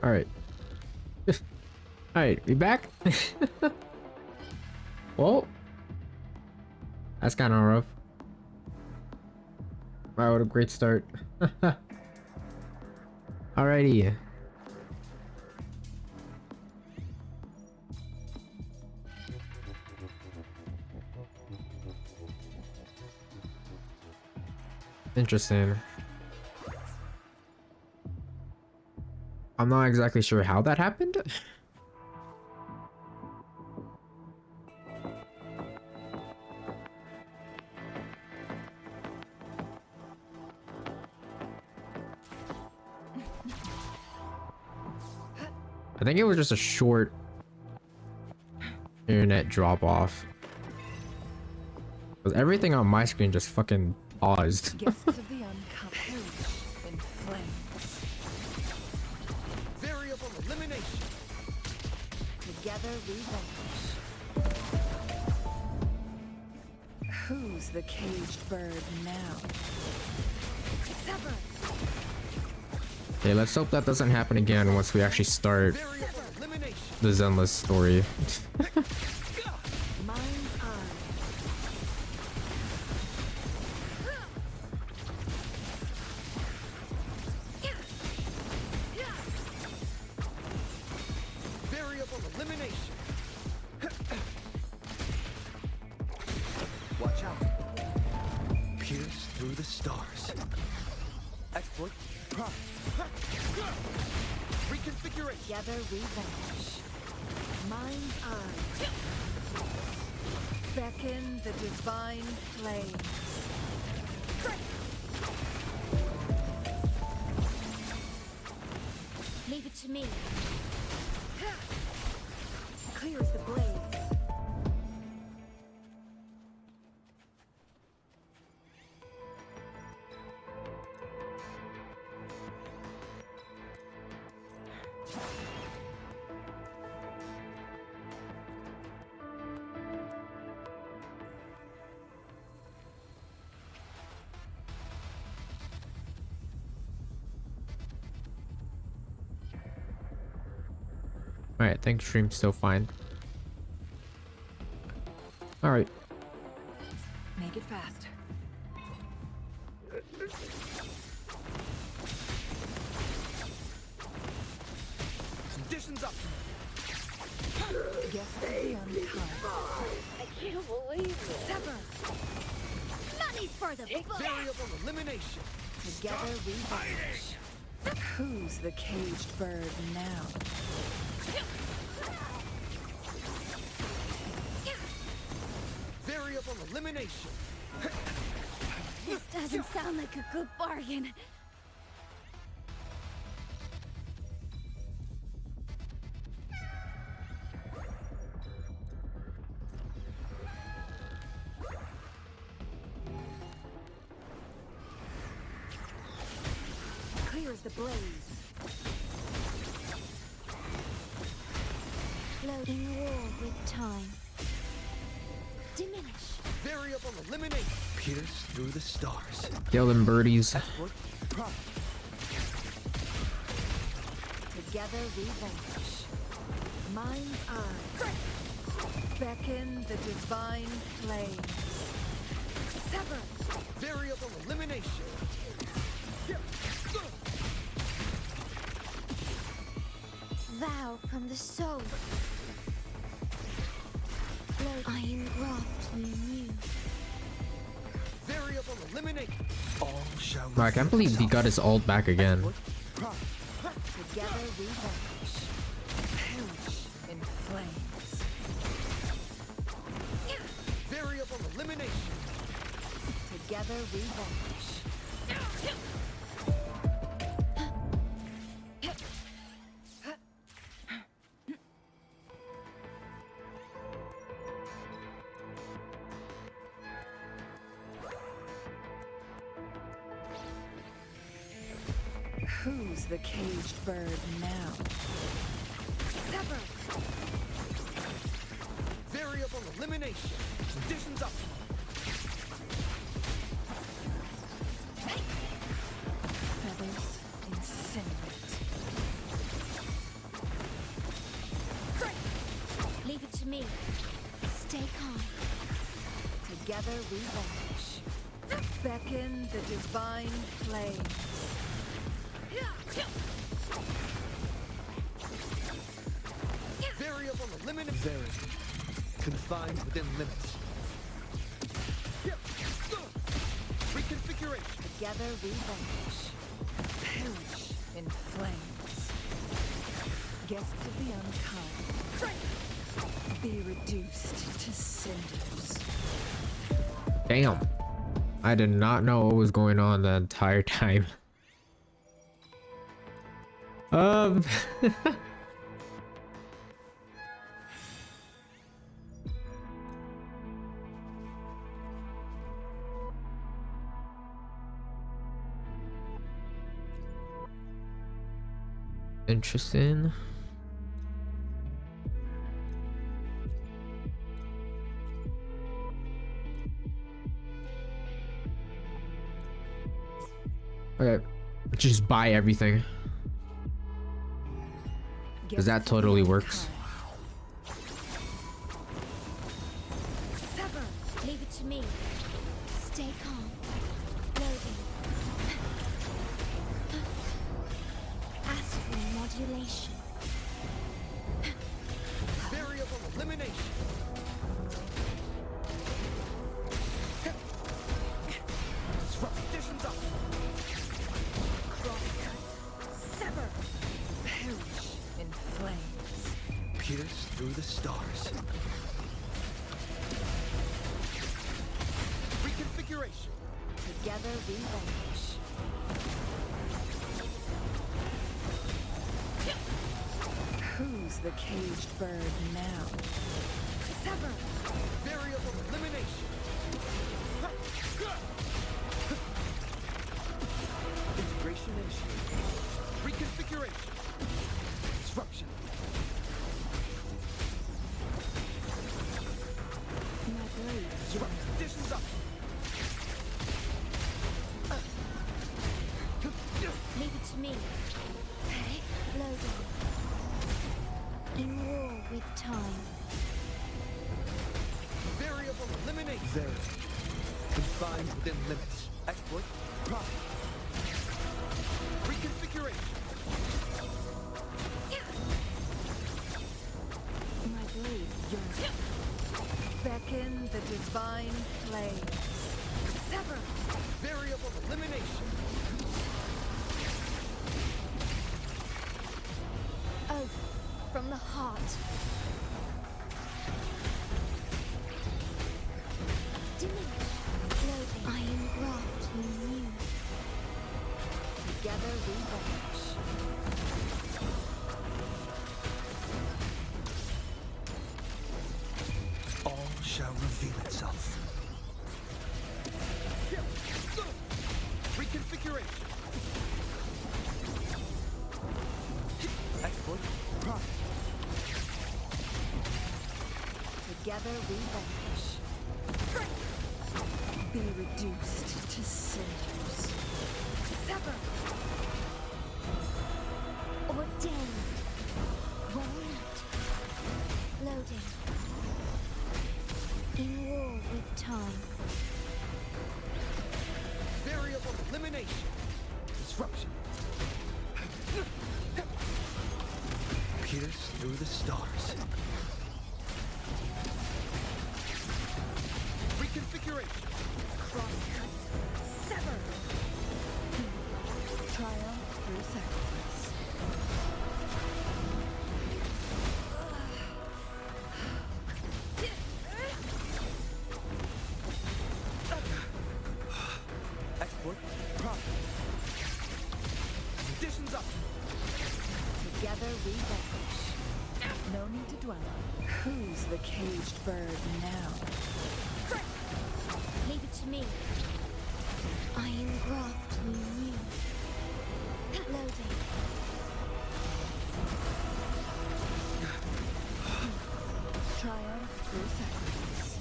All right. All right, we back? Well, that's kind of rough. Wow, what a great start. Alrighty. Interesting. I'm not exactly sure how that happened. I think it was just a short internet drop off. Because everything on my screen just fucking paused. Guests of the uncovered in flames. Variable elimination. Together we vanish. Who's the caged bird now? Sever. Okay, let's hope that doesn't happen again once we actually start the Zenless story. Mind's eye. Variable elimination. Watch out. Pierce through the stars. Exploit. Reconfiguration. Together we vanish. Mind's eye. Beckon the divine flames. Leave it to me. Clear as the blaze. Alright, I think stream's still fine. Alright. Make it fast. Conditions up. Guess the uncovered. I can't believe it. Sever. Money for the book. Variable elimination. Together we vanish. Who's the caged bird now? Variable elimination. This doesn't sound like a good bargain. Clear as the blaze. Floating war with time. Diminish. Variable eliminate. Pierce through the stars. Kill them birdies. Exploit. Together we vanish. Mind's eye. Beckon the divine flames. Sever. Variable elimination. Vow from the soul. Float iron graft new. Variable eliminate. All shall. I can't believe he got his ult back again. Together we vanish. Perish in flames. Variable elimination. Together we vanish. Who's the caged bird now? Sever. Variable elimination. Conditions up. Feathers incinerate. Stay calm. Together we vanish. Beckon the divine flames. Variable eliminate. Variable. Confined within limits. Reconfiguration. Together we vanish. Perish in flames. Guests of the unkind. Be reduced to cinders. Damn. I did not know what was going on the entire time. Interesting. Okay, just buy everything. Because that totally works. Sever. Leave it to me. Stay calm. Loading. Astral modulation. Variable elimination. Disruptions up. Sever. Perish in flames. Pierce through the stars. Reconfiguration. Together we vanish. Who's the caged bird now? Sever. Variable elimination. Integration initiated. Reconfiguration. Disruption. My blade. Disruptions up. Leave it to me. Loading. In war with time. Variable elimination. Variable. Confined within limits. Exploit. Profit. Reconfiguration. My blade yearns. Beckon the divine flames. Sever. Variable elimination. Oath from the heart. Diminish. Loading. I engraft you new. Together we vanish. All shall reveal itself. Reconfiguration. Exploit. Profit. Together we vanish. Be reduced to cinders. Sever. Ordained. Worn out. Loading. In war with time. Variable elimination. Disruption. Pierce through the stars. Reconfiguration. Crosscut. Sever. Triumph through sacrifice. Exploit. Profit. Conditions up. Together we vanish. No need to dwell. Who's the caged bird now? Leave it to me. I engraft you new. Loading. Triumph through sacrifice.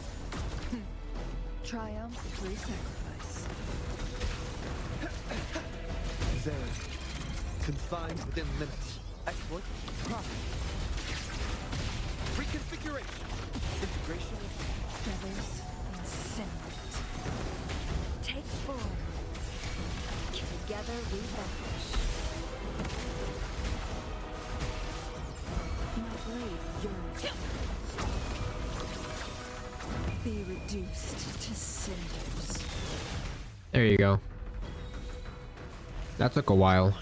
Triumph through sacrifice. There. Confined within limits. Exploit. Profit. Reconfiguration. Disintegration. Feathers incinerate. Take form. Together we vanquish. My blade yearns. Be reduced to cinders. There you go. That took a while.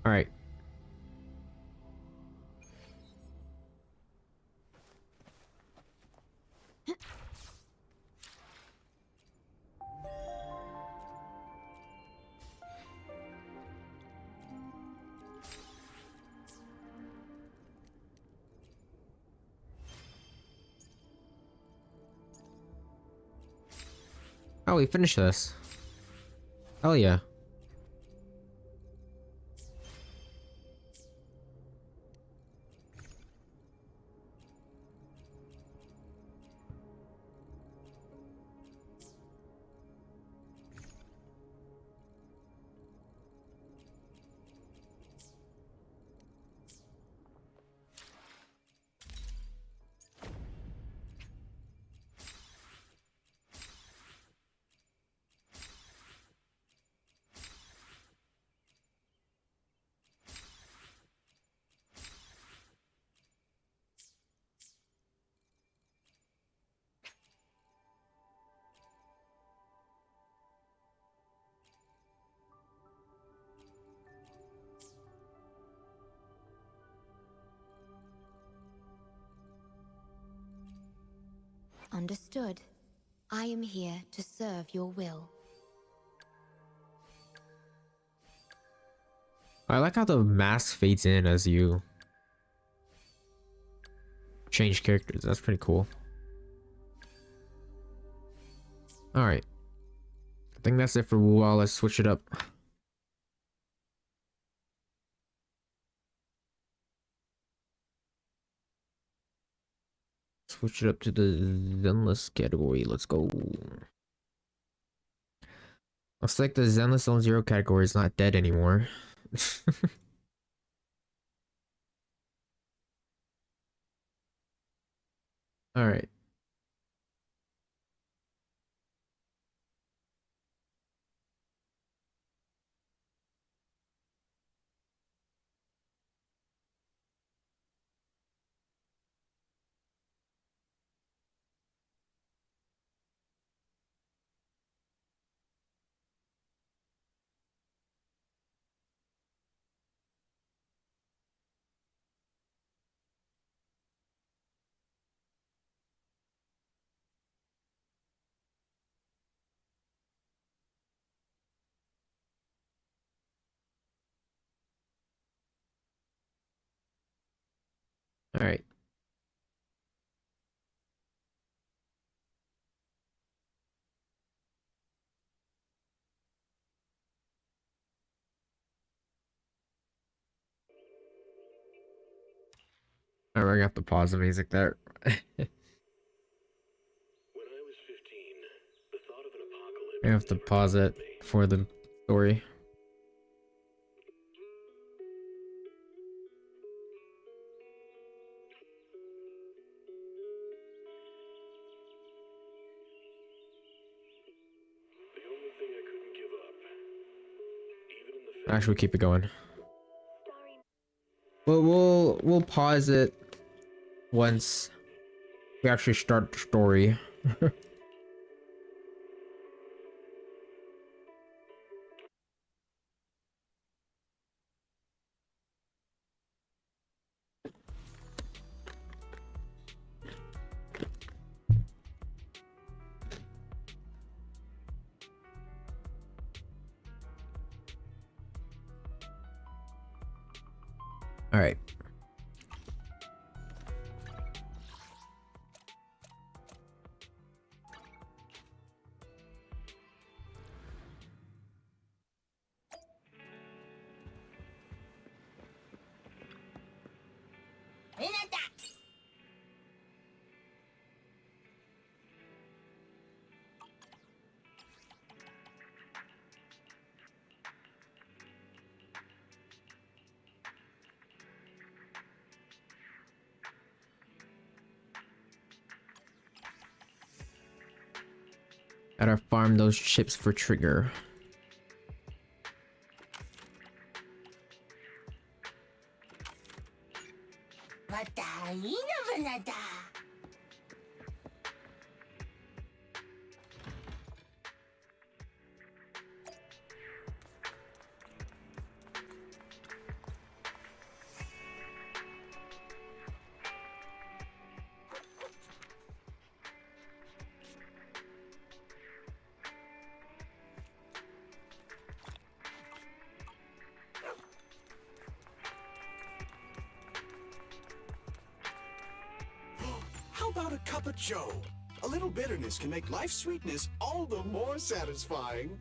All right. Oh, we finished this. Hell yeah. Understood. I am here to serve your will. I like how the mask fades in as you change characters. That's pretty cool. All right. I think that's it for Wuwa. Let's switch it up. Switch it up to the Zenless category. Let's go. Looks like the Zenless 0 category is not dead anymore. All right. All right. All right, we're gonna have to pause the music there. When I was 15, the thought of an apocalypse We have to never pause it troubled me. for the story. The only thing I couldn't give up, even in the Actually, keep it going. starry Well, we'll pause it once we actually start the story. All right. Gotta farm those chips for trigger. How about a cup of joe? A little bitterness can make life's sweetness all the more satisfying.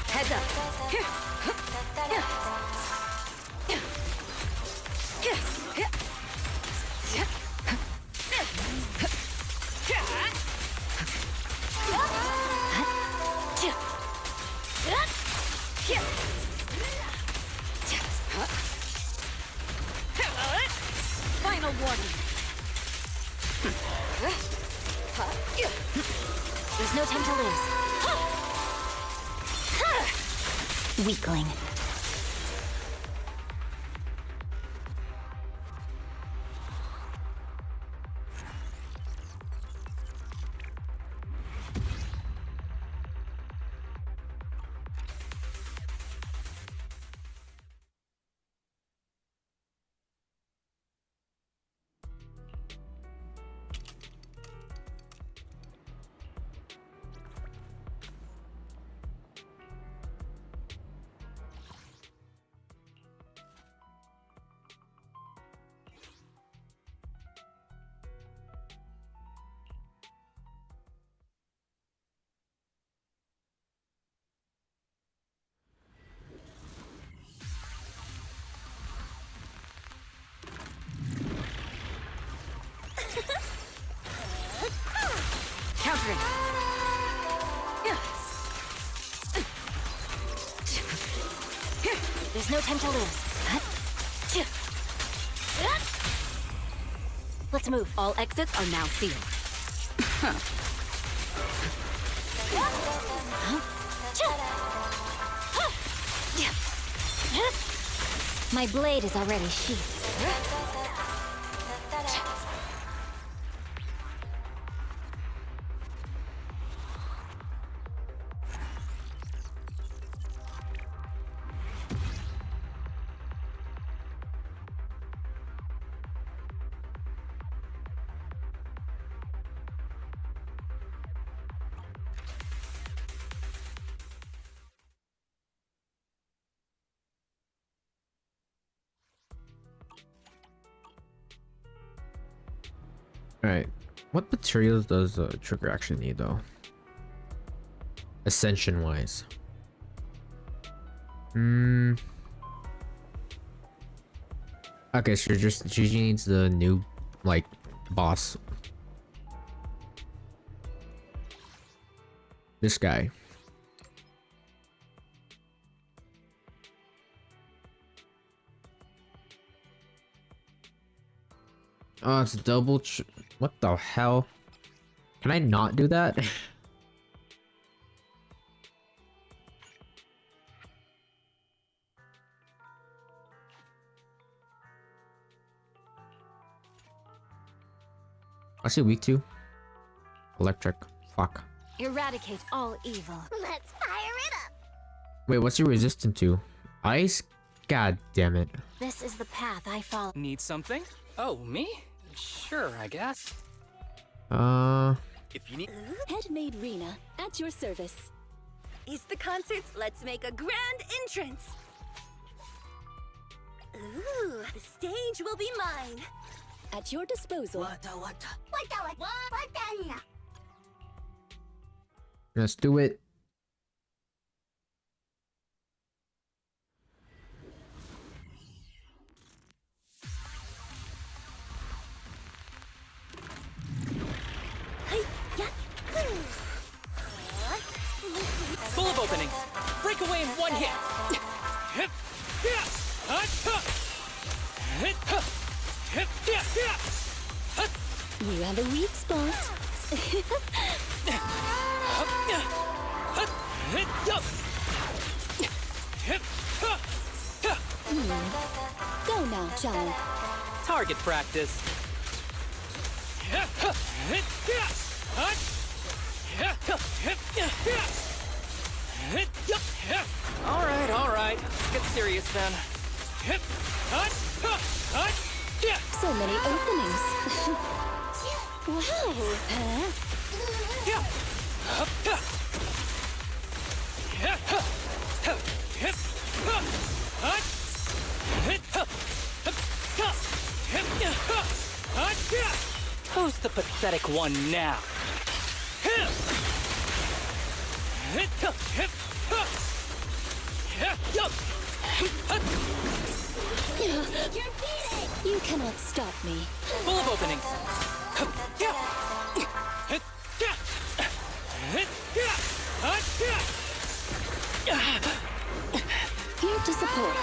Heads up. Final warning. There's no time to lose. Weakling. Countering. There's no time to lose. Let's move. All exits are now sealed. My blade is already sheathed. Alright. What materials does trigger actually need though? Ascension wise. Okay, so she needs the new like boss. This guy. Oh, it's double what the hell? Can I not do that? I see weak too. Electric. Fuck. Eradicate all evil. Let's fire it up. Wait, what's your resistant to? Ice? God damn it. This is the path I follow. Need something? Oh, me? Sure, I guess. If you need... Headmaid Rena, at your service. It's the concerts. Let's make a grand entrance. Ooh, the stage will be mine. At your disposal. Let's do it. Full of openings. Break away in one hit. You have a weak spot. Go now, child. Target practice. All right. Get serious then. So many openings. Wow. Who's the pathetic one now? You cannot stop me. Full of openings. Here to support.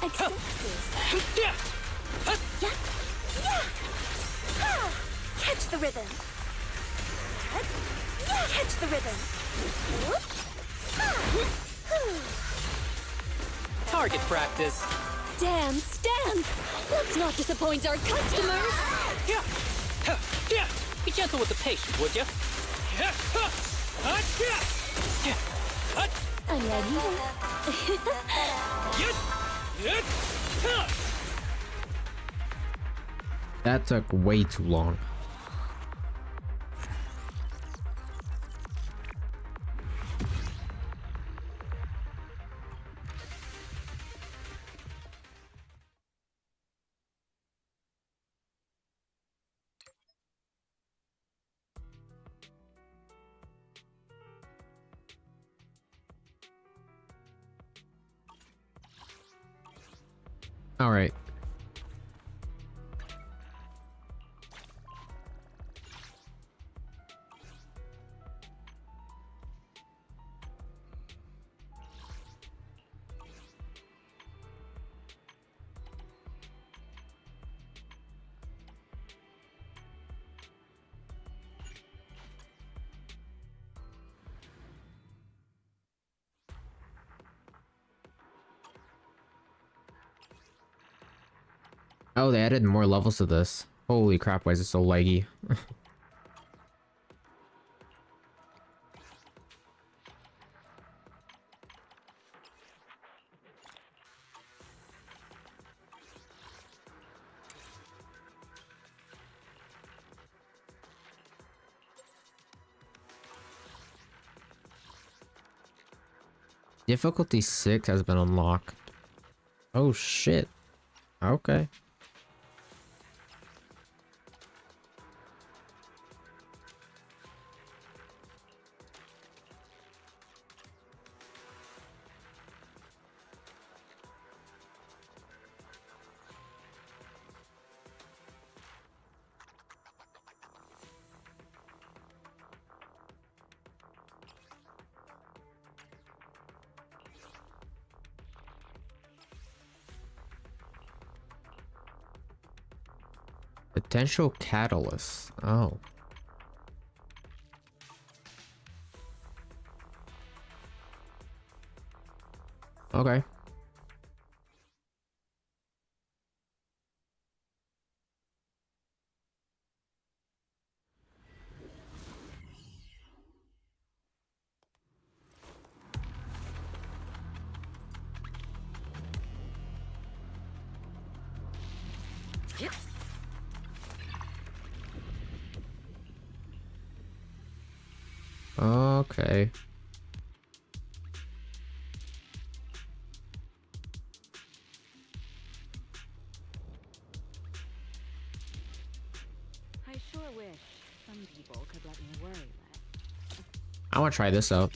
Accept this. Catch the rhythm. Catch the rhythm. Target practice. Dance. Let's not disappoint our customers. Be gentle with the patient, would you? I'm ready. That took way too long. All right. Oh, they added more levels to this. Holy crap, why is it so laggy? Difficulty 6 has been unlocked. Oh shit. Okay. Potential catalyst. Oh. Okay. Okay. Sure wish some people could let me worry less. I want to try this out.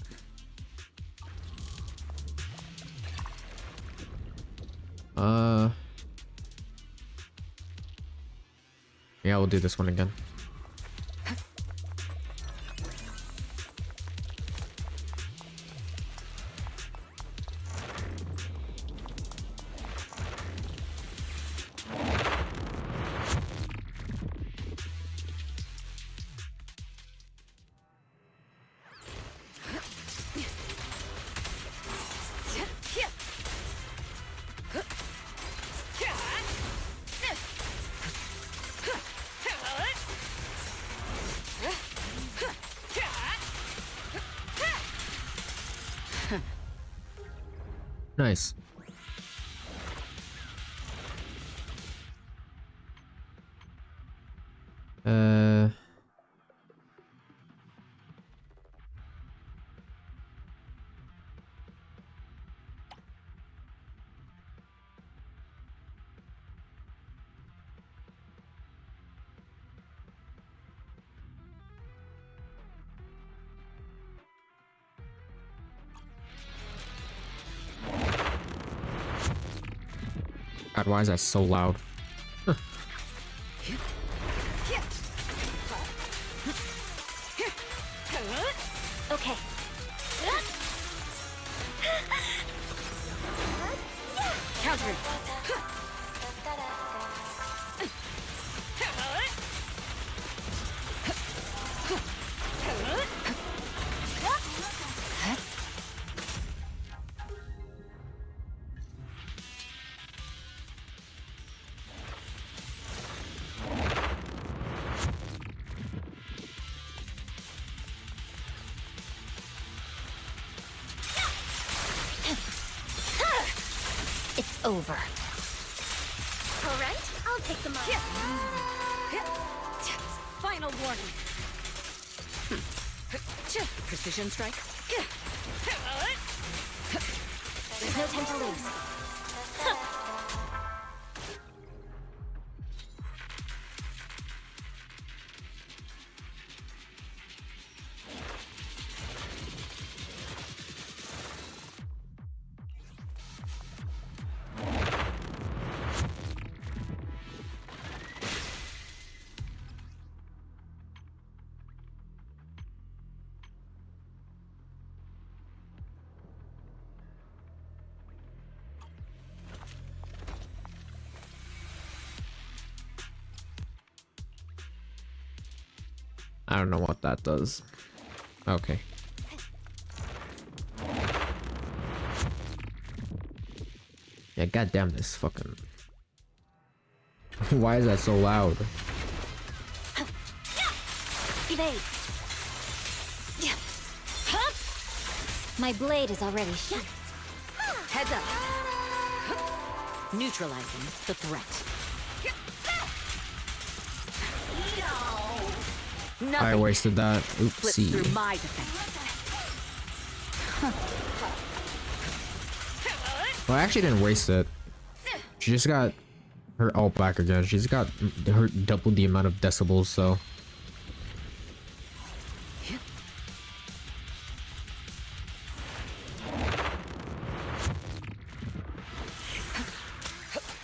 Yeah, we'll do this one again. Nice. God, why is that so loud? Okay. Counter. It's over. All right, I'll take the money. Final warning. Precision strike. There's no time to lose. I don't know what that does. Okay. Yeah, goddamn this fucking. Why is that so loud? Evade. My blade is already shut. Heads up. Neutralizing the threat. I wasted that. Slips Oopsie. through my defense. Well, I actually didn't waste it. She just got her ult back again. She's got her double the amount of decibels, so.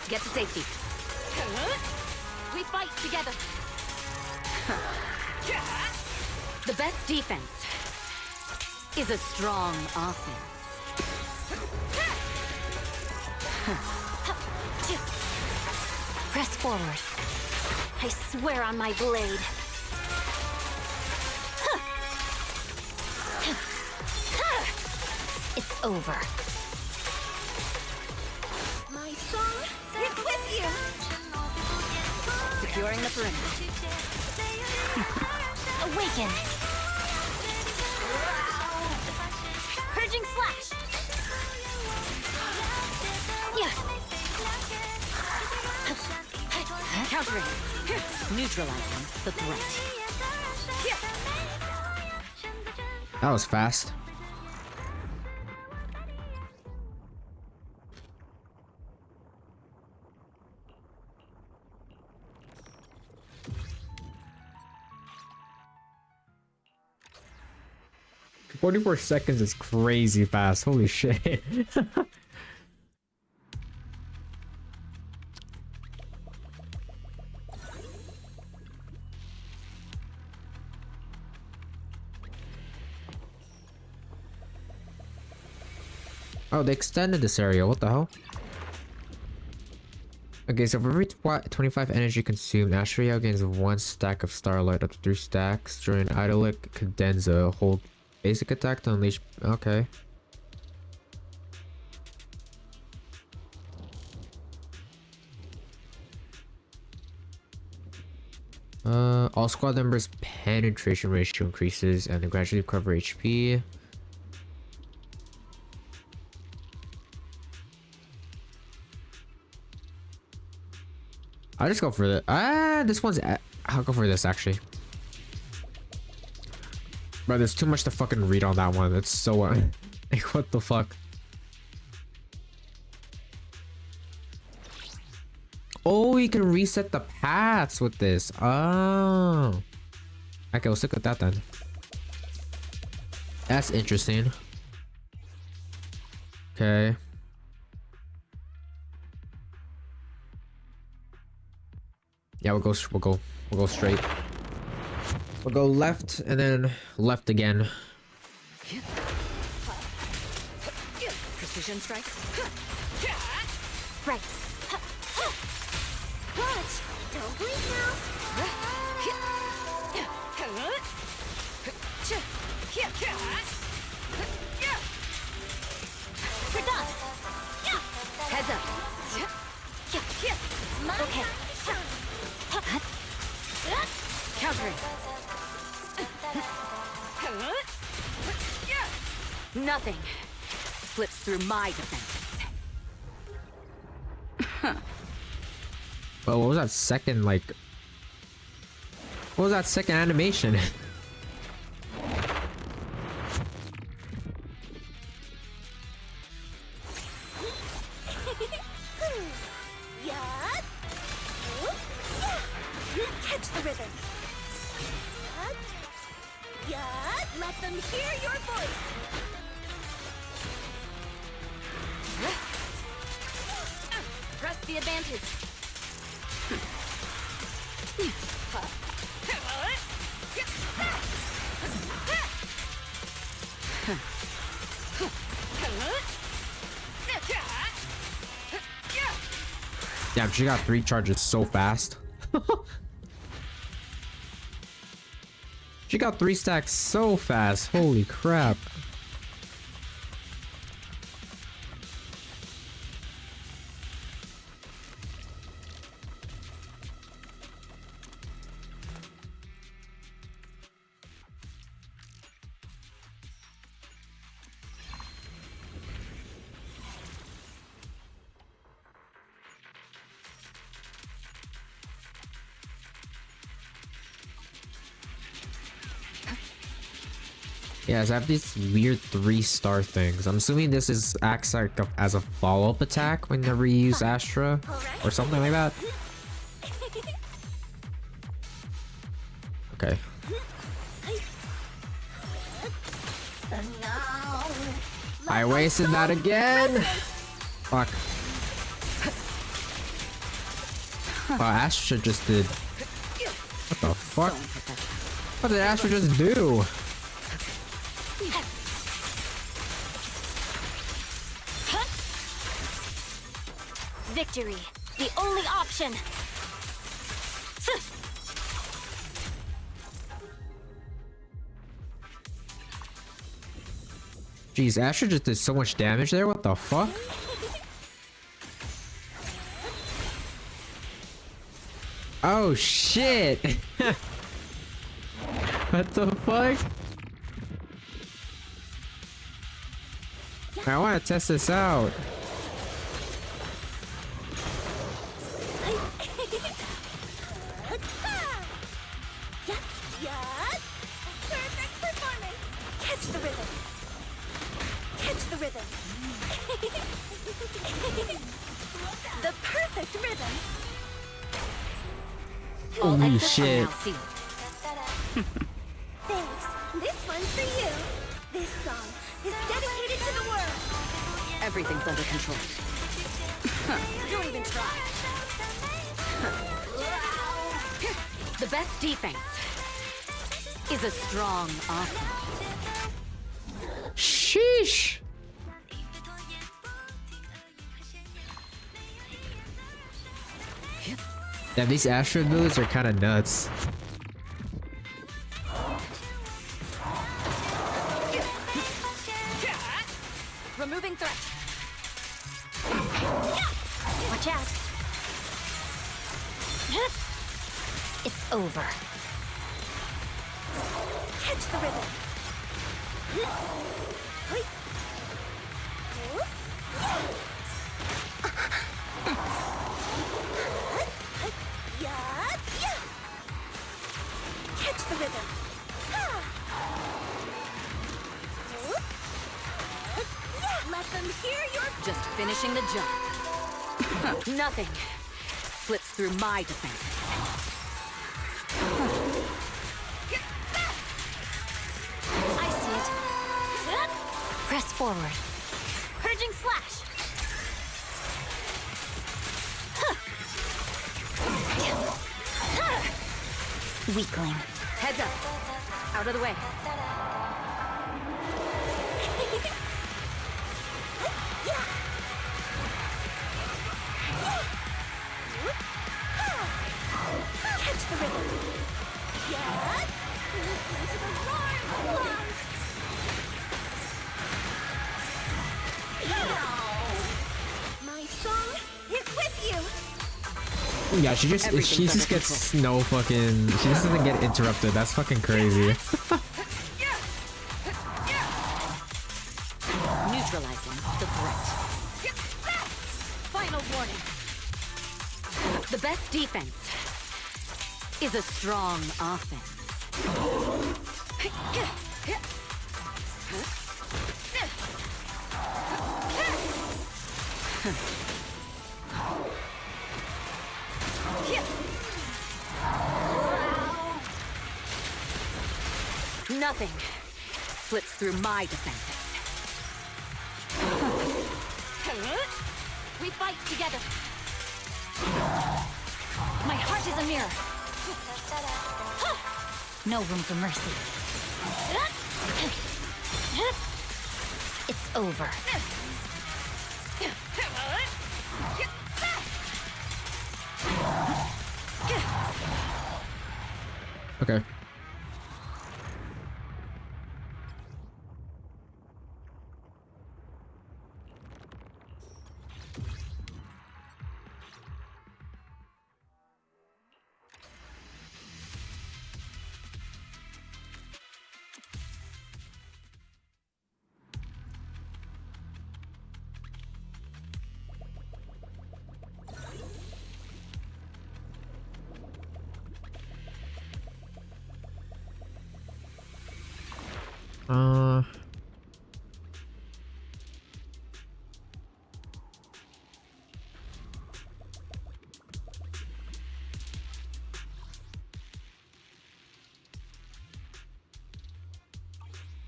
Get to safety. We fight together. The best defense is a strong offense. Press forward. I swear on my blade. It's over. My song is with you. Securing the perimeter. Awaken. Purging slash. Yeah. Countering. Neutralizing the threat. That was fast. 44 seconds is crazy fast. Holy shit. Oh, they extended this area. What the hell? Okay, so for every 25 energy consumed, Astria gains 1 stack of Starlight up to 3 stacks. During Idolic Cadenza, hold basic attack to unleash. Okay. All squad members' penetration ratio increases and they gradually recover HP. I'll just go for the this one's I'll go for this actually. Bro, there's too much to fucking read on that one. It's so like what the fuck. Oh, you can reset the paths with this. Oh. Okay, we'll stick with that then. That's interesting. Okay. Yeah, we'll go straight. We'll go left and then left again. Precision strike. Right. Watch! Don't blink now! We're done! Heads up. Okay. Countering. Nothing slips through my defenses. Well, what was that second like? What was that second animation? Catch the rhythm. Let them hear your voice. Press the advantage. Damn, she got 3 charges so fast. She got 3 stacks so fast. Holy crap. Yeah, so I have these weird 3-star things. I'm assuming this is acts like as a follow-up attack whenever you use Astra or something like that. Okay. I wasted that again. Fuck. Wow, Astra just did. What the fuck? What did Astra just do? Victory, the only option. Jeez, Astra just did so much damage there. What the fuck? Oh shit! What the fuck? I want to test this out. Perfect performance. Catch the rhythm. Catch the rhythm. The perfect rhythm. Holy shit. Thanks. This one's for you. This song is dedicated to the world. Everything's under control. Don't even try. The best defense is a strong offense. Sheesh. Yeah, these Astro moves are kind of nuts. Removing threat. Watch out. It's over. Catch the rhythm. Catch the rhythm. Let them hear your... Just finishing the job. Nothing slips through my defense. I see it. Press forward. Purging slash. Weakling. Heads up. Out of the way. Catch the rhythm. Yes. Listen to the roaring clouds. My song is with you. Yeah, she just gets no fucking. She just doesn't get interrupted. That's fucking crazy. Neutralizing the threat. Final warning. The best defense is a strong offense. Nothing slips through my defenses. We fight together. My heart is a mirror. No room for mercy. It's over. Okay.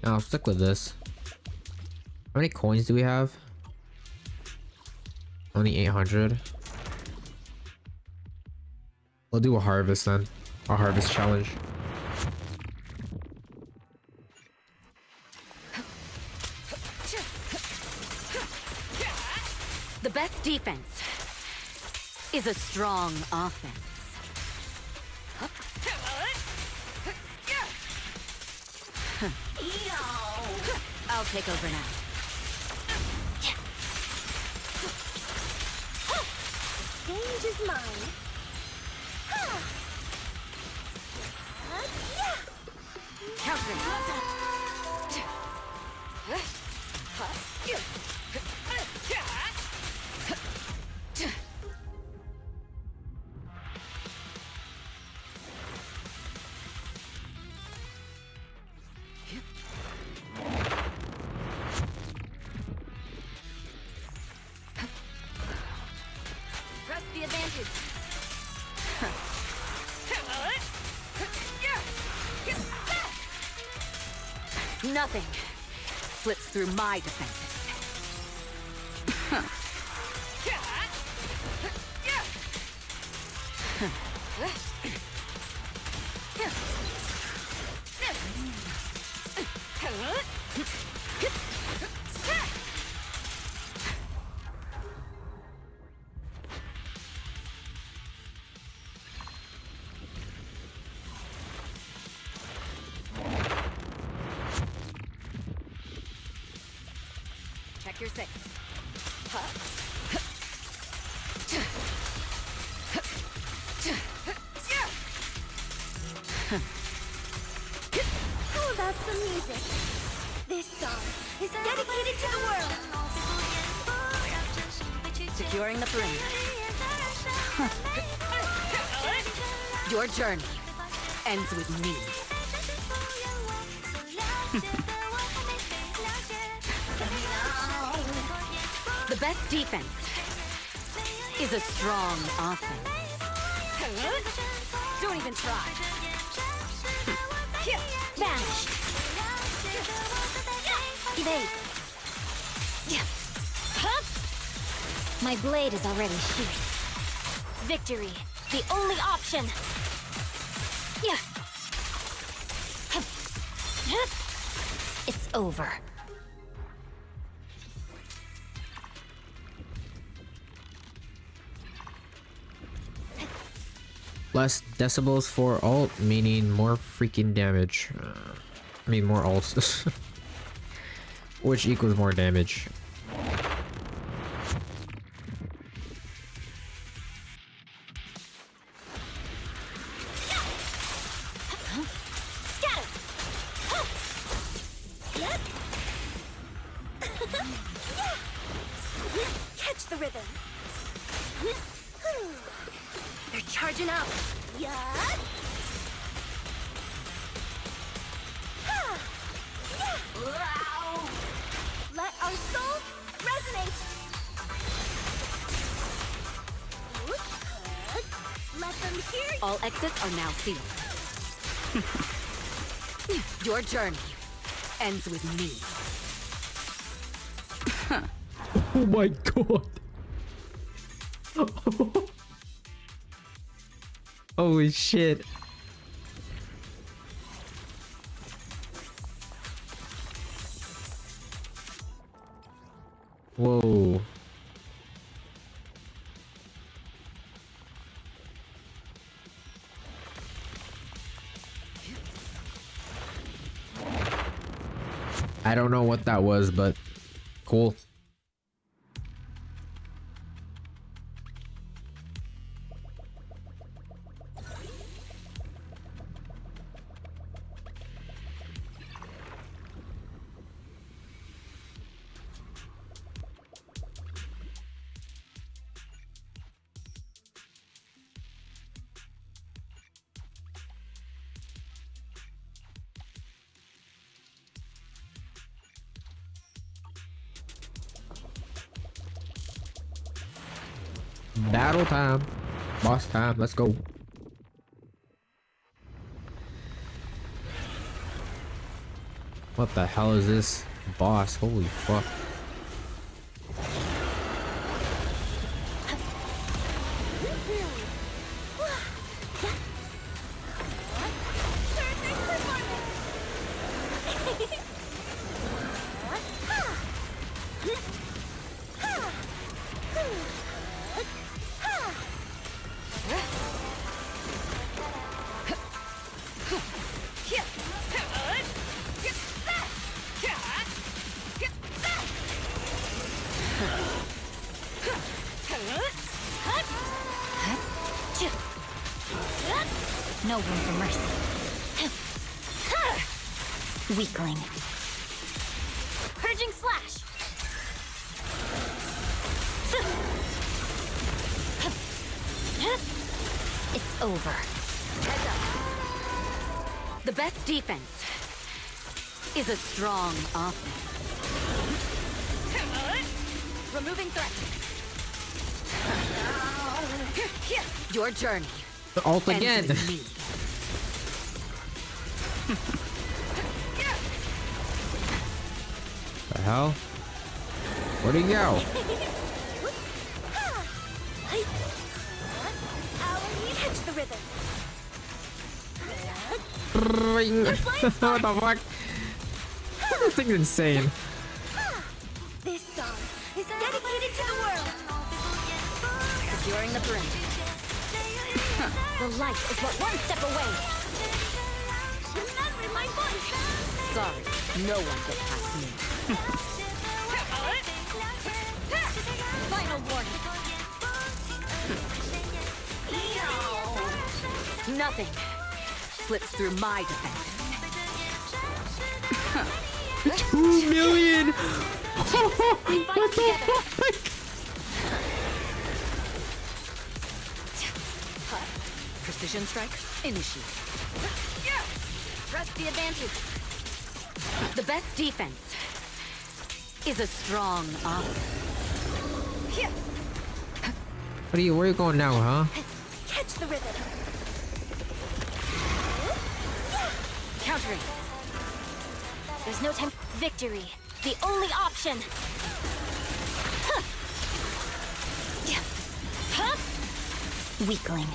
I'll stick with this. How many coins do we have? Only 800. We'll do a harvest then. A harvest challenge. The best defense is a strong offense. I'll take over now. Stage is mine. Counter. Press the advantage. Nothing slits through my defenses. Check your six. How about some music? This song is dedicated to the world. Securing the perimeter. Your journey ends with me. The best defense is a strong offense. Don't even try. Vanish. Evade. My blade is already sheathed. Victory, the only option. It's over. Less decibels for alt, meaning more freaking damage. I mean more alts. Which equals more damage. Catch the rhythm. They're charging up. Let our souls resonate. Let them hear you. All exits are now sealed. Your journey ends with me. Oh my god. Holy shit. Whoa. I don't know what that was, but cool. Battle time. Boss time. Let's go. What the hell is this? Boss. Holy fuck. No room for mercy. Weakling. Purging slash. It's over. Heads up. The best defense is a strong offense. Removing threat. Your journey The ult again. ends with me. hell? Where'd he go? Catch the rhythm. What the fuck? This thing's insane. This song is dedicated to the world. Securing the bridge. The light is but one step away. Remember my voice. Sorry, no one gets past me. Final warning. Nothing slips through my defense. 2 million! What the fuck? Precision strike, initiate. Press the advantage. The best defense is a strong offense. Where are you going now, huh? Catch the rhythm. Countering. There's no time. Victory, the only option. Weakling.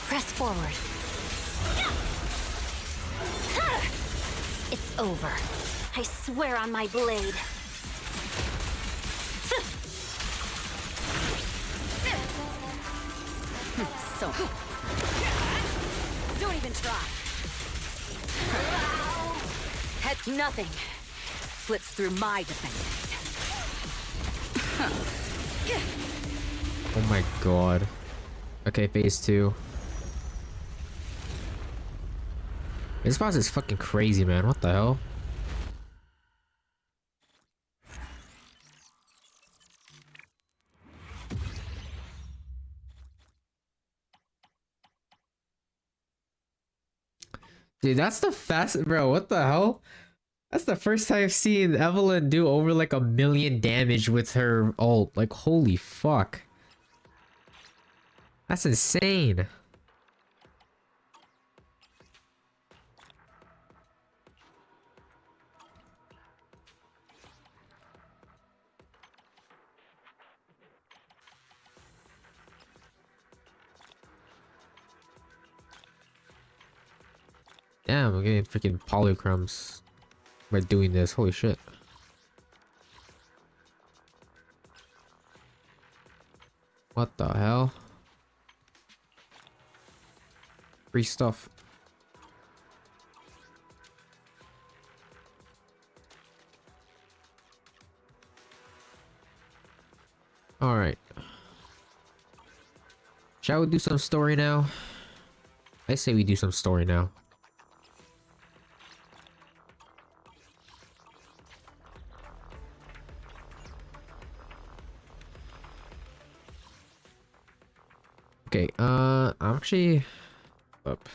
Press forward. It's over. I swear on my blade. So. Don't even try. Nothing slips through my defense. Oh my god. Okay, phase 2. This boss is fucking crazy, man. What the hell? Dude, that's the fast, bro. What the hell? That's the first time I've seen Evelyn do over like 1 million damage with her ult. Like, holy fuck. That's insane. Damn, I'm getting freaking polychromes by doing this. Holy shit. What the hell? Free stuff. Alright. Shall we do some story now? I say we do some story now. Okay, I'm actually up.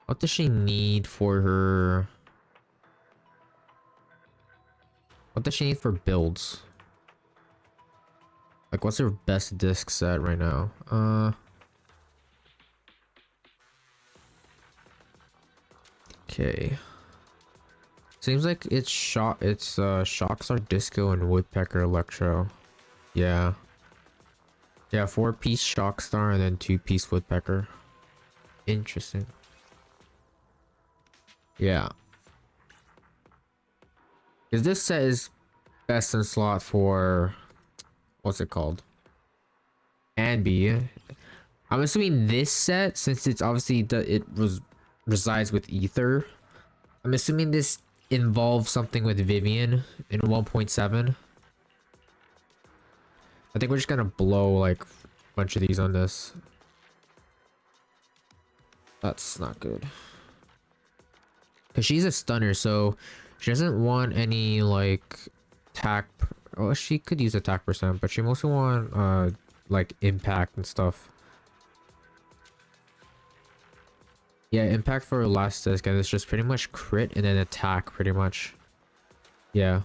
What does she need for her? What does she need for builds? Like, what's her best disc set right now? Okay. Seems like it's Shockstar Disco and Woodpecker Electro. Yeah. Yeah, 4-piece Shockstar and then 2-piece Woodpecker. Interesting. Yeah. Because this set is best in slot for... what's it called? Anby. I'm assuming this set, since it's obviously resides with Ether. I'm assuming this involves something with Vivian in 1.7. I think we're just gonna blow like a bunch of these on this. That's not good. Because she's a stunner, so she doesn't want any like attack Oh, she could use attack percent, but she mostly want like impact and stuff. Yeah, impact for last disc, and it's just pretty much crit and then attack pretty much. Yeah.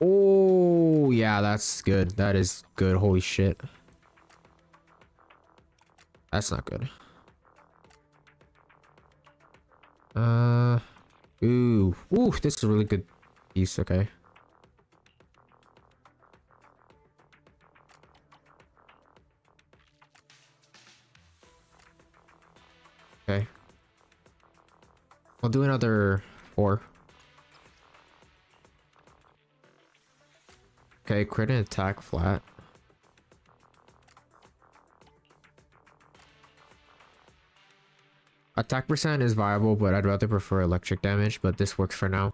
Oh yeah, that's good. That is good. Holy shit. That's not good. Ooh, this is a really good piece. Okay. Okay. I'll do another 4. Okay, crit and attack flat. Attack percent is viable, but I'd rather prefer electric damage, but this works for now.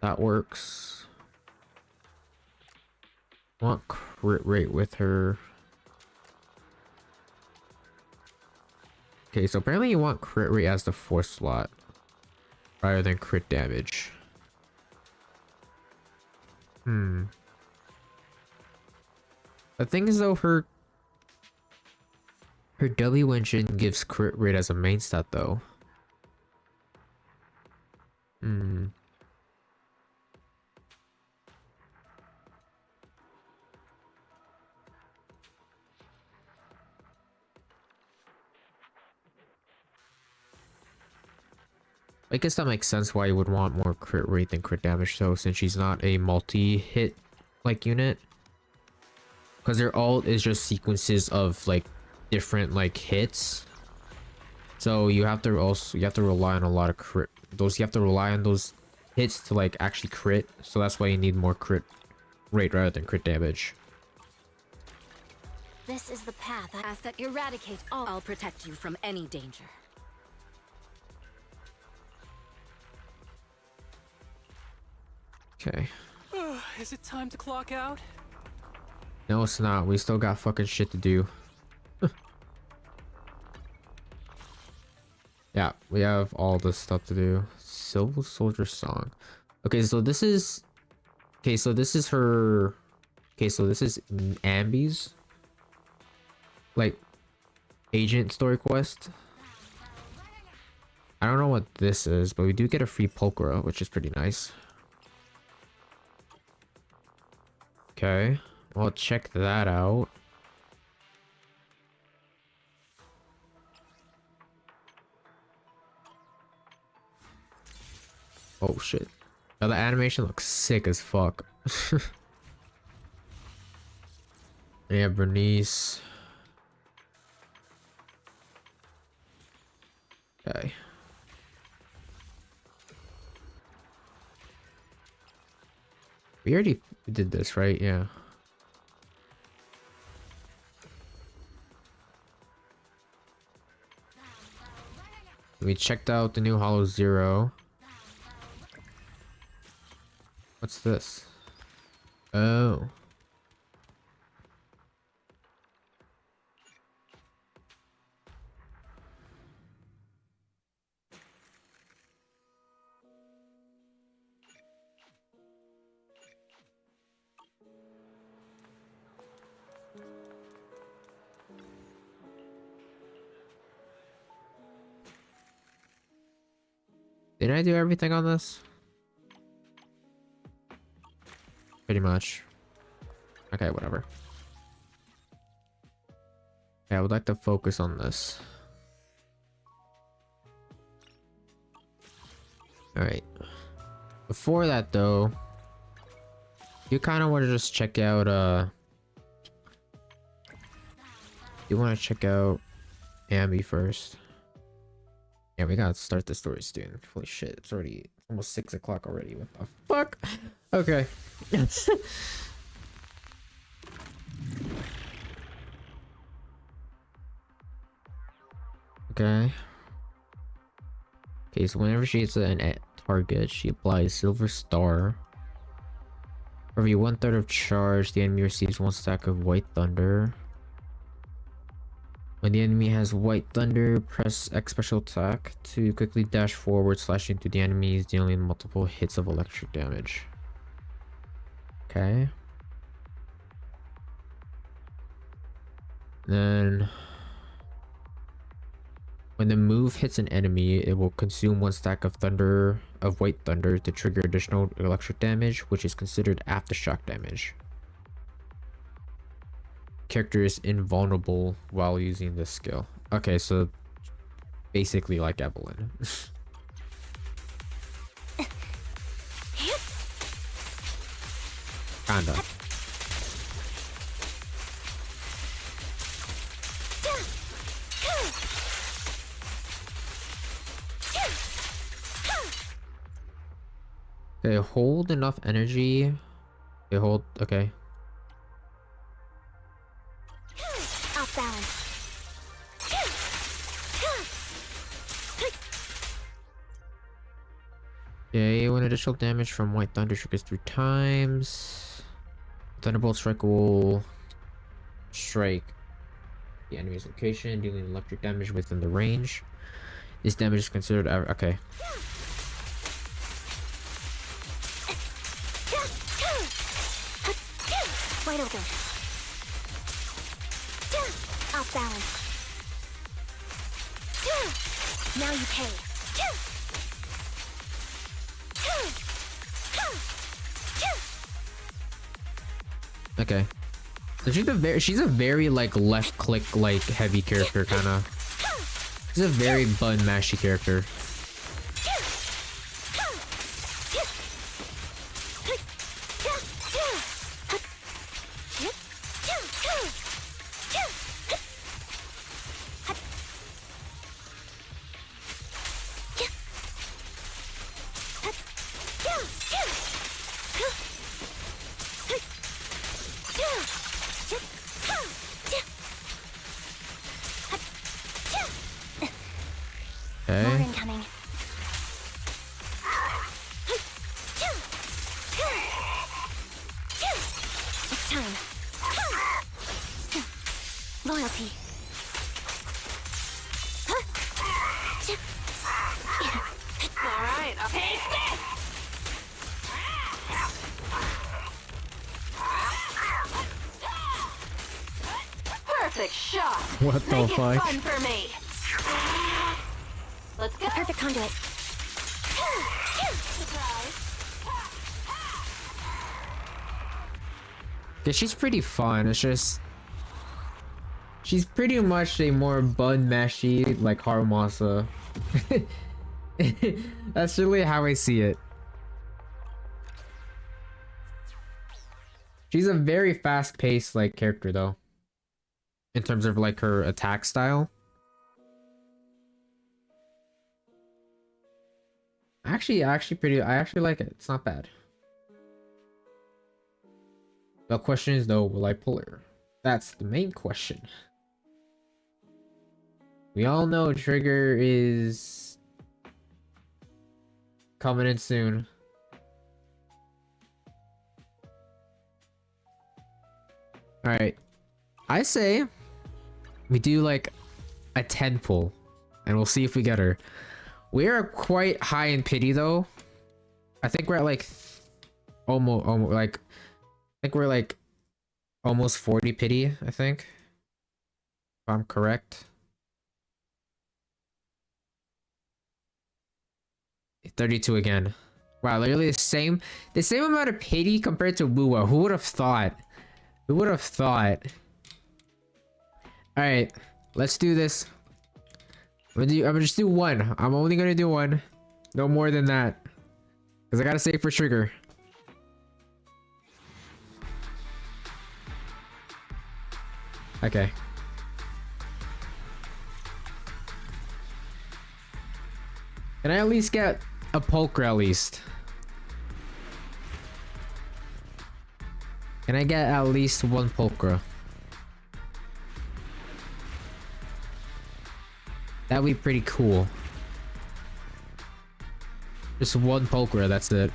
That works. I want crit rate with her. Okay, so apparently you want crit rate as the 4th slot rather than crit damage. The thing is though, her W engine gives crit rate as a main stat though. I guess that makes sense why you would want more crit rate than crit damage though, since she's not a multi-hit like unit. Because their ult is just sequences of like different like hits. So you have to rely on a lot of crit. You have to rely on those hits to like actually crit. So that's why you need more crit rate rather than crit damage. This is the path. Asset eradicate all. I'll protect you from any danger. Okay. Is it time to clock out? No, it's not. We still got fucking shit to do. Yeah, we have all this stuff to do. Silver Soldier Song. Okay, so this is... Okay, so this is her... Okay, so this is Ambi's like agent story quest. I don't know what this is, but we do get a free Pokera, which is pretty nice. Okay, well, check that out. Oh shit. Now the animation looks sick as fuck. Yeah, Bernice. Okay. We already did this, right? Yeah. We checked out the new Hollow Zero. What's this? Oh. Did I do everything on this? Pretty much. Okay, whatever. Yeah, I would like to focus on this. Alright. Before that though, you kind of want to just check out you want to check out Ambi first. Yeah, we gotta start the story soon. Holy shit, it's already almost 6 o'clock already. What the fuck? Okay. Okay. Okay, so whenever she hits a target, she applies Silver Star. For every 1/3 of charge, the enemy receives 1 stack of white thunder. When the enemy has white thunder, press X special attack to quickly dash forward, slashing into the enemies, dealing multiple hits of electric damage. Okay. Then when the move hits an enemy, it will consume 1 stack of white thunder to trigger additional electric damage, which is considered aftershock damage. Character is invulnerable while using this skill. Okay, so basically like Evelyn. Kinda. Okay, hold enough energy. Okay, hold. Okay. Off balance. Okay, when additional damage from white thunder triggers 3 times, thunderbolt strike will strike the enemy's location, dealing electric damage within the range. This damage is considered okay. Wide open. Off balance. Now you pay. Okay. So she's a very like left click like heavy character kinda. She's a very button mashy character. More Okay. incoming. It's time. Loyalty. All right, I'll take this. Perfect shot. What the Make it fuck? fun for me. Let's go. The perfect conduit. Surprise. Yeah, she's pretty fun. It's just she's pretty much a more bun mashy like Harumasa. That's really how I see it. She's a very fast-paced like character though, in terms of like her attack style. I actually like it. It's not bad. The question is though, will I pull her? That's the main question. We all know Trigger is coming in soon. Alright. I say we do like a 10 pull and we'll see if we get her. We are quite high in pity though. I think we're at like almost like I think we're like almost 40 pity, I think. If I'm correct. 32 again. Wow, literally the same amount of pity compared to Wuwa. Who would have thought? Who would have thought? Alright, let's do this. I'm gonna just do one. I'm only gonna do one. No more than that. Because I gotta save for Trigger. Okay. Can I at least get a Pulchra at least? Can I get at least one Pulchra? That'd be pretty cool. Just one Pulchra, that's it.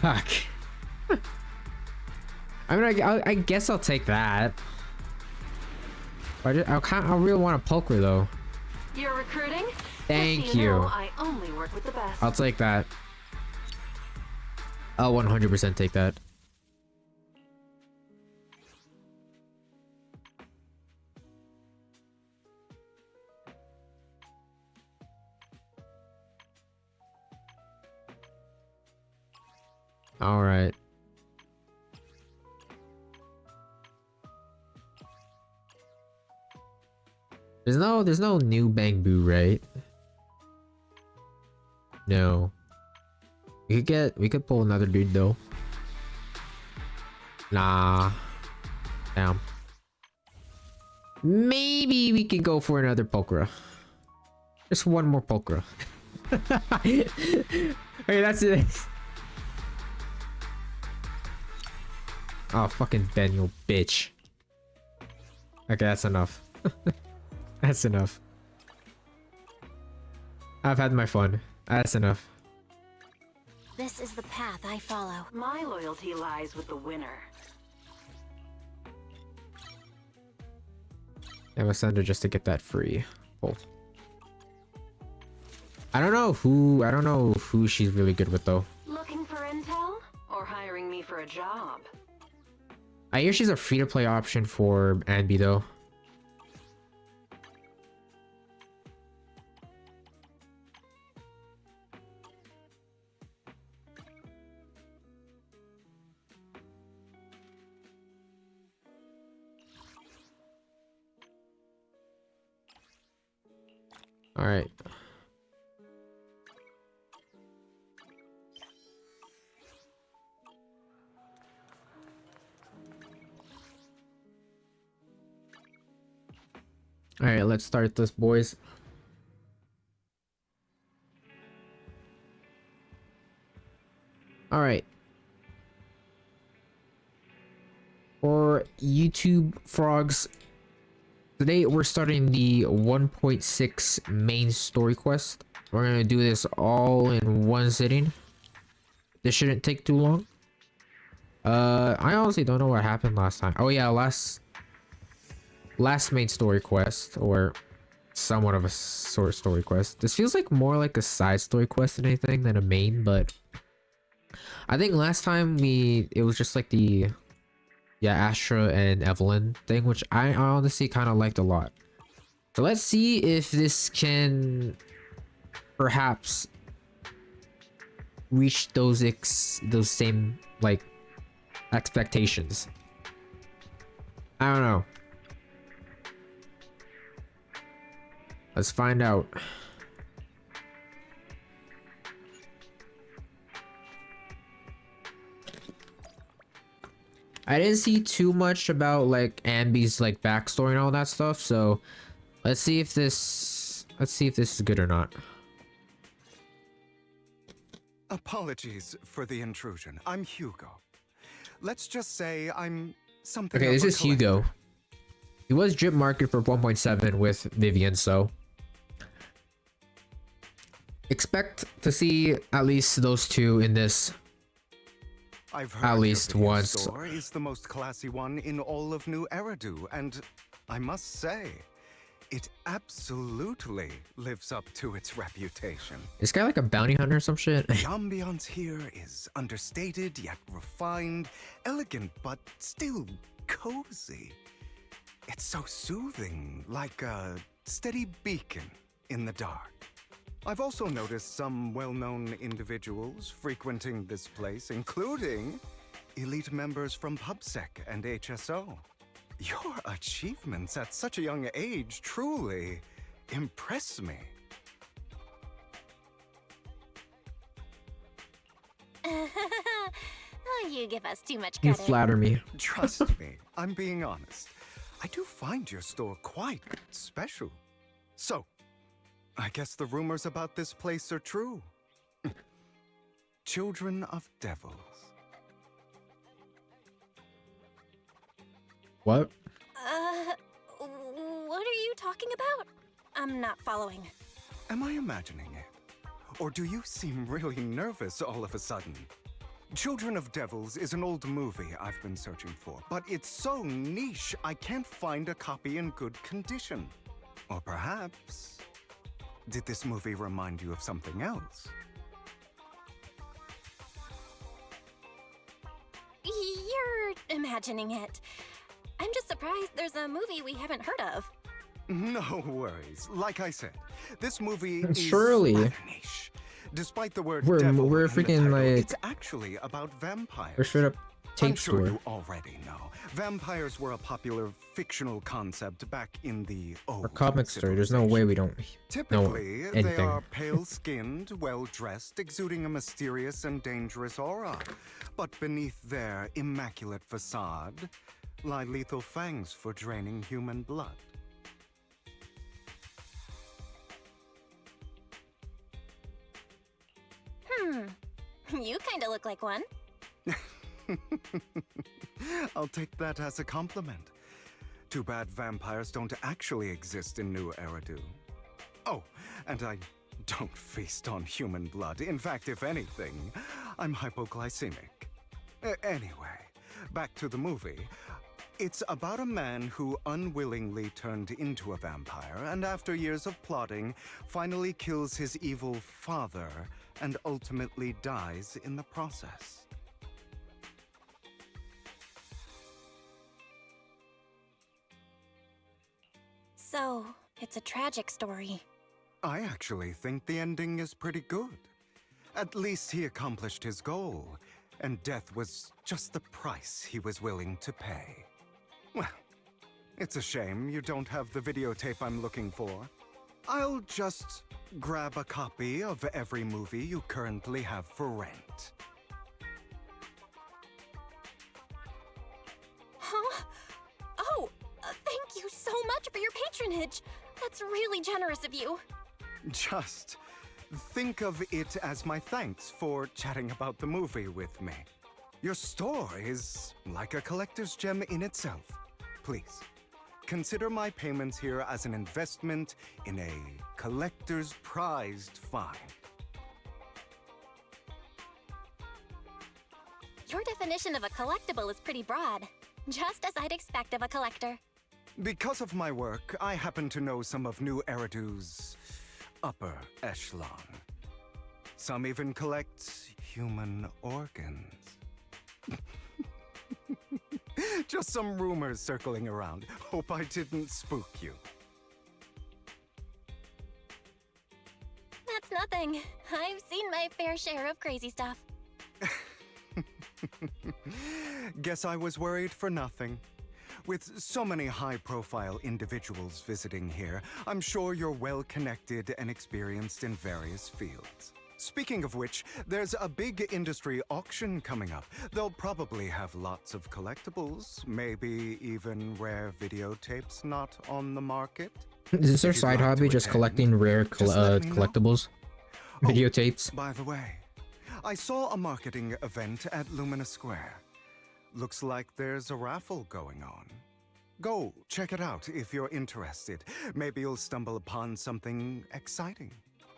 Fuck. I mean, I guess I'll take that. But I really want a poker though. You're recruiting? Thank Just so you. know, I only work with the best. I'll take that. I'll 100% take that. All right. There's no new Bang Boo, right? No. We could pull another dude though. Nah. Damn. Maybe we could go for another Pokera. Just one more Pokera. Okay, that's it. Oh, fucking Ben, you bitch. Okay, that's enough. That's enough. I've had my fun. That's enough. This is the path I follow. My loyalty lies with the winner. I'm gonna send her just to get that free. Oh. I don't know who she's really good with though. Looking for intel? Or hiring me for a job? I hear she's a free-to-play option for Anby though. All right. All right, let's start this, boys. All right. For YouTube frogs, today we're starting the 1.6 main story quest. We're gonna do this all in one sitting. This shouldn't take too long. I honestly don't know what happened last time. Oh yeah, last main story quest, or somewhat of a sort of story quest. This feels like more like a side story quest than anything than a main, but I think last time it was just like the Astra and Evelyn thing, which I honestly kind of liked a lot. So let's see if this can perhaps reach those same like expectations. I don't know. Let's find out. I didn't see too much about like Anby's like backstory and all that stuff, so let's see if this is good or not. Apologies for the intrusion. I'm Hugo. Let's just say I'm something. Okay, of this a is Hugo. He was drip market for 1.7 with Vivian, so expect to see at least those two in this. I've heard at least your video once. store is the most classy one in all of New Eridu, and I must say, it absolutely lives up to its reputation. This guy like a bounty hunter or some shit? The ambiance here is understated yet refined, elegant but still cozy. It's so soothing, like a steady beacon in the dark. I've also noticed some well-known individuals frequenting this place, including elite members from PubSec and HSO. Your achievements at such a young age truly impress me. Oh, you give us too much You credit. flatter me. Trust me, I'm being honest. I do find your store quite special. So, I guess the rumors about this place are true. Children of devils. What? What are you talking about? I'm not following. Am I imagining it? Or do you seem really nervous all of a sudden? Children of Devils is an old movie I've been searching for, but it's so niche I can't find a copy in good condition. Or perhaps, did this movie remind you of something else? You're imagining it. I'm just surprised there's a movie we haven't heard of. No worries. Like I said, this movie is Surely. rather niche. Despite the word We're devil in the freaking, title, like- it's actually about vampires. We're straight up tape I'm sure store. you already know. Vampires were a popular fictional concept back in the old Or comic story. There's no way we don't know Typically, they anything. are pale-skinned, well-dressed, exuding a mysterious and dangerous aura. But beneath their immaculate facade lie lethal fangs for draining human blood. You kinda look like one. I'll take that as a compliment. Too bad vampires don't actually exist in New Eridu. Oh, and I don't feast on human blood. In fact, if anything, I'm hypoglycemic. Anyway, back to the movie. It's about a man who unwillingly turned into a vampire, and after years of plotting, finally kills his evil father and ultimately dies in the process. So, it's a tragic story. I actually think the ending is pretty good. At least he accomplished his goal, and death was just the price he was willing to pay. Well, it's a shame you don't have the videotape I'm looking for. I'll just grab a copy of every movie you currently have for rent. Huh? Oh, thank you so much for your patronage. That's really generous of you. Just think of it as my thanks for chatting about the movie with me. Your store is like a collector's gem in itself. Please, consider my payments here as an investment in a collector's prized find. Your definition of a collectible is pretty broad, just as I'd expect of a collector. Because of my work, I happen to know some of New Eridu's upper echelon. Some even collect human organs. Just some rumors circling around. Hope I didn't spook you. That's nothing. I've seen my fair share of crazy stuff. Guess I was worried for nothing. With so many high-profile individuals visiting here, I'm sure you're well-connected and experienced in various fields. Speaking of which, there's a big industry auction coming up. They'll probably have lots of collectibles, maybe even rare videotapes not on the market. Is this their If you'd side like hobby? to Just attend, collecting rare just let me know. collectibles? Oh, Videotapes? by the way, I saw a marketing event at Lumina Square. Looks like there's a raffle going on. Go check it out if you're interested. Maybe you'll stumble upon something exciting,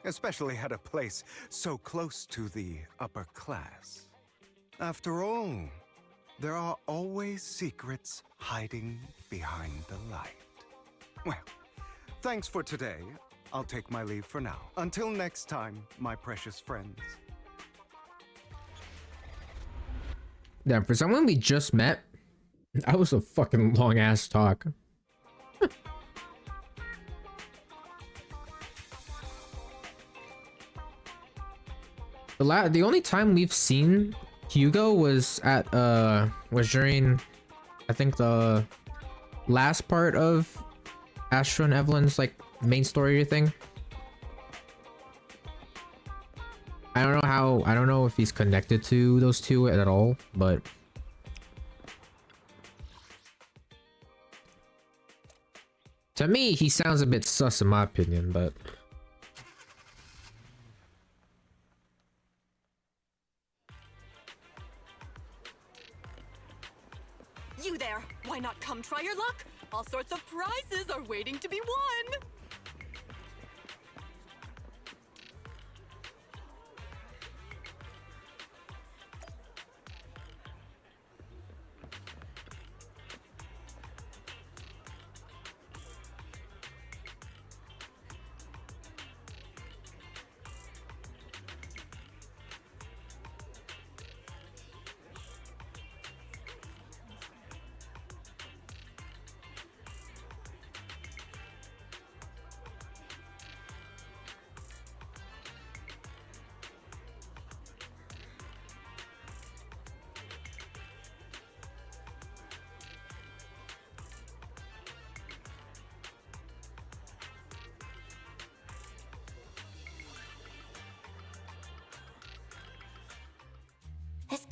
especially at a place so close to the upper class. After all, there are always secrets hiding behind the light. Well, thanks for today. I'll take my leave for now. Until next time, my precious friends. Damn, for someone we just met, that was a fucking long ass talk. The only time we've seen Hugo was at was during, I think, the last part of Astra and Evelyn's like main story thing. I don't know if he's connected to those two at all, but to me he sounds a bit sus in my opinion, but You there! Why not come try your luck? All sorts of prizes are waiting to be won!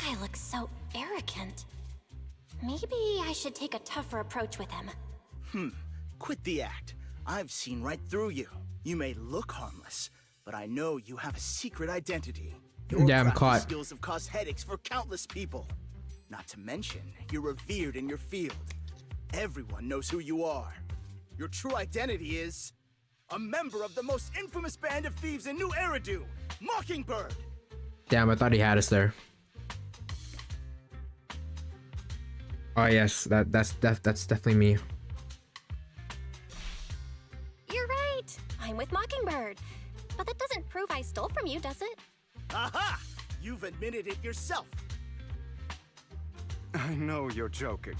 guy looks so arrogant. Maybe I should take a tougher approach with him. Quit the act. I've seen right through you. You may look harmless, but I know you have a secret identity. Your Yeah, I'm crafty caught. skills have caused headaches for countless people. Not to mention, you're revered in your field. Everyone knows who you are. Your true identity is a member of the most infamous band of thieves in New Eridu, Mockingbird. Damn, I thought he had us there. Oh yes, that's definitely me. You're right. I'm with Mockingbird. But that doesn't prove I stole from you, does it? Aha! You've admitted it yourself. I know you're joking,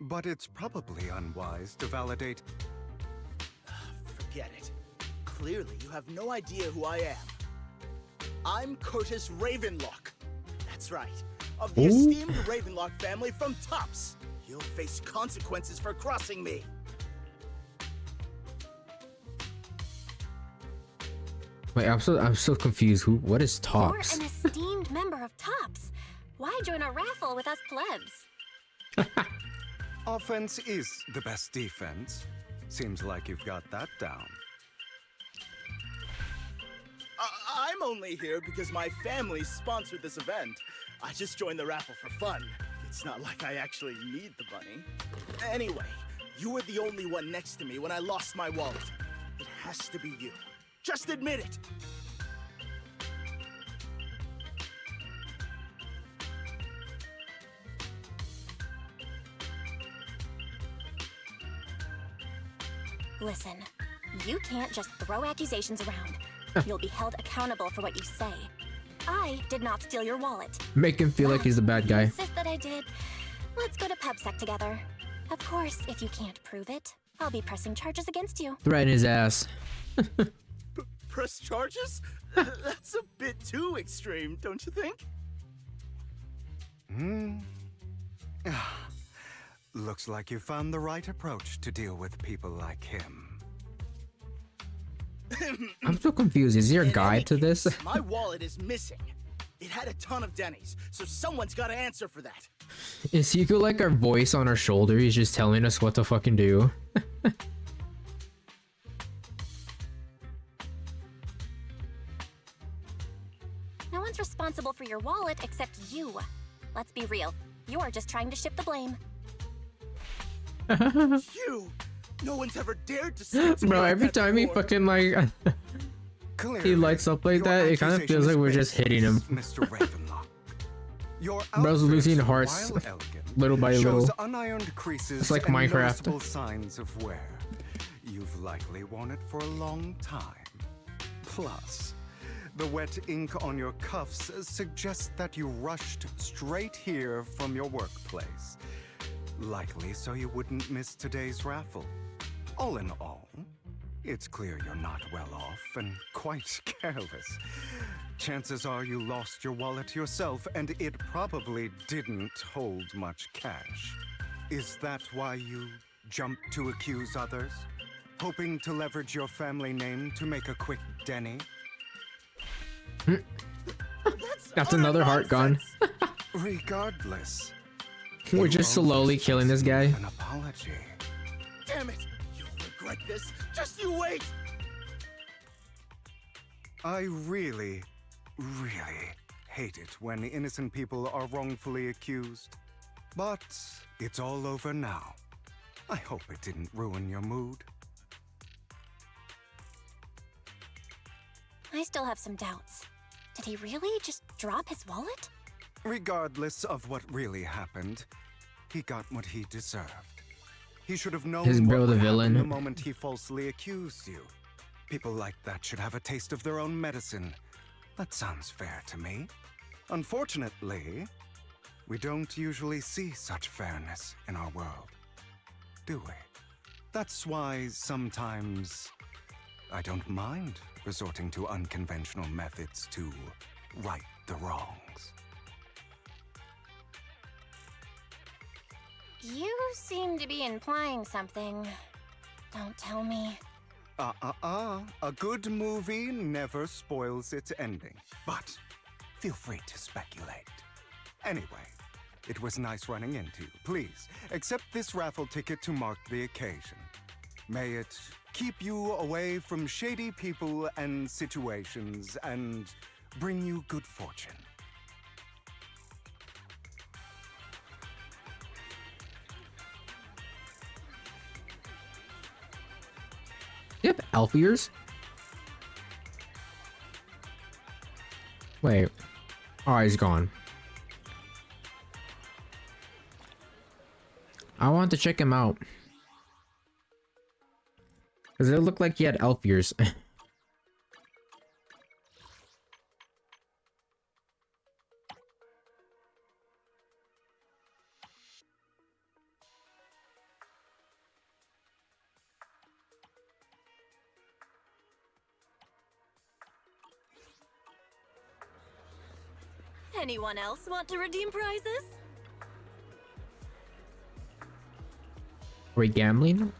but it's probably unwise to validate. Forget it. Clearly, you have no idea who I am. I'm Curtis Ravenlock. That's right. Of the esteemed Ravenlock family from Tops. You'll face consequences for crossing me. Wait, I'm so confused. What is Tops? You're an esteemed member of Tops. Why join a raffle with us plebs? Offense is the best defense. Seems like you've got that down. I'm only here because my family sponsored this event. I just joined the raffle for fun. It's not like I actually need the money. Anyway, you were the only one next to me when I lost my wallet. It has to be you. Just admit it. Listen, you can't just throw accusations around. You'll be held accountable for what you say. I did not steal your wallet. Make him feel like he's the bad guy. Insist that I did. Let's go to PubSec together. Of course, if you can't prove it, I'll be pressing charges against you. Threaten his ass. Press charges? That's a bit too extreme, don't you think? Looks like you found the right approach to deal with people like him. I'm so confused. Is there a guide to this? My wallet is missing. It had a ton of Denny's, so someone's got to answer for that. Is Hugo like our voice on our shoulder? He's just telling us what to fucking do. No one's responsible for your wallet except you. Let's be real. You're just trying to shift the blame. You! No one's ever dared to say to me Bro, like every that time he before. fucking like Clearly, he lights up like your that, it kind of feels like we're just hitting him. Mr. Ravenlock. Your Bro's outfit, losing hearts while elegant, little by little. shows unironed creases It's like and Minecraft. noticeable signs of wear. You've likely worn it for a long time. Plus, the wet ink on your cuffs suggests that you rushed straight here from your workplace. Likely so you wouldn't miss today's raffle. All in all, it's clear you're not well off and quite careless. Chances are you lost your wallet yourself, and it probably didn't hold much cash. Is that why you jumped to accuse others? Hoping to leverage your family name to make a quick Denny? That's another heart gone. Regardless, We're just slowly killing this guy. an apology. Damn it! You'll regret this. Just you wait! I really hate it when innocent people are wrongfully accused. But it's all over now. I hope it didn't ruin your mood. I still have some doubts. Did he really just drop his wallet? Regardless of what really happened, he got what he deserved. He should have known His bro, what the would happen villain. the moment he falsely accused you. People like that should have a taste of their own medicine. That sounds fair to me. Unfortunately, we don't usually see such fairness in our world, do we? That's why sometimes I don't mind resorting to unconventional methods to right the wrongs. You seem to be implying something. Don't tell me. A good movie never spoils its ending. But feel free to speculate. Anyway, it was nice running into you. Please, accept this raffle ticket to mark the occasion. May it keep you away from shady people and situations and bring you good fortune. You have elf ears? Wait. Oh, he's gone. I want to check him out. Because it looked like he had elf ears. Anyone else want to redeem prizes? Are we gambling?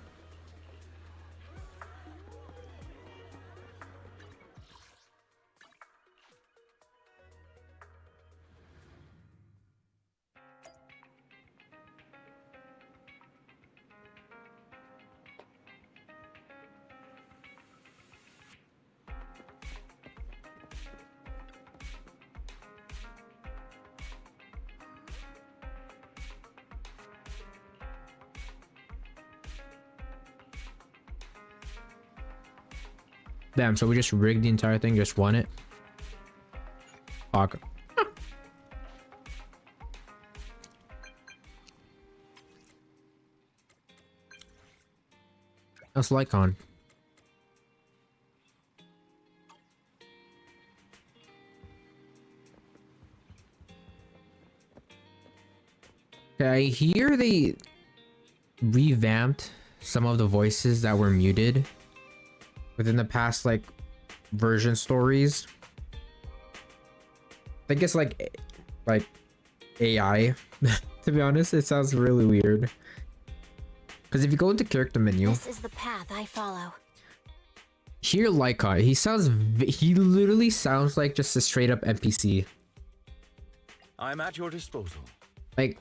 Damn, so we just rigged the entire thing, just won it. Fuck. That's Lycon. Okay, I hear they revamped some of the voices that were muted within the past like version stories. I think it's like AI. To be honest, it sounds really weird. Because if you go into character menu, This is the path I follow. hear Lycon. He literally sounds like just a straight up NPC. I'm at your disposal. Like,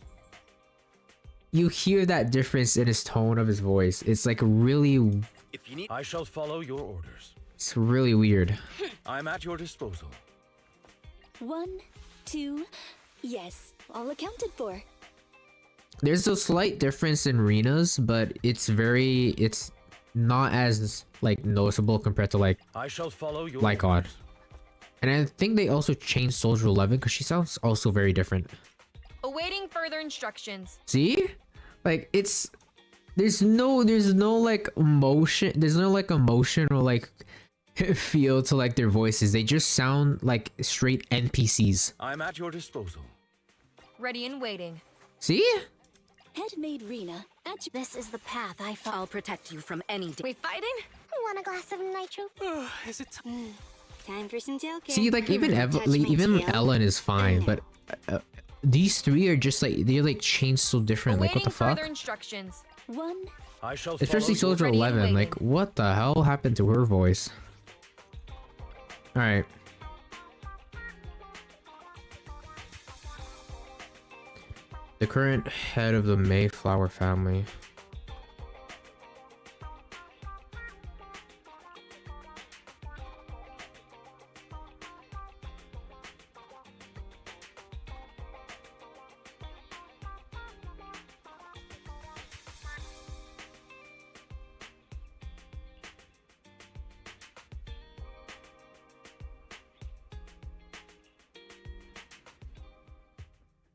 you hear that difference in his tone of his voice. It's like really, If you need, I shall follow your orders. it's really weird. I'm at your disposal. 1, 2, yes, all accounted for. There's a slight difference in Rena's, but it's not as like noticeable compared to like I shall follow your Lycon. orders. And I think they also changed Soldier 11 because she sounds also very different. Awaiting further instructions. See? Like there's no like emotion, there's no like emotion or like feel to like their voices. They just sound like straight NPCs. I'm at your disposal. Ready and waiting. See? Headmaid Rena, This is the path I follow. I'll protect you from any We fighting? Want a glass of nitro? Is it? time for some tailgate. See, like even Touch my even tail. Ellen is fine, but these three are just like they're like changed so different. Like what Awaiting the fuck? further instructions. 1, I shall Especially follow Soldier Ready and 11. Like waiting. what the hell happened to her voice? All right. The current head of the Mayflower family.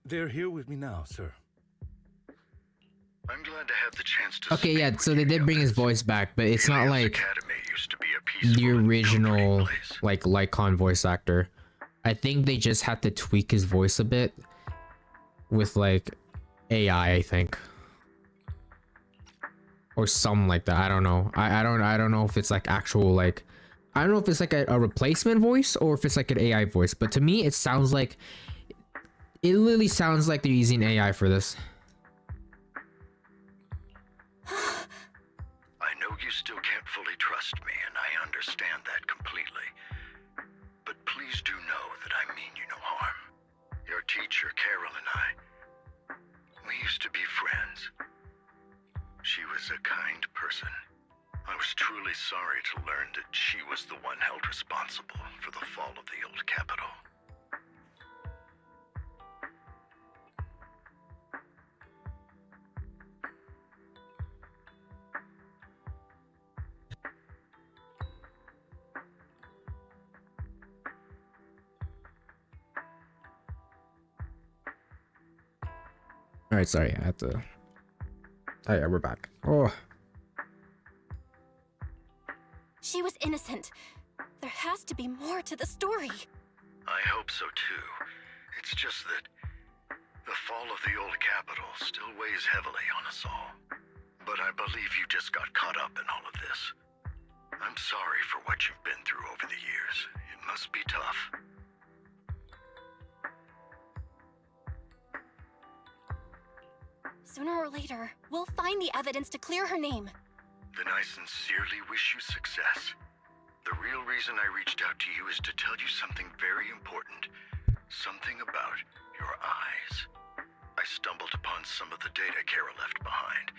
They're here with me now, sir. I'm glad to have the chance to Okay, yeah, so they did bring his voice back, but it's not like Academy used to be a peaceful the and original comforting place. like Lycon voice actor. I think they just had to tweak his voice a bit with like AI, I think. Or something like that. I don't know. I don't know if it's like actual like I don't know if it's like a replacement voice or if it's like an AI voice, but to me it sounds like it literally sounds like they're using AI for this. I know you still can't fully trust me, and I understand that completely. But please do know that I mean you no harm. Your teacher, Carol, and I. We used to be friends. She was a kind person. I was truly sorry to learn that she was the one held responsible for the fall of the old capital. All right, sorry, I have to. Oh yeah, we're back. Oh. She was innocent. There has to be more to the story. I hope so too. It's just that the fall of the old capital still weighs heavily on us all. But I believe you just got caught up in all of this. I'm sorry for what you've been through over the years. It must be tough. Sooner or later, we'll find the evidence to clear her name. Then I sincerely wish you success. The real reason I reached out to you is to tell you something very important. Something about your eyes. I stumbled upon some of the data Carol left behind.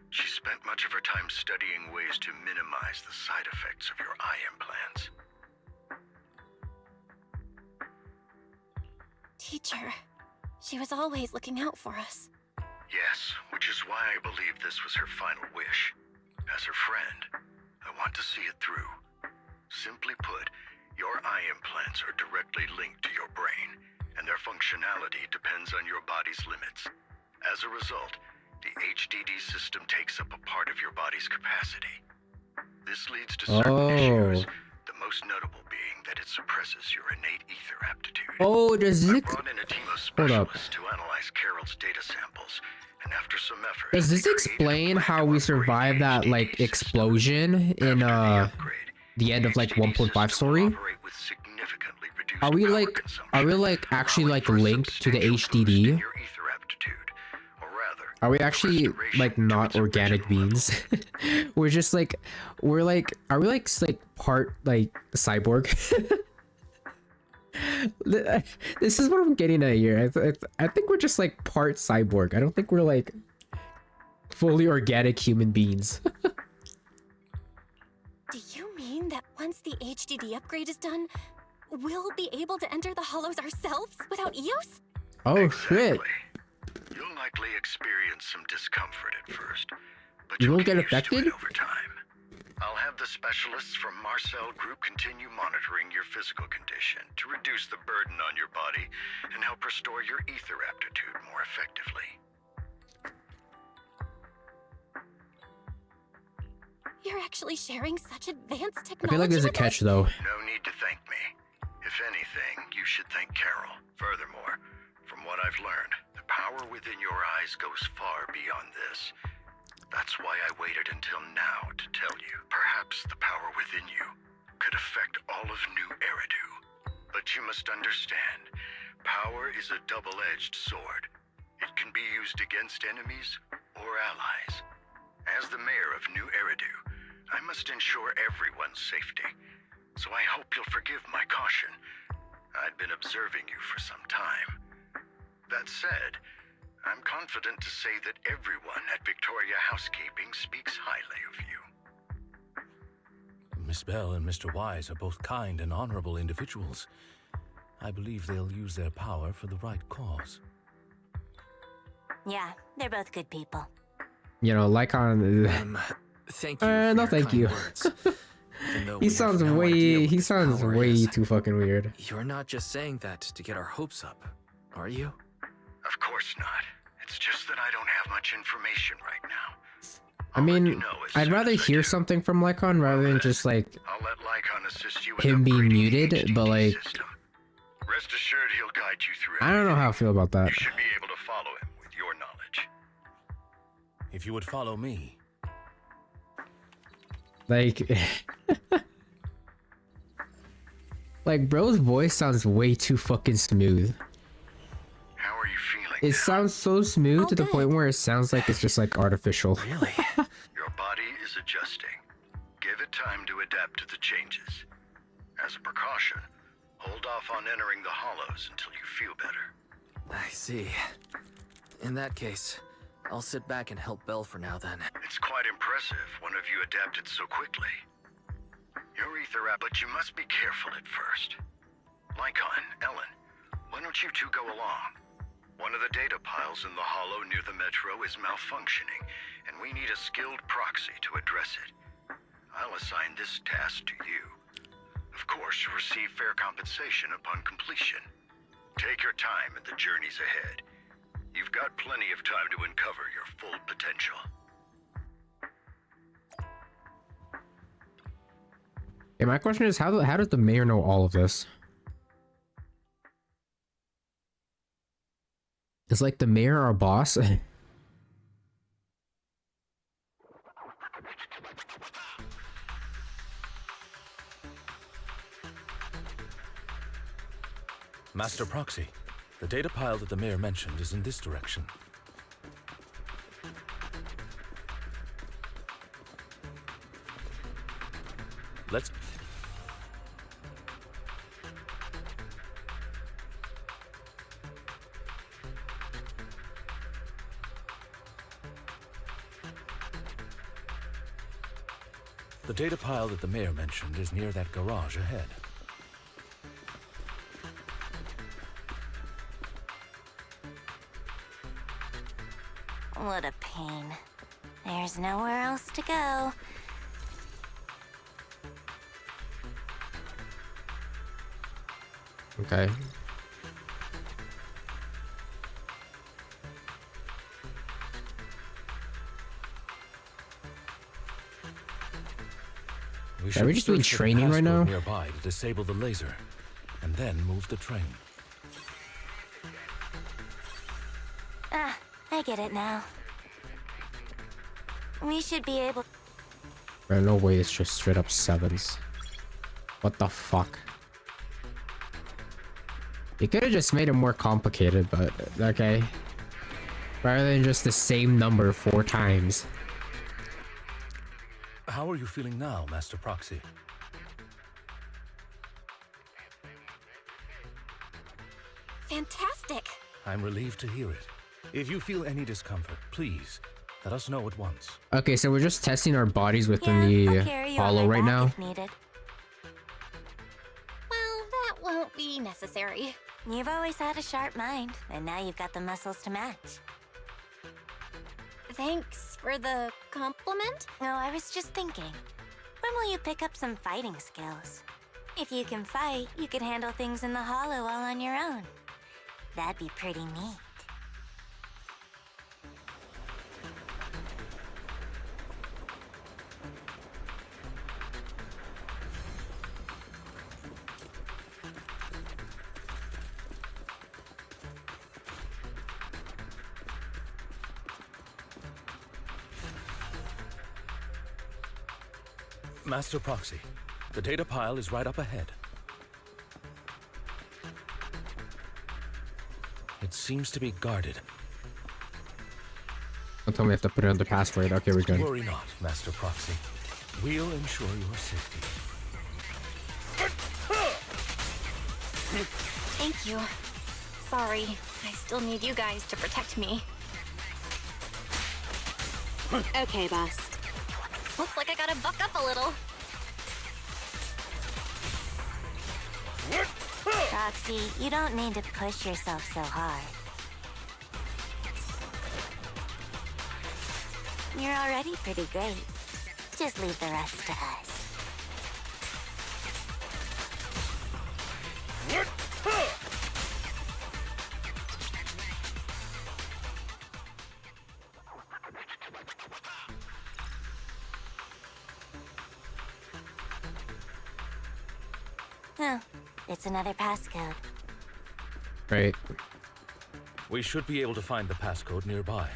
She spent much of her time studying ways to minimize the side effects of your eye implants. Teacher, she was always looking out for us. Yes, which is why I believe this was her final wish. As her friend, I want to see it through. Simply put, your eye implants are directly linked to your brain, and their functionality depends on your body's limits. As a result, the HDD system takes up a part of your body's capacity. This leads to certain issues, the most notable being that it suppresses your innate ether aptitude. Oh, does I it? brought in a team of Hold up. specialists to analyze Carol's data samples, and after some effort, Does this they created explain a plan how to we upgrade survived the that HDD like system. explosion in the end of like 1.5 story? Are we like actually like linked to the HDD? Are we actually like not organic beings? We're just like are we like part like cyborg? This is what I'm getting at here. I think we're just like part cyborg. I don't think we're like fully organic human beings. Do you mean that once the HDD upgrade is done, we'll be able to enter the hollows ourselves without EOS? Oh shit. You'll likely experience some discomfort at first, but You you'll won't get used to affected? it over time. I'll have the specialists from Marcel Group continue monitoring your physical condition to reduce the burden on your body and help restore your ether aptitude more effectively. You're actually sharing such advanced I technology. feel like there's a with catch us? though. No need to thank me. If anything, you should thank Carol. Furthermore, from what I've learned, the power within your eyes goes far beyond this. That's why I waited until now to tell you. Perhaps the power within you could affect all of New Eridu. But you must understand, power is a double-edged sword. It can be used against enemies or allies. As the mayor of New Eridu, I must ensure everyone's safety. So I hope you'll forgive my caution. I'd been observing you for some time. That said, I'm confident to say that everyone at Victoria Housekeeping speaks highly of you. Miss Bell and Mr. Wise are both kind and honorable individuals. I believe they'll use their power for the right cause. Yeah, they're both good people. You know, like on Thank you. no thank you. He sounds way too fucking weird. You're not just saying that to get our hopes up, are you? Of course not. It's just that I don't have much information right now. I mean, I'd rather hear something from Lycon rather than just like I'll let Lycon assist you with him being upgrading the muted, HDD but like system. Rest assured he'll guide you through I don't know how I feel about that. You should be able to follow him with your knowledge. If you would follow me. Like like bro's voice sounds way too fucking smooth. How are you feeling? It sounds so smooth to the point where it sounds like it's just like artificial. Really? Your body is adjusting. Give it time to adapt to the changes. As a precaution, hold off on entering the hollows until you feel better. I see. In that case, I'll sit back and help Belle for now then. It's quite impressive one of you adapted so quickly. Your ether app, but you must be careful at first. Lycon, Ellen, why don't you two go along? One of the data piles in the hollow near the metro is malfunctioning, and we need a skilled proxy to address it. I'll assign this task to you. Of course, you'll receive fair compensation upon completion. Take your time in the journeys ahead. You've got plenty of time to uncover your full potential. Hey, my question is, how does the mayor know all of this? Is like the mayor our boss? Master Proxy, the data pile that the mayor mentioned is in this direction. Let's... The data pile that the mayor mentioned is near that garage ahead. What a pain. There's nowhere else to go. Okay. Are we just doing training right now? Nearby to disable the laser, and then move the train. Ah, I get it now. We should be able... Bro, no way it's just straight up sevens. What the fuck? You could have just made it more complicated, but okay. Rather than just the same number 4 times. How are you feeling now, Master Proxy? Fantastic! I'm relieved to hear it. If you feel any discomfort, please, let us know at once. Okay, so we're just testing our bodies within the hollow right now. If needed. Well, that won't be necessary. You've always had a sharp mind, and now you've got the muscles to match. Thanks for the compliment. No, I was just thinking. When will you pick up some fighting skills? If you can fight, you could handle things in the hollow all on your own. That'd be pretty neat. Master Proxy, the data pile is right up ahead. It seems to be guarded. Don't tell me I have to put in the password. Okay, we're good. Worry not, Master Proxy. We'll ensure your safety. Thank you. Sorry, I still need you guys to protect me. Okay, boss. Looks like I gotta buck up a little. Roxy, you don't need to push yourself so hard. You're already pretty great. Just leave the rest to us. Oh, it's another passcode. Right. We should be able to find the passcode nearby.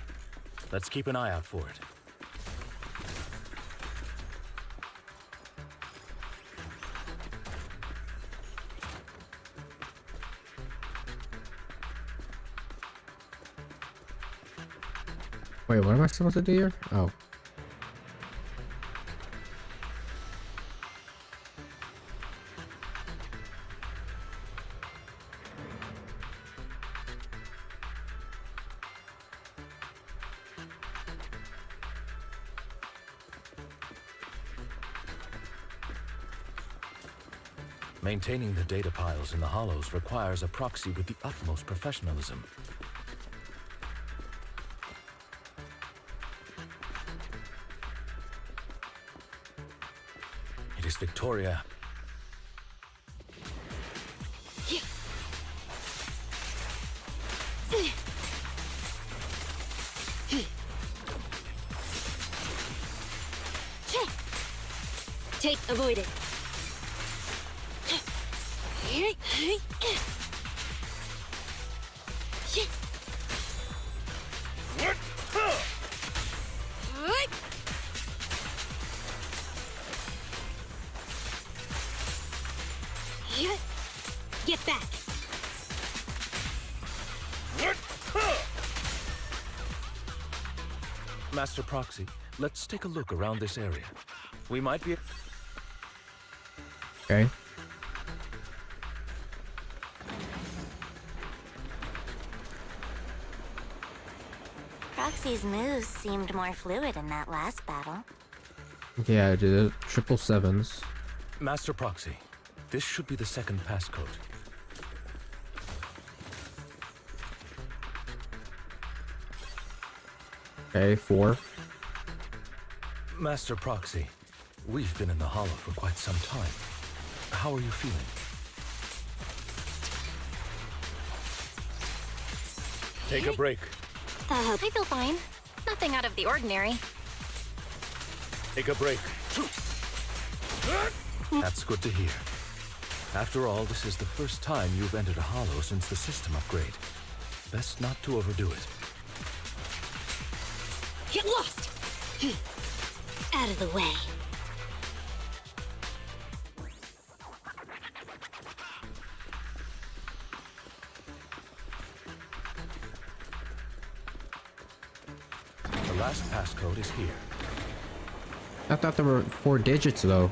Let's keep an eye out for it. Wait, what am I supposed to do here? Oh. Maintaining the data piles in the hollows requires a proxy with the utmost professionalism. It is Victoria. Take avoided. Get back. Master Proxy, let's take a look around this area. We might be... Okay. Proxy's moves seemed more fluid in that last battle. Yeah, I did it. 777s. Master Proxy, this should be the second passcode. Okay, 4. Master Proxy, we've been in the Hollow for quite some time. How are you feeling? Take a break. I feel fine. Nothing out of the ordinary. Take a break. That's good to hear. After all, this is the first time you've entered a Hollow since the system upgrade. Best not to overdo it. Get lost! Out of the way. The last passcode is here. I thought there were 4 digits though.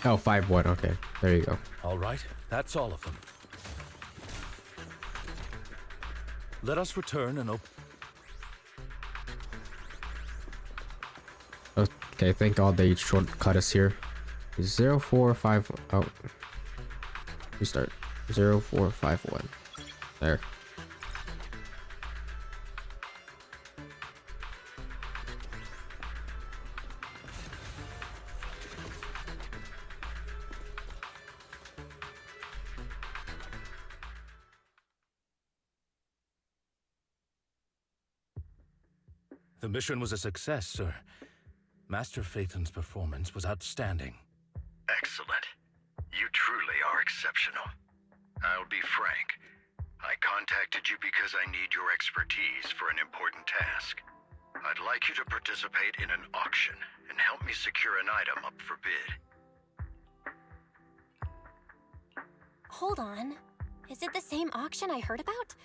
Oh, 5-1. Okay, there you go. All right, that's all of them. Let us return and open. Okay, thank God they shortcut us here. 0451. Oh, restart. 0451. There. The mission was a success, sir. Master Phaethon's performance was outstanding. Excellent. You truly are exceptional. I'll be frank. I contacted you because I need your expertise for an important task. I'd like you to participate in an auction and help me secure an item up for bid. Hold on. Is it the same auction I heard about?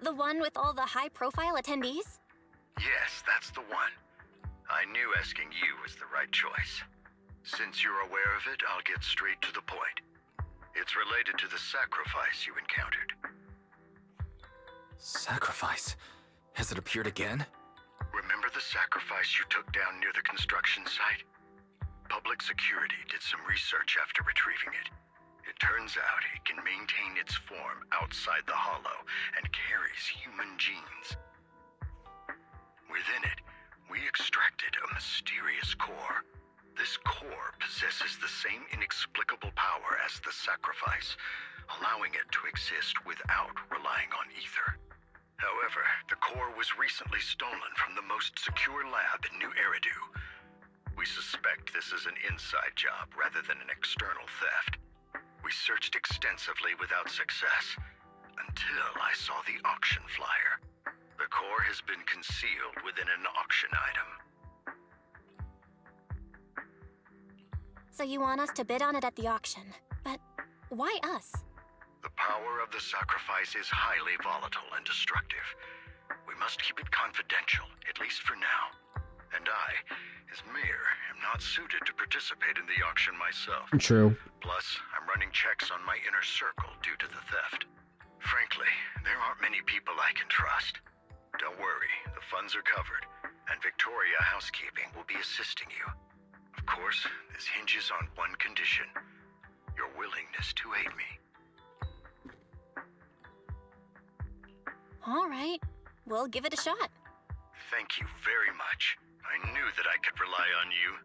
The one with all the high-profile attendees? Yes, that's the one. I knew asking you was the right choice. Since you're aware of it, I'll get straight to the point. It's related to the sacrifice you encountered. Sacrifice? Has it appeared again? Remember the sacrifice you took down near the construction site? Public security did some research after retrieving it. It turns out it can maintain its form outside the Hollow and carries human genes. Within it, we extracted a mysterious core. This core possesses the same inexplicable power as the sacrifice, allowing it to exist without relying on ether. However, the core was recently stolen from the most secure lab in New Eridu. We suspect this is an inside job rather than an external theft. We searched extensively without success, until I saw the auction flyer. The core has been concealed within an auction item. So you want us to bid on it at the auction. But why us? The power of the sacrifice is highly volatile and destructive. We must keep it confidential, at least for now. And I, as mayor, am not suited to participate in the auction myself. True. Plus, I'm running checks on my inner circle due to the theft. Frankly, there aren't many people I can trust. Don't worry, the funds are covered, and Victoria Housekeeping will be assisting you. Of Of course, this hinges on one condition. Your willingness to aid me. All right, we'll give it a shot. Thank you very much. I knew that I could rely on you.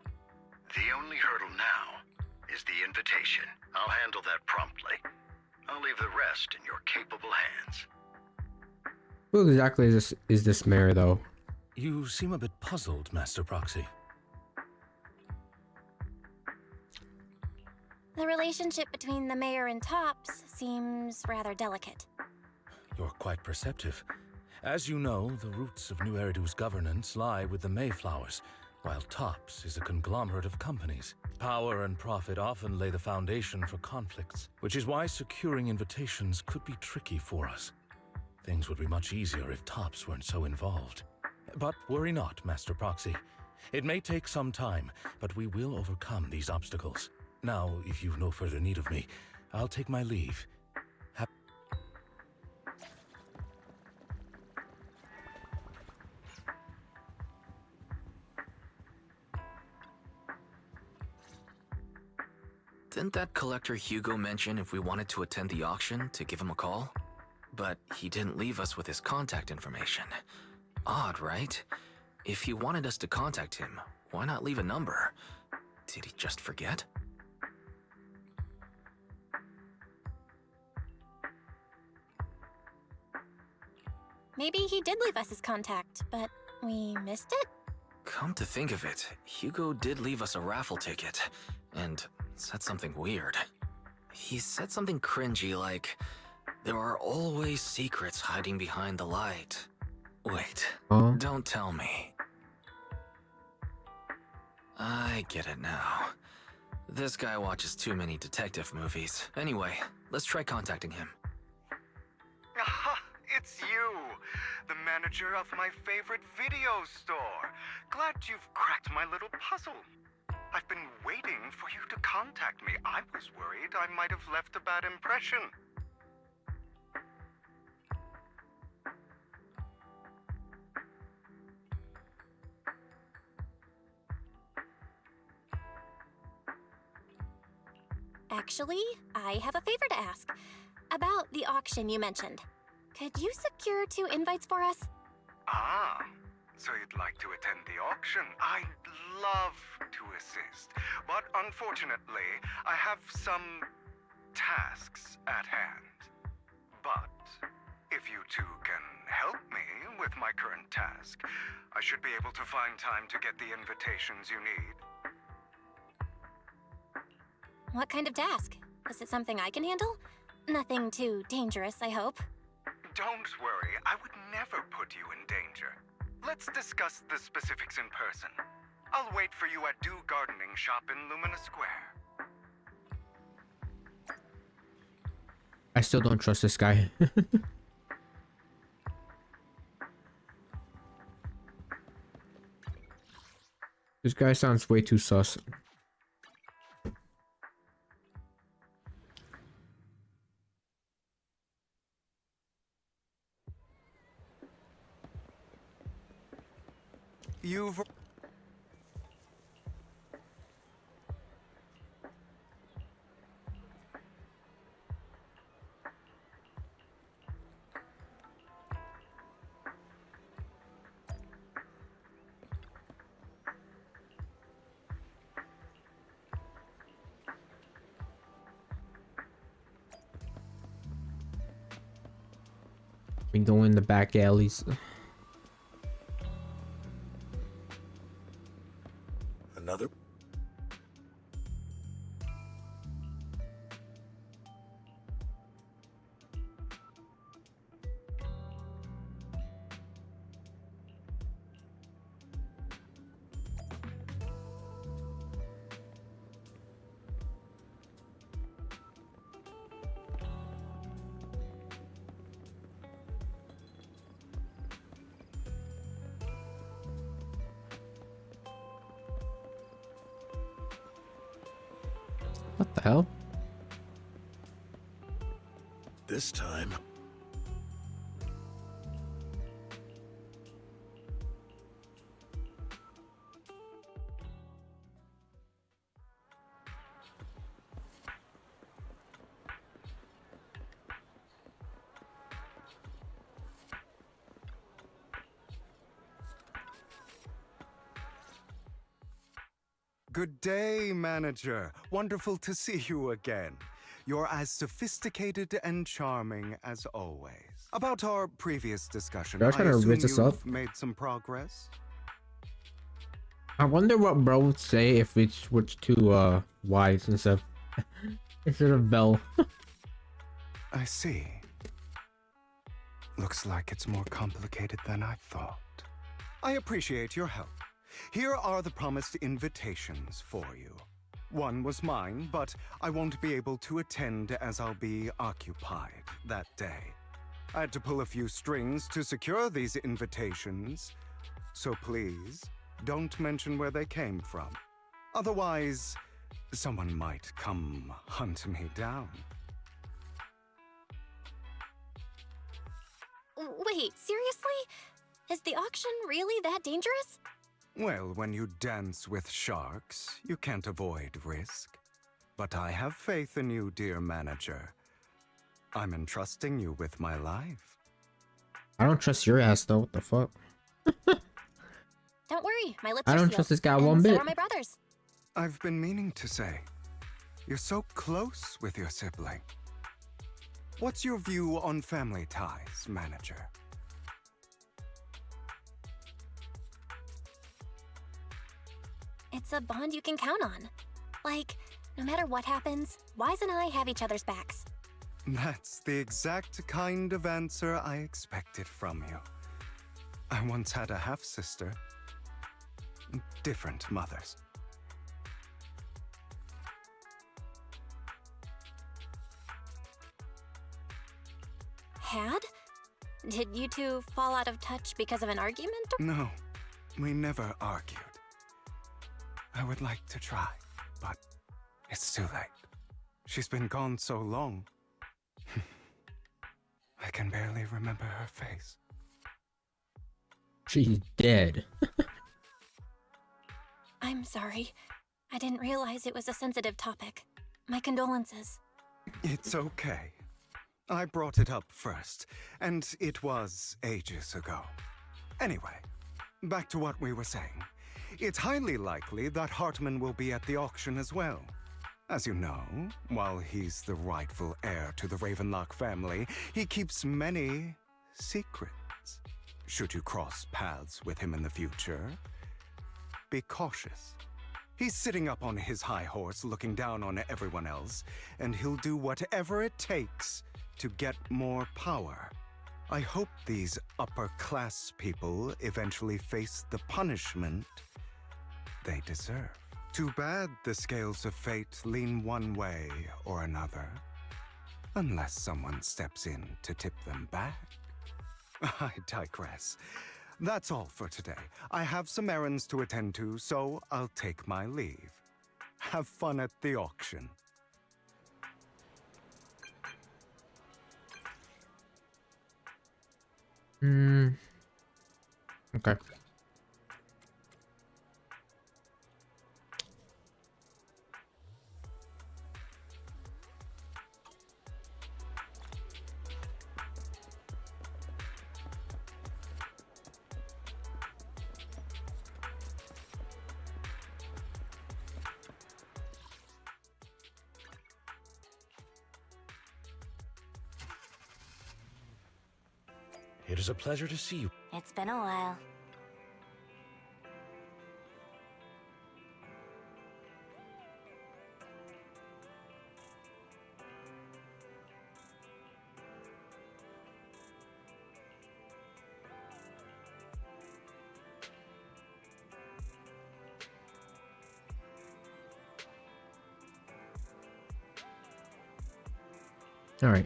The only hurdle now is the invitation. I'll handle that promptly. I'll leave the rest in your capable hands. Who exactly is this mayor, though? You seem a bit puzzled, Master Proxy. The relationship between the mayor and Tops seems rather delicate. You're quite perceptive. As you know, the roots of New Eridu's governance lie with the Mayflowers, while Tops is a conglomerate of companies. Power and profit often lay the foundation for conflicts, which is why securing invitations could be tricky for us. Things would be much easier if Tops weren't so involved. But worry not, Master Proxy. It may take some time, but we will overcome these obstacles. Now, if you've no further need of me, I'll take my leave. Didn't that collector Hugo mention if we wanted to attend the auction to give him a call? But he didn't leave us with his contact information. Odd, right? If he wanted us to contact him, why not leave a number? Did he just forget? Maybe he did leave us his contact, but we missed it? Come to think of it, Hugo did leave us a raffle ticket, and said something weird. He said something cringy like, "There are always secrets hiding behind the light." Wait, don't tell me. I get it now. This guy watches too many detective movies. Anyway, let's try contacting him. Aha, it's you, the manager of my favorite video store. Glad you've cracked my little puzzle. I've been waiting for you to contact me. I was worried I might have left a bad impression. Actually, I have a favor to ask. About the auction you mentioned. Could you secure 2 invites for us? Ah, so you'd like to attend the auction? I'd love to assist, but unfortunately, I have some tasks at hand. But if you two can help me with my current task, I should be able to find time to get the invitations you need. What kind of task? Is it something I can handle? Nothing too dangerous, I hope. Don't worry, I would never put you in danger. Let's discuss the specifics in person. I'll wait for you at Dew Gardening Shop in Lumina Square. I still don't trust this guy. This guy sounds way too sus. You've... We go in the back alleys. Another? What the hell? This time. Good day, manager. Wonderful to see you again. You're as sophisticated and charming as always. About our previous discussion, Y'all I trying to assume rinse us you've up? made some progress? I wonder what bro would say if we switched to Wise instead of Bell. I see. Looks like it's more complicated than I thought. I appreciate your help. Here are the promised invitations for you. One was mine, but I won't be able to attend as I'll be occupied that day. I had to pull a few strings to secure these invitations, so please don't mention where they came from. Otherwise, someone might come hunt me down. Wait, seriously? Is the auction really that dangerous? Well, when you dance with sharks, you can't avoid risk. But I have faith in you, dear manager. I'm entrusting you with my life. I don't trust your ass though. What the fuck? Don't worry, my lips I are don't sealed, trust this guy and one so bit. are my brothers. I've been meaning to say, you're so close with your sibling. What's your view on family ties, manager? It's a bond you can count on. Like, no matter what happens, Wise and I have each other's backs. That's the exact kind of answer I expected from you. I once had a half-sister. Different mothers. Had? Did you two fall out of touch because of an argument? No, we never argued. I would like to try, but it's too late. She's been gone so long. I can barely remember her face. She's dead. I'm sorry. I didn't realize it was a sensitive topic. My condolences. It's okay. I brought it up first, and it was ages ago. Anyway, back to what we were saying. It's highly likely that Hartman will be at the auction as well. As you know, while he's the rightful heir to the Ravenlock family, he keeps many secrets. Should you cross paths with him in the future, be cautious. He's sitting up on his high horse looking down on everyone else, and he'll do whatever it takes to get more power. I hope these upper-class people eventually face the punishment they deserve. Too bad the scales of fate lean one way or another, unless someone steps in to tip them back. I digress. That's all for today. I have some errands to attend to, so I'll take my leave. Have fun at the auction. Okay. It is a pleasure to see you. It's been a while. All right.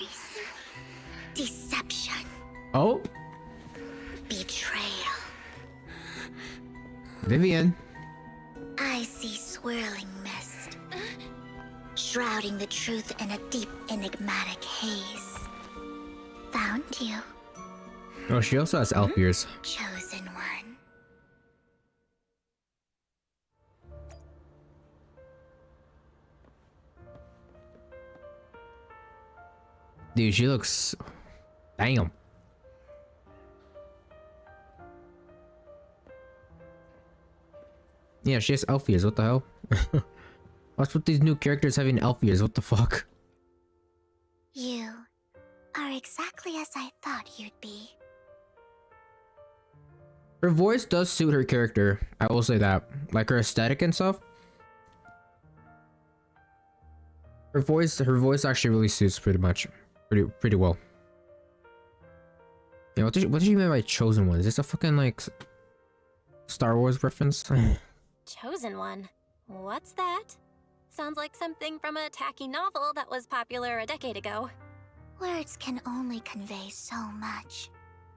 Lies. Deception. Oh, Betrayal. Vivian. I see swirling mist, shrouding the truth in a deep, enigmatic haze. Found you, Oh, she also has elf ears. chosen one. Dude, she looks... Damn. Yeah, she has elf ears. What the hell? What's with these new characters having elf ears? What the fuck? You are exactly as I thought you'd be. Her voice does suit her character. I will say that. Like her aesthetic and stuff. Her voice actually really suits pretty much. Pretty well. Yeah, what did you mean by chosen one? Is this a fucking like Star Wars reference? Chosen one? What's that? Sounds like something from a tacky novel that was popular a decade ago. Words can only convey so much,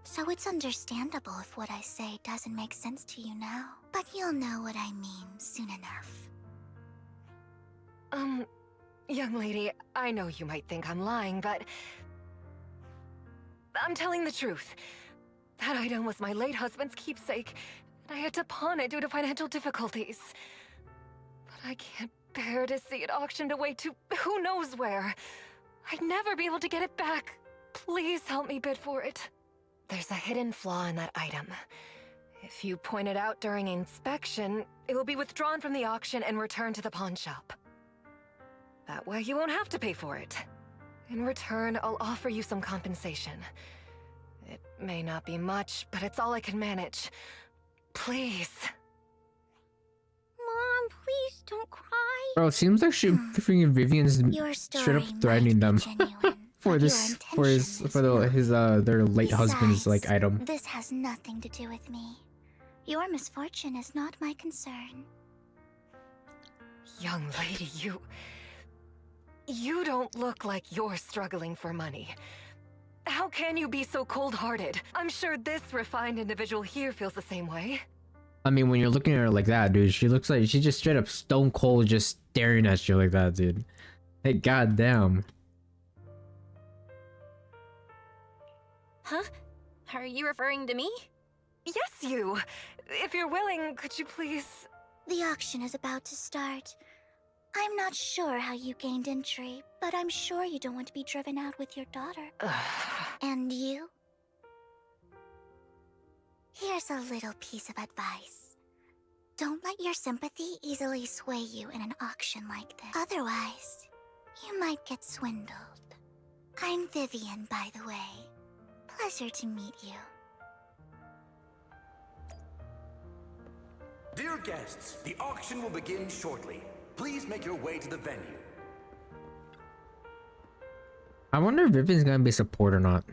so it's understandable if what I say doesn't make sense to you now. But you'll know what I mean soon enough. Young lady, I know you might think I'm lying, but I'm telling the truth. That item was my late husband's keepsake, and I had to pawn it due to financial difficulties. But I can't bear to see it auctioned away to who knows where. I'd never be able to get it back. Please help me bid for it. There's a hidden flaw in that item. If you point it out during inspection, it will be withdrawn from the auction and returned to the pawn shop. That way you won't have to pay for it. In return, I'll offer you some compensation. It may not be much, but it's all I can manage. Please. Mom, please don't cry. Bro, it seems like freaking Vivian's straight up threatening them for their late husband's like item. This has nothing to do with me. Your misfortune is not my concern. Young lady, you don't look like you're struggling for money. How can you be so cold-hearted? I'm sure this refined individual here feels the same way. I mean, when you're looking at her like that, dude, she looks like she just straight up stone cold just staring at you like that, dude. Hey, goddamn. Huh? Are you referring to me? Yes, you. If you're willing, could you please... The auction is about to start. I'm not sure how you gained entry, but I'm sure you don't want to be driven out with your daughter. And you? Here's a little piece of advice. Don't let your sympathy easily sway you in an auction like this. Otherwise, you might get swindled. I'm Vivian, by the way. Pleasure to meet you. Dear guests, the auction will begin shortly. Please make your way to the venue. I wonder if Vivian's gonna be support or not.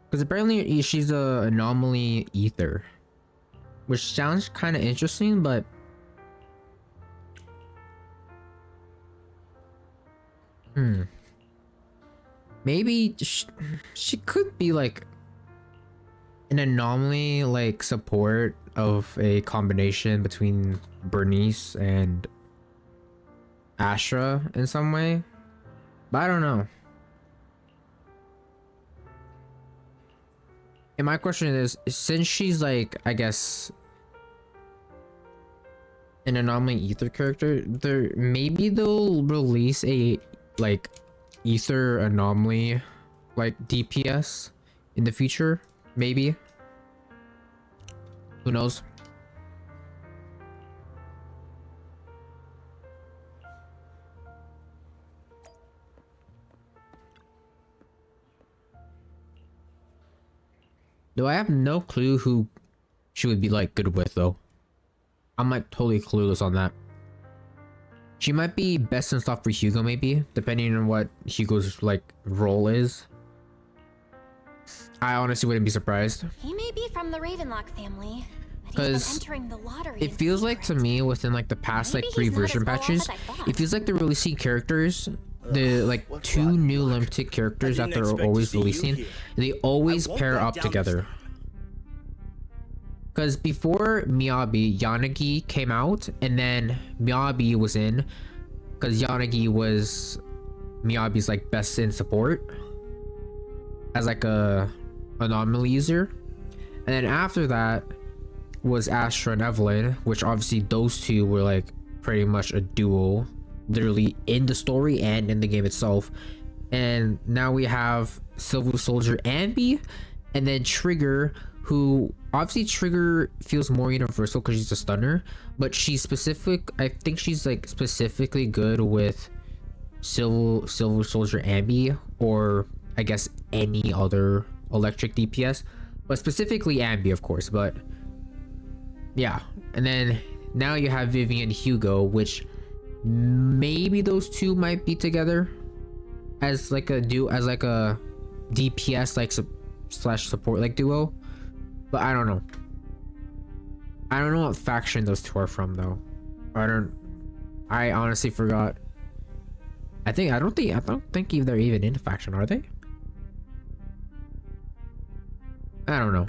Because apparently she's a anomaly ether. Which sounds kind of interesting, but... Maybe she could be like an anomaly like support of a combination between Bernice and Astra in some way, but I don't know. And my question is, since she's like, I guess, an anomaly ether character, maybe they'll release a like ether anomaly like DPS in the future, maybe. Who knows? Though I have no clue who she would be like good with though. I'm like totally clueless on that. She might be best in slot for Hugo maybe, depending on what Hugo's like role is. I honestly wouldn't be surprised. He may be from the Ravenlock family, but he's Because been entering the lottery. it feels like to me within like the past like 3 version patches, it feels like they're releasing characters the like two new limited characters that they're always releasing, they always pair up together. Because before Miyabi, Yanagi came out, and then Miyabi was in, because Yanagi was Miyabi's like best in support as like a anomaly user, and then after that was Astra and Evelyn, which obviously those two were like pretty much a duo, literally in the story and in the game itself. And now we have Silver Soldier Ambi, and then Trigger, who obviously Trigger feels more universal because she's a stunner, but she's specific. I think she's like specifically good with Silver Soldier Ambi, or I guess any other electric DPS, but specifically Ambi, of course. But yeah, and then now you have Vivian Hugo, which maybe those two might be together as like a DPS like slash support like duo. But I don't know. I don't know what faction those two are from though. I honestly forgot. I don't think they're even in a faction, are they? I don't know.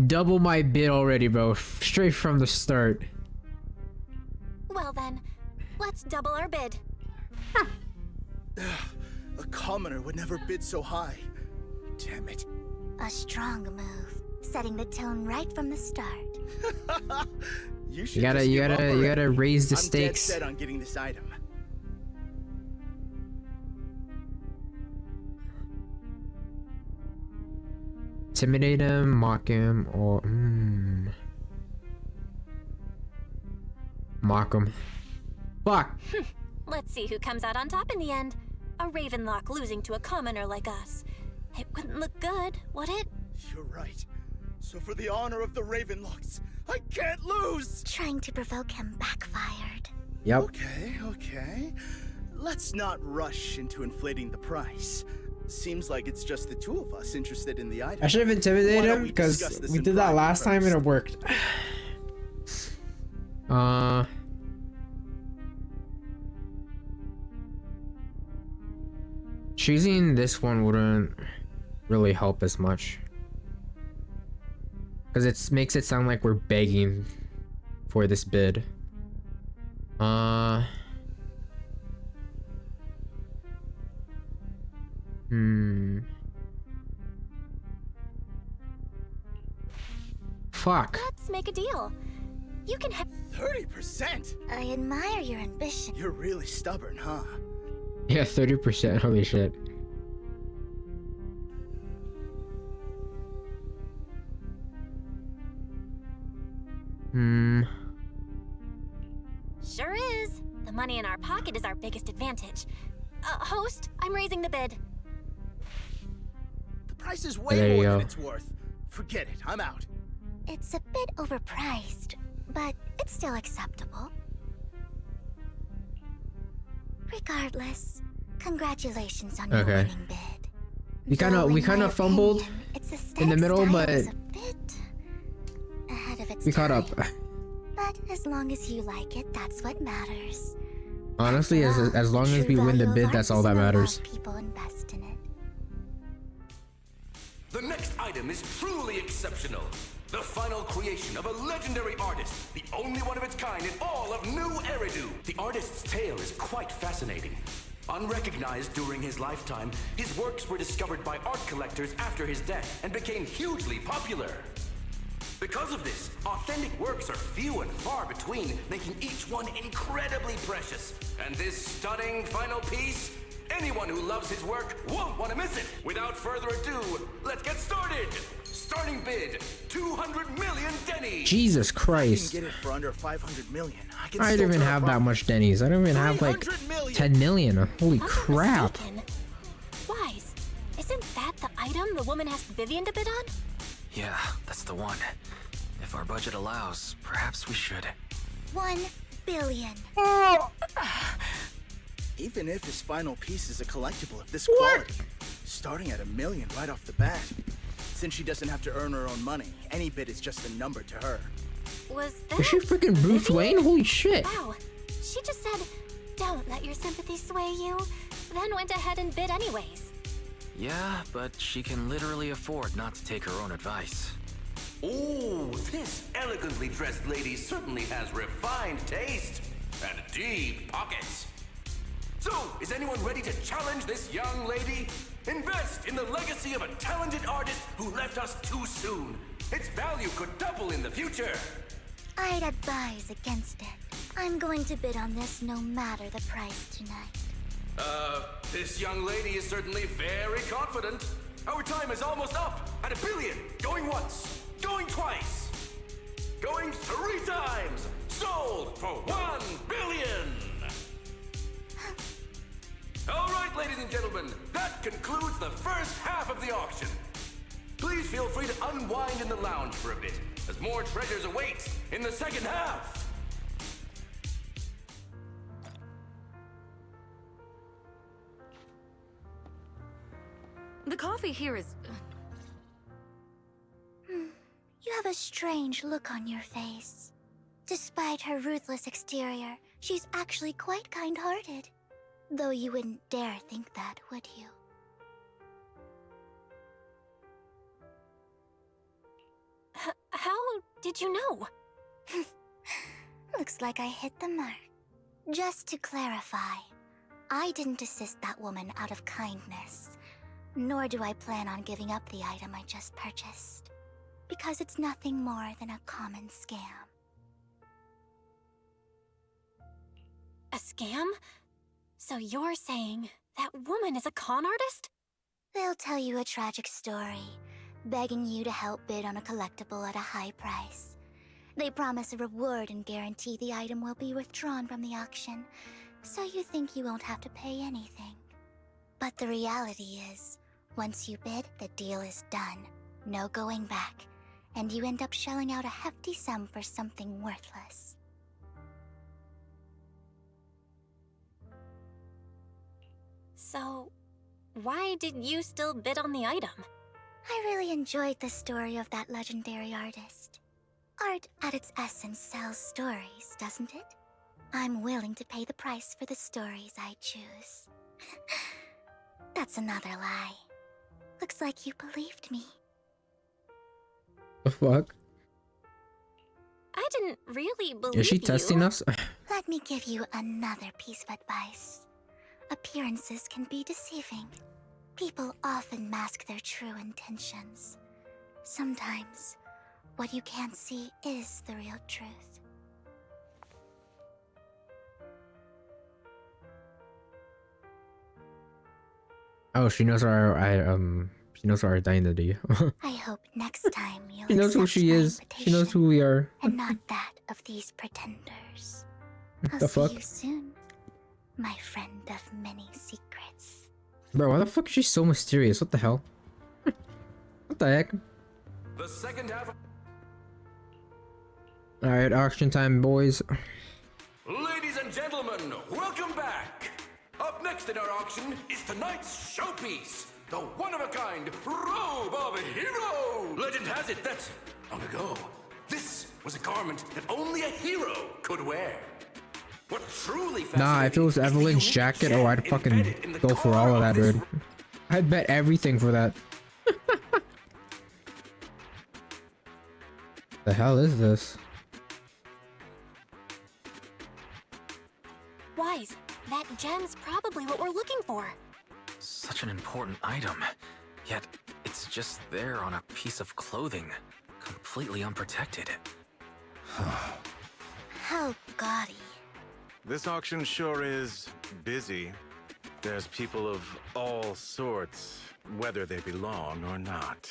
Double my bid already, bro. Straight from the start. Well then, let's double our bid. A commoner would never bid so high. Damn it. A strong move, setting the tone right from the start. You gotta raise the stakes. I'm dead set on getting this item. Intimidate him, mock him, or mock him. Fuck. Let's see who comes out on top in the end. A Ravenlock losing to a commoner like us. It wouldn't look good, would it? You're right. So for the honor of the Ravenlocks, I can't lose! Trying to provoke him backfired. Yep. Okay. Let's not rush into inflating the price. Seems like it's just the two of us interested in the item. I should have intimidated him because we did that last time and it worked. Choosing this one wouldn't really help as much because it makes it sound like we're begging for this bid. Fuck. Let's make a deal. You can have 30%. I admire your ambition. You're really stubborn, huh? Yeah, 30%. Holy shit. Sure is. The money in our pocket is our biggest advantage. Host, I'm raising the bid. The price is way more than it's worth. Forget it, I'm out. It's a bit overpriced, but it's still acceptable. Regardless, congratulations on your winning bid. We kind of fumbled in the middle, but we caught up. But as long as you like it, that's what matters. Honestly, as long as we win the bid, that's all that matters. People invest in it. The next item is truly exceptional. The final creation of a legendary artist, the only one of its kind in all of New Eridu. The artist's tale is quite fascinating. Unrecognized during his lifetime, his works were discovered by art collectors after his death and became hugely popular. Because of this, authentic works are few and far between, making each one incredibly precious. And this stunning final piece, anyone who loves his work won't want to miss it. Without further ado, let's get started. Starting bid, 200 million Denny's. Jesus Christ. I can get it for under 500 million. I don't even have that much Denny's. I don't even have like 10 million. Holy crap. Wise, isn't that the item the woman asked Vivian to bid on? Yeah, that's the one. If our budget allows, perhaps we should. 1 billion. Even if his final piece is a collectible of this quality, starting at $1 million right off the bat. Since she doesn't have to earn her own money, any bid is just a number to her. Was that? Is she freaking Bruce Wayne? Holy shit. Wow. She just said, don't let your sympathy sway you, then went ahead and bid anyways. Yeah, but she can literally afford not to take her own advice. Ooh, this elegantly dressed lady certainly has refined taste and deep pockets. So, is anyone ready to challenge this young lady? Invest in the legacy of a talented artist who left us too soon. Its value could double in the future. I'd advise against it. I'm going to bid on this no matter the price tonight. This young lady is certainly very confident. Our time is almost up at 1 billion. Going once, going twice, going 3 times. Sold for 1 billion. All right, ladies and gentlemen, that concludes the first half of the auction. Please feel free to unwind in the lounge for a bit, as more treasures await in the second half. The coffee here is... You have a strange look on your face. Despite her ruthless exterior, she's actually quite kind-hearted. Though you wouldn't dare think that, would you? How did you know? Looks like I hit the mark. Just to clarify, I didn't assist that woman out of kindness. Nor do I plan on giving up the item I just purchased. Because it's nothing more than a common scam. A scam? So you're saying that woman is a con artist? They'll tell you a tragic story, begging you to help bid on a collectible at a high price. They promise a reward and guarantee the item will be withdrawn from the auction, so you think you won't have to pay anything. But the reality is, once you bid, the deal is done. No going back. And you end up shelling out a hefty sum for something worthless. So, why did you still bid on the item? I really enjoyed the story of that legendary artist. Art at its essence sells stories, doesn't it? I'm willing to pay the price for the stories I choose. That's another lie. Looks like you believed me. The fuck? I didn't really believe Is she testing us? Let me give you another piece of advice. Appearances can be deceiving. People often mask their true intentions. Sometimes, what you can't see is the real truth. Oh, she knows she knows our identity. I hope next time you'll She knows who she is. She knows who we are. And not that of these pretenders. I'll The see fuck? you soon, my friend of many secrets. Bro, why the fuck is she so mysterious? What the hell? What the heck? The second half of... Alright, auction time, boys. Ladies and gentlemen, welcome back! Up next in our auction is tonight's showpiece, the one-of-a-kind Robe of Hero! Legend has it that, long ago, this was a garment that only a hero could wear. What truly Nah, if it was Evelyn's jacket, oh, I'd fucking go for all of that, dude. I'd bet everything for that. The hell is this? Wise, that gem's probably what we're looking for. Such an important item, yet it's just there on a piece of clothing, completely unprotected. How gaudy. This auction sure is busy. There's people of all sorts, whether they belong or not.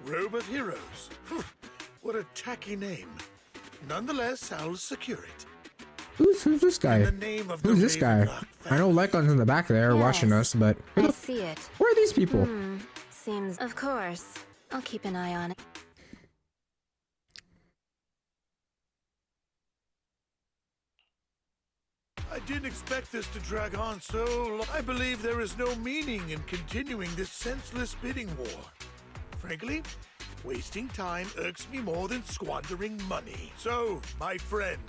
Robe of Heroes. What a tacky name. Nonetheless, I'll secure it. Who's this guy? Who's this guy? I know Lycon's in the back there watching us, but I see it. where are these people? Seems... Of course. I'll keep an eye on it. I didn't expect this to drag on so long. I believe there is no meaning in continuing this senseless bidding war. Frankly, wasting time irks me more than squandering money. So, my friend,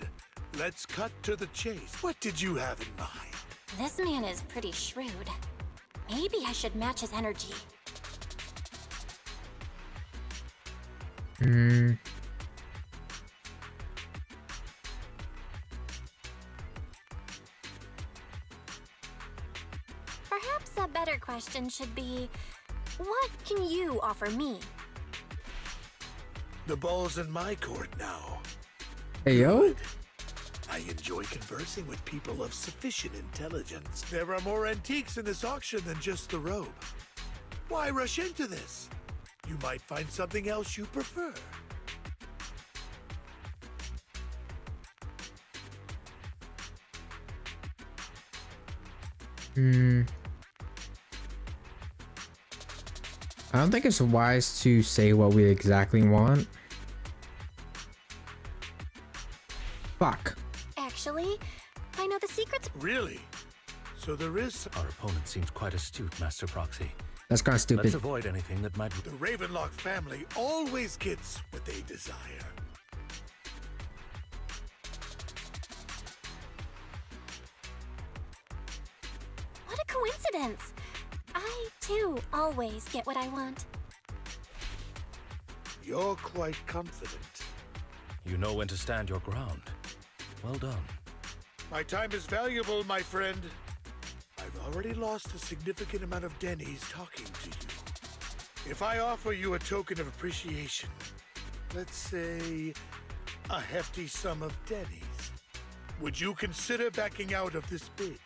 let's cut to the chase. What did you have in mind? This man is pretty shrewd. Maybe I should match his energy. Perhaps a better question should be, what can you offer me? The ball's in my court now. Hey, yo. I enjoy conversing with people of sufficient intelligence. There are more antiques in this auction than just the robe. Why rush into this? You might find something else you prefer. I don't think it's wise to say what we exactly want. Fuck. Actually, I know the secrets. Really? So there is. Our opponent seems quite astute, Master Proxy. That's kind of stupid. Let's avoid anything that might. The Ravenlock family always gets what they desire. What a coincidence! I, too, always get what I want. You're quite confident. You know when to stand your ground. Well done. My time is valuable, my friend. I've already lost a significant amount of Denny's talking to you. If I offer you a token of appreciation, let's say a hefty sum of Denny's, would you consider backing out of this bid?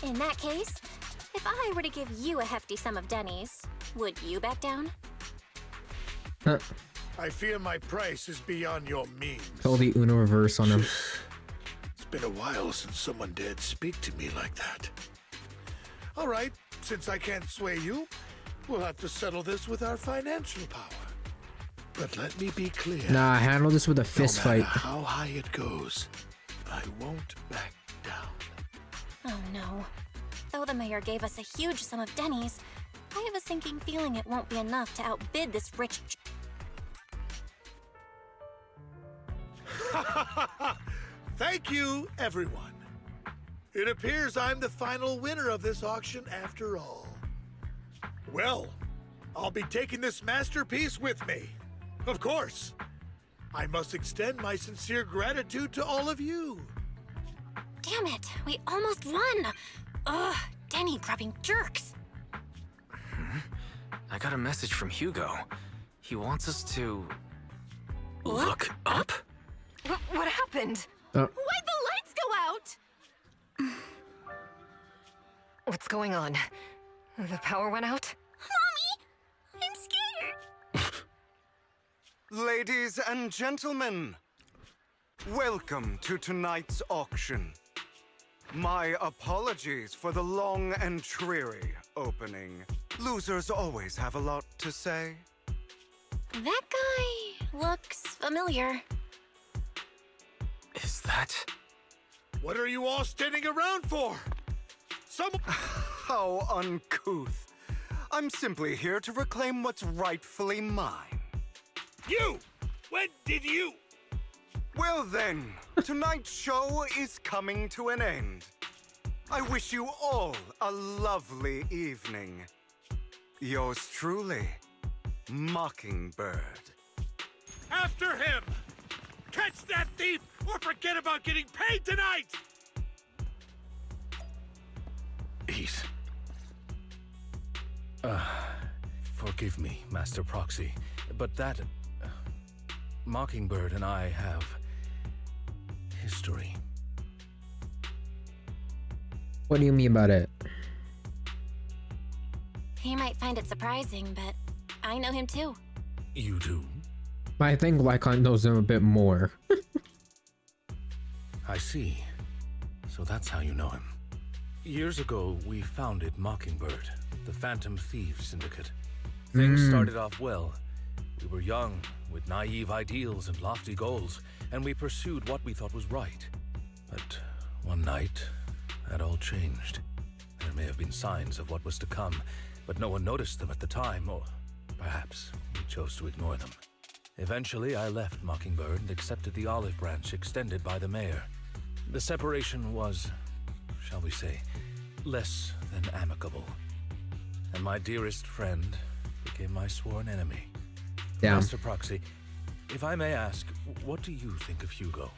In that case, if I were to give you a hefty sum of Denny's, would you back down? I fear my price is beyond your means. Call the Uno reverse on him. It's been a while since someone dared speak to me like that. All right, since I can't sway you, we'll have to settle this with our financial power. But let me be clear. Nah, handle this with a fist no matter fight. How high it goes, I won't back down. Oh no. Though the mayor gave us a huge sum of Denny's, I have a sinking feeling it won't be enough to outbid this rich. Thank you, everyone. It appears I'm the final winner of this auction after all. Well, I'll be taking this masterpiece with me. Of course. I must extend my sincere gratitude to all of you. Damn it, we almost won! Ugh, Denny grubbing jerks. I got a message from Hugo. He wants us to look up? What happened? Why'd the lights go out? What's going on? The power went out? Mommy! I'm scared! Ladies and gentlemen, welcome to tonight's auction. My apologies for the long and dreary opening. Losers always have a lot to say. That guy looks familiar. Is that? What are you all standing around for? How uncouth. I'm simply here to reclaim what's rightfully mine. You! When did you? Well then, tonight's show is coming to an end. I wish you all a lovely evening. Yours truly, Mockingbird. After him! Catch that thief or forget about getting paid tonight! Eat. Forgive me, Master Proxy, but that Mockingbird and I have history. What do you mean by that? He might find it surprising, but I know him too. You do? I think Lycon knows him a bit more. I see. So that's how you know him. Years ago, we founded Mockingbird, the Phantom Thieves Syndicate. Things started off well. We were young, with naive ideals and lofty goals, and we pursued what we thought was right. But one night, that all changed. There may have been signs of what was to come, but no one noticed them at the time, or perhaps we chose to ignore them. Eventually, I left Mockingbird and accepted the olive branch extended by the mayor. The separation was, shall we say, less than amicable. And my dearest friend became my sworn enemy. Damn. Master Proxy, if I may ask, what do you think of Hugo?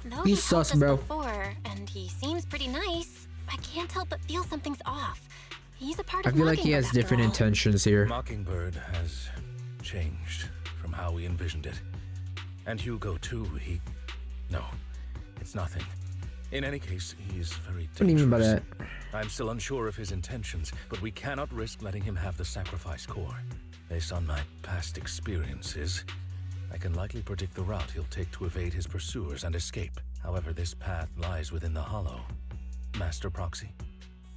Though He's he's helped sus, us bro. before, and he seems pretty nice, I can't help but feel something's off. He's a part I of feel like he has Mockingbird, after different all. intentions here. Mockingbird has changed from how we envisioned it. And Hugo, too, No, it's nothing. In any case, he is very dangerous. What do you mean by that? I'm still unsure of his intentions, but we cannot risk letting him have the sacrifice core. Based on my past experiences, I can likely predict the route he'll take to evade his pursuers and escape. However, this path lies within the hollow. Master Proxy,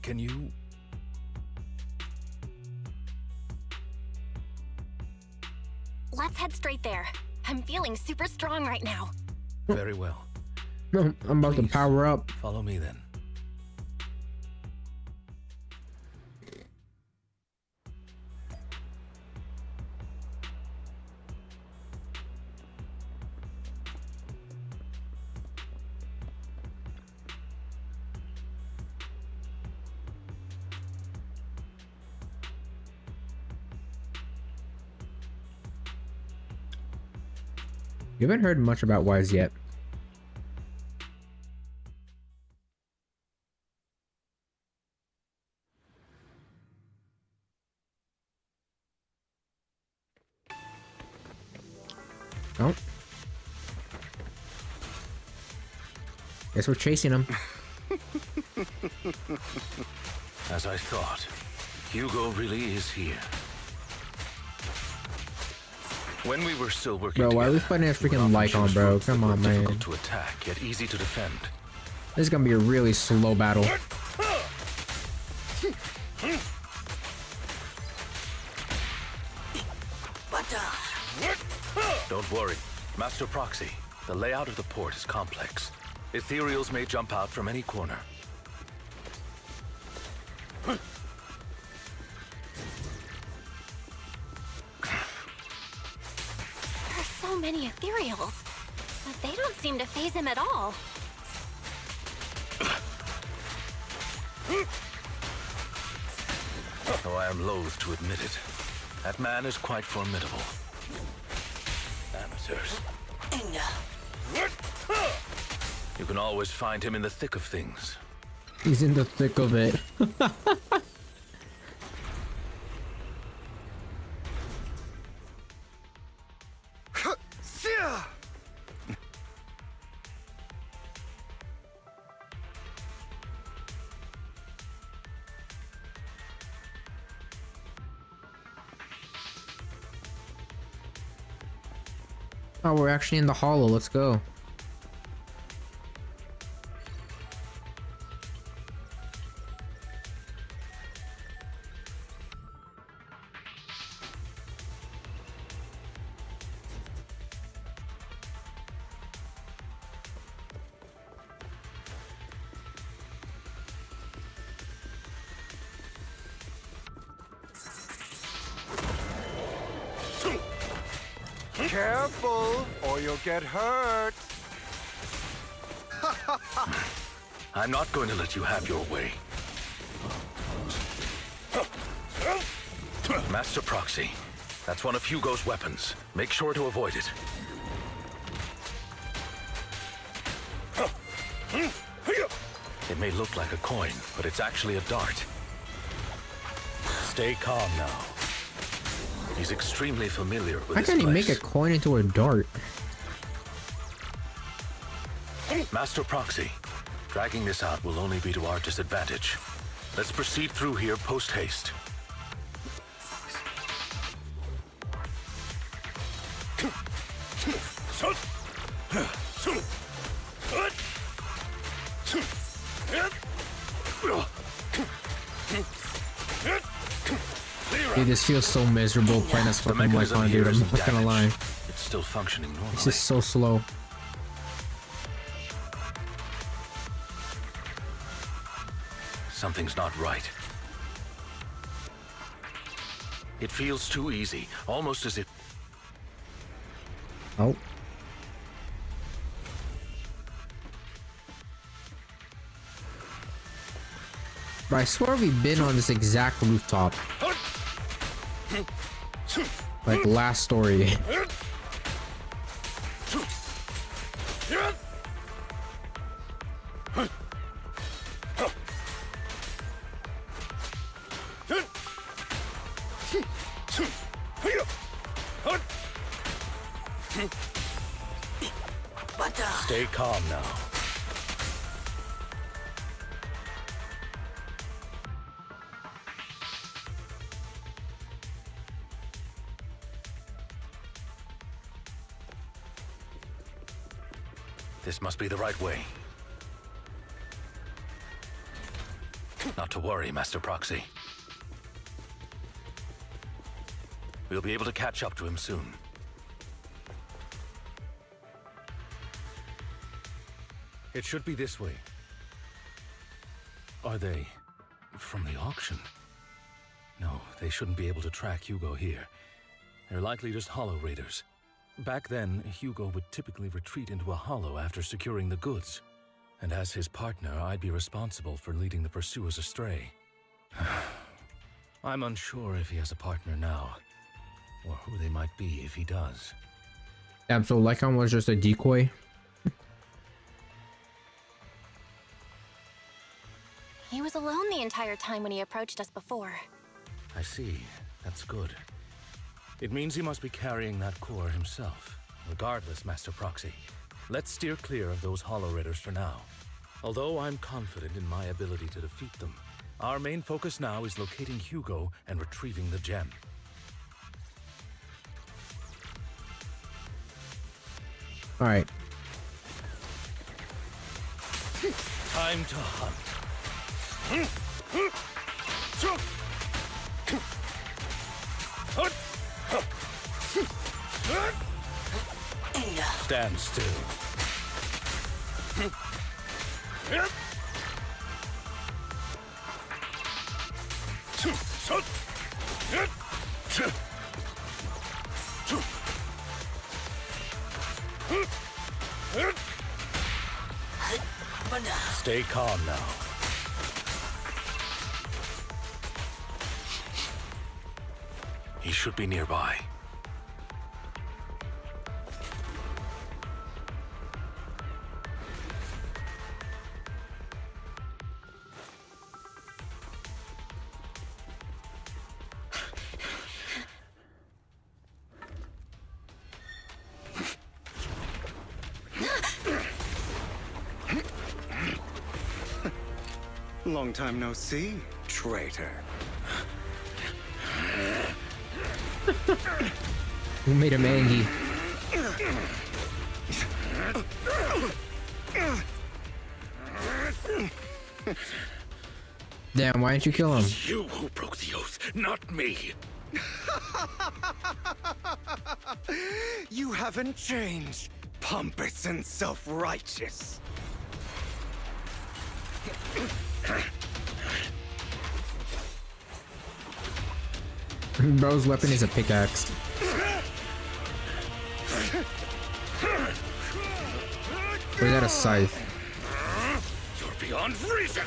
can you... Let's head straight there. I'm feeling super strong right now. Very well. No, I'm about to power up. Follow me then. You haven't heard much about Wise yet. Oh. Guess we're chasing him. As I thought, Hugo really is here. When we were still working Bro, why are we together, fighting a he would freaking often Lycon, choose bro? routes that Come were on, man. difficult to attack, yet easy to defend. This is gonna be a really slow battle. Don't worry, Master Proxy. The layout of the port is complex. Ethereals may jump out from any corner. There are so many ethereals, but they don't seem to faze him at all. Though I am loath to admit it, that man is quite formidable. Amateurs. You can always find him in the thick of things. He's in the thick of it. Oh, we're actually in the hollow. Let's go. Careful, or you'll get hurt. I'm not going to let you have your way. Master Proxy, that's one of Hugo's weapons. Make sure to avoid it. It may look like a coin, but it's actually a dart. Stay calm now. He's extremely familiar with How this can he place. make a coin into a dart? Master Proxy, dragging this out will only be to our disadvantage. Let's proceed through here post-haste. Clear Dude, this feels so miserable playing as fucking Wi-Fi, dude. I'm not gonna lie. It's still functioning normally. It's just so slow. Something's not right. It feels too easy, almost as if... Oh. But I swear we've been on this exact rooftop. Like last story. Stay calm now. This must be the right way. Not to worry, Master Proxy. We'll be able to catch up to him soon. It should be this way. Are they from the auction? No, they shouldn't be able to track Hugo here. They're likely just hollow raiders. Back then, Hugo would typically retreat into a hollow after securing the goods. And as his partner, I'd be responsible for leading the pursuers astray. I'm unsure if he has a partner now, or who they might be if he does. Damn, so Lycon was just a decoy? He was alone the entire time when he approached us before. I see. That's good. It means he must be carrying that core himself. Regardless, Master Proxy, let's steer clear of those hollow raiders for now. Although I'm confident in my ability to defeat them, our main focus now is locating Hugo and retrieving the gem. All right. Time to hunt. Stand still. Stay calm now. He should be nearby. Long time no see, traitor. Who made him angry? Damn, why didn't you kill him? It's you who broke the oath, not me. You haven't changed, pompous and self-righteous. Bro's weapon is a pickaxe. Or is that a scythe? You're beyond reason.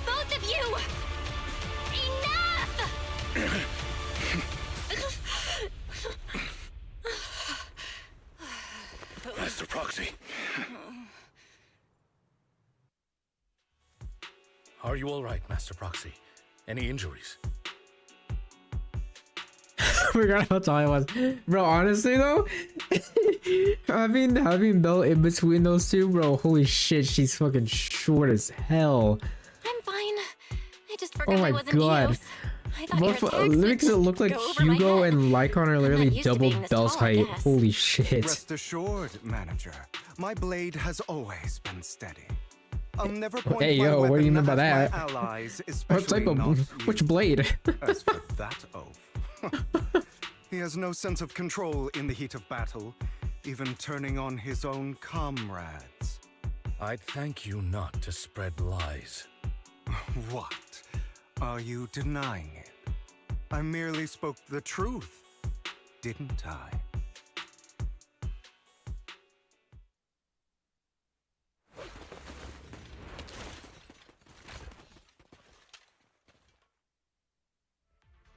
Both of you! Enough! Master Proxy. Are you all right, Master Proxy? Any injuries? I forgot how tall I was. Bro, honestly though, having Belle in between those two, bro, holy shit, she's fucking short as hell. I'm fine. I just forgot Oh my I wasn't god. Eos. I thought your attacks would Because it just looked like go over my Hugo head. and Lycon are literally used to double being this Belle's tall, I height. guess. Holy shit. Rest assured, manager, my blade has always been steady. I'll never point Hey my yo, what do you mean by weapon at that? my allies, What type especially not of which you. blade? As for that oath, he has no sense of control in the heat of battle, even turning on his own comrades. I'd thank you not to spread lies. What? Are you denying it? I merely spoke the truth, didn't I?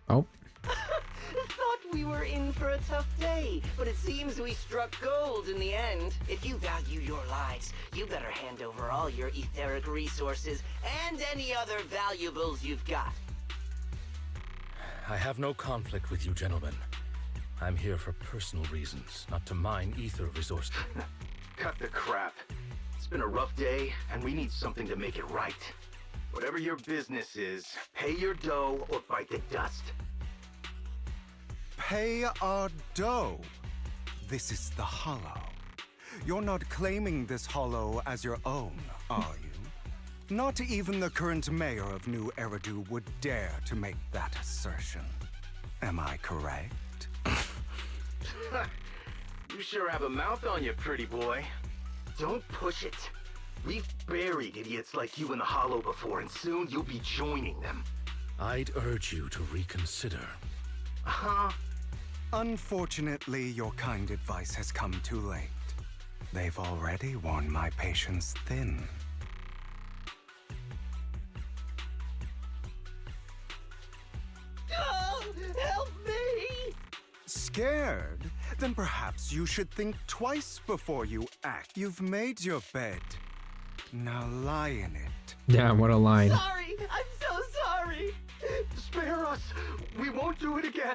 Oh. Thought we were in for a tough day, but it seems we struck gold in the end. If you value your lives, you better hand over all your etheric resources and any other valuables you've got. I have no conflict with you, gentlemen. I'm here for personal reasons, not to mine ether resources. Cut the crap. It's been a rough day, and we need something to make it right. Whatever your business is, pay your dough or bite the dust. Pay our dough. This is the Hollow. You're not claiming this Hollow as your own, are you? Not even the current mayor of New Eridu would dare to make that assertion. Am I correct? You sure have a mouth on you, pretty boy. Don't push it. We've buried idiots like you in the Hollow before, and soon you'll be joining them. I'd urge you to reconsider. Unfortunately, your kind advice has come too late. They've already worn my patience thin. Oh, help me! Scared? Then perhaps you should think twice before you act. You've made your bed. Now lie in it. Damn, what a line. Sorry, I'm so sorry. Spare us. We won't do it again.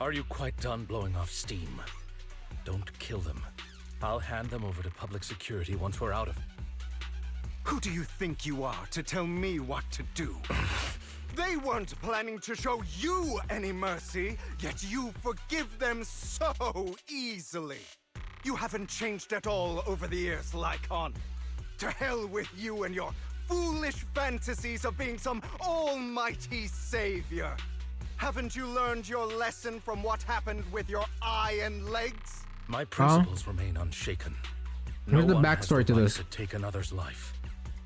Are you quite done blowing off steam? Don't kill them. I'll hand them over to public security once we're out of... Who do you think you are to tell me what to do? They weren't planning to show you any mercy, yet you forgive them so easily. You haven't changed at all over the years, Lycon. To hell with you and your foolish fantasies of being some almighty savior. Haven't you learned your lesson from what happened with your eye and legs? My principles remain unshaken. Where's the one backstory has the to right this? to take another's life.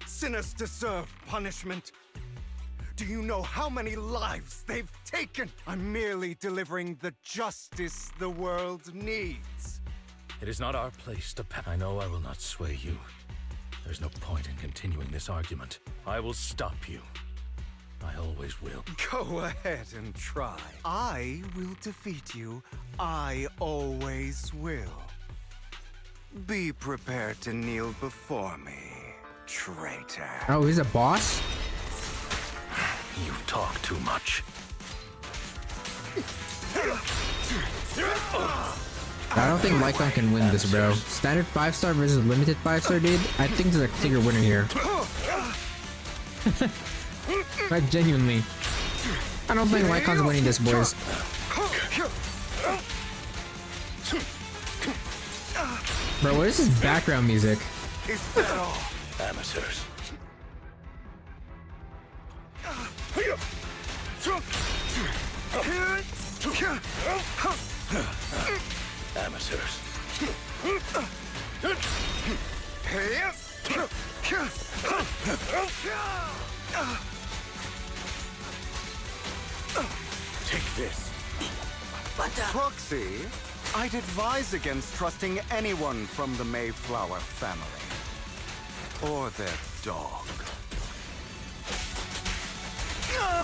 Sinners deserve punishment. Do you know how many lives they've taken? I'm merely delivering the justice the world needs. It is not our place to I know I will not sway you. There's no point in continuing this argument. I will stop you. I always will. Go ahead and try. I will defeat you. I always will. Be prepared to kneel before me, traitor. Oh, he's a boss? You talk too much. I don't think Lycon can win this, bro. Standard 5-star versus limited 5-star, dude. I think there's a clear winner here. Like, genuinely. I don't think Lycon's winning this, boys. Bro, what is this background music? Is that all? Amateurs. Amateurs. Take this. Proxy, I'd advise against trusting anyone from the Mayflower family. Or their dog.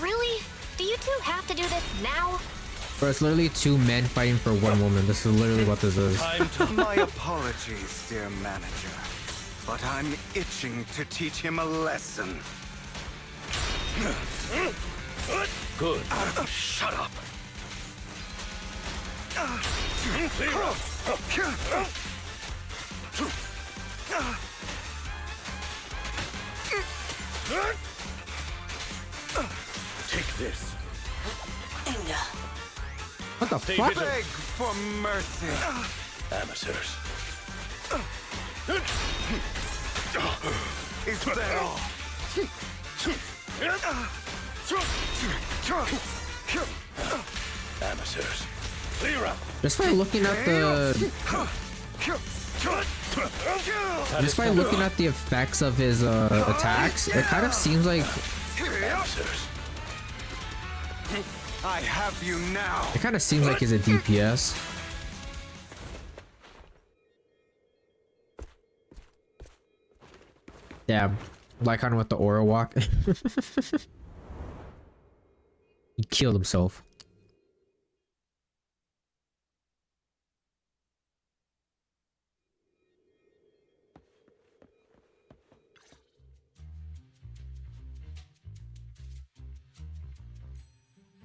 Really? Do you two have to do this now? Bro, it's literally two men fighting for one woman. This is literally what this is. My apologies, dear manager. But I'm itching to teach him a lesson. Good. Shut up. Take this. What the Stay fuck? Beg for mercy. Amateurs. Is that all? Amateurs. Clear up. Just by looking at the effects of his attacks, it kind of seems like I have you now. it kind of seems like he's a DPS. Yeah, Lycon with the aura walk. He killed himself.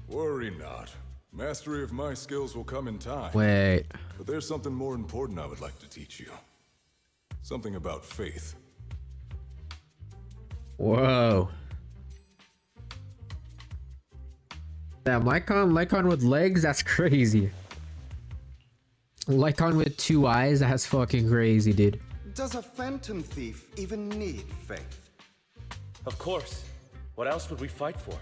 Worry not. Mastery of my skills will come in time. Wait. But there's something more important I would like to teach you. Something about faith. Whoa. Damn, Lycon with legs? That's crazy. Lycon with 2 eyes? That's fucking crazy, dude. Does a phantom thief even need faith? Of course. What else would we fight for?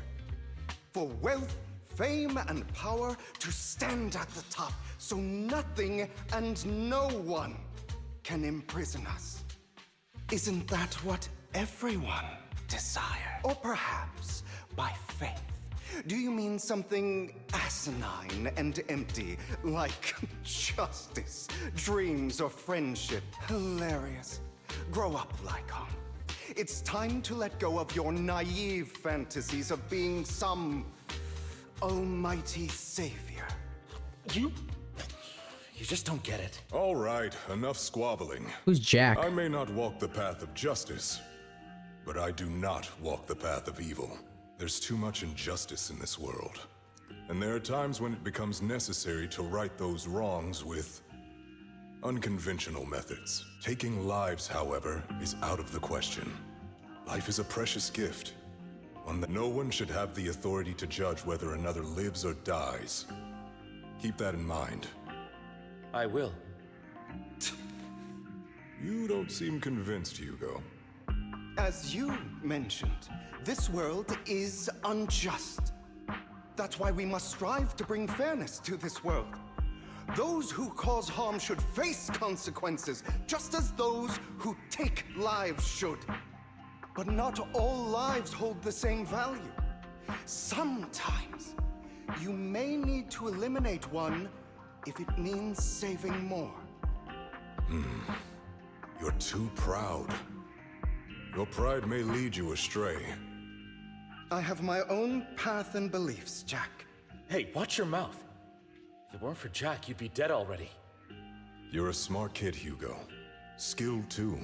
For wealth, fame, and power to stand at the top so nothing and no one can imprison us. Isn't that what everyone desires? Or perhaps by faith? Do you mean something asinine and empty, like justice, dreams, or friendship? Hilarious. Grow up, Lycon. It's time to let go of your naive fantasies of being some almighty savior. You just don't get it. All right, enough squabbling. Who's Jack? I may not walk the path of justice, but I do not walk the path of evil. There's too much injustice in this world, and there are times when it becomes necessary to right those wrongs with unconventional methods. Taking lives, however, is out of the question. Life is a precious gift, one that no one should have the authority to judge whether another lives or dies. Keep that in mind. I will. You don't seem convinced, Hugo. As you mentioned, this world is unjust. That's why we must strive to bring fairness to this world. Those who cause harm should face consequences, just as those who take lives should. But not all lives hold the same value. Sometimes, you may need to eliminate one if it means saving more. You're too proud. Your pride may lead you astray. I have my own path and beliefs, Jack. Hey, watch your mouth. If it weren't for Jack, you'd be dead already. You're a smart kid, Hugo. Skilled too.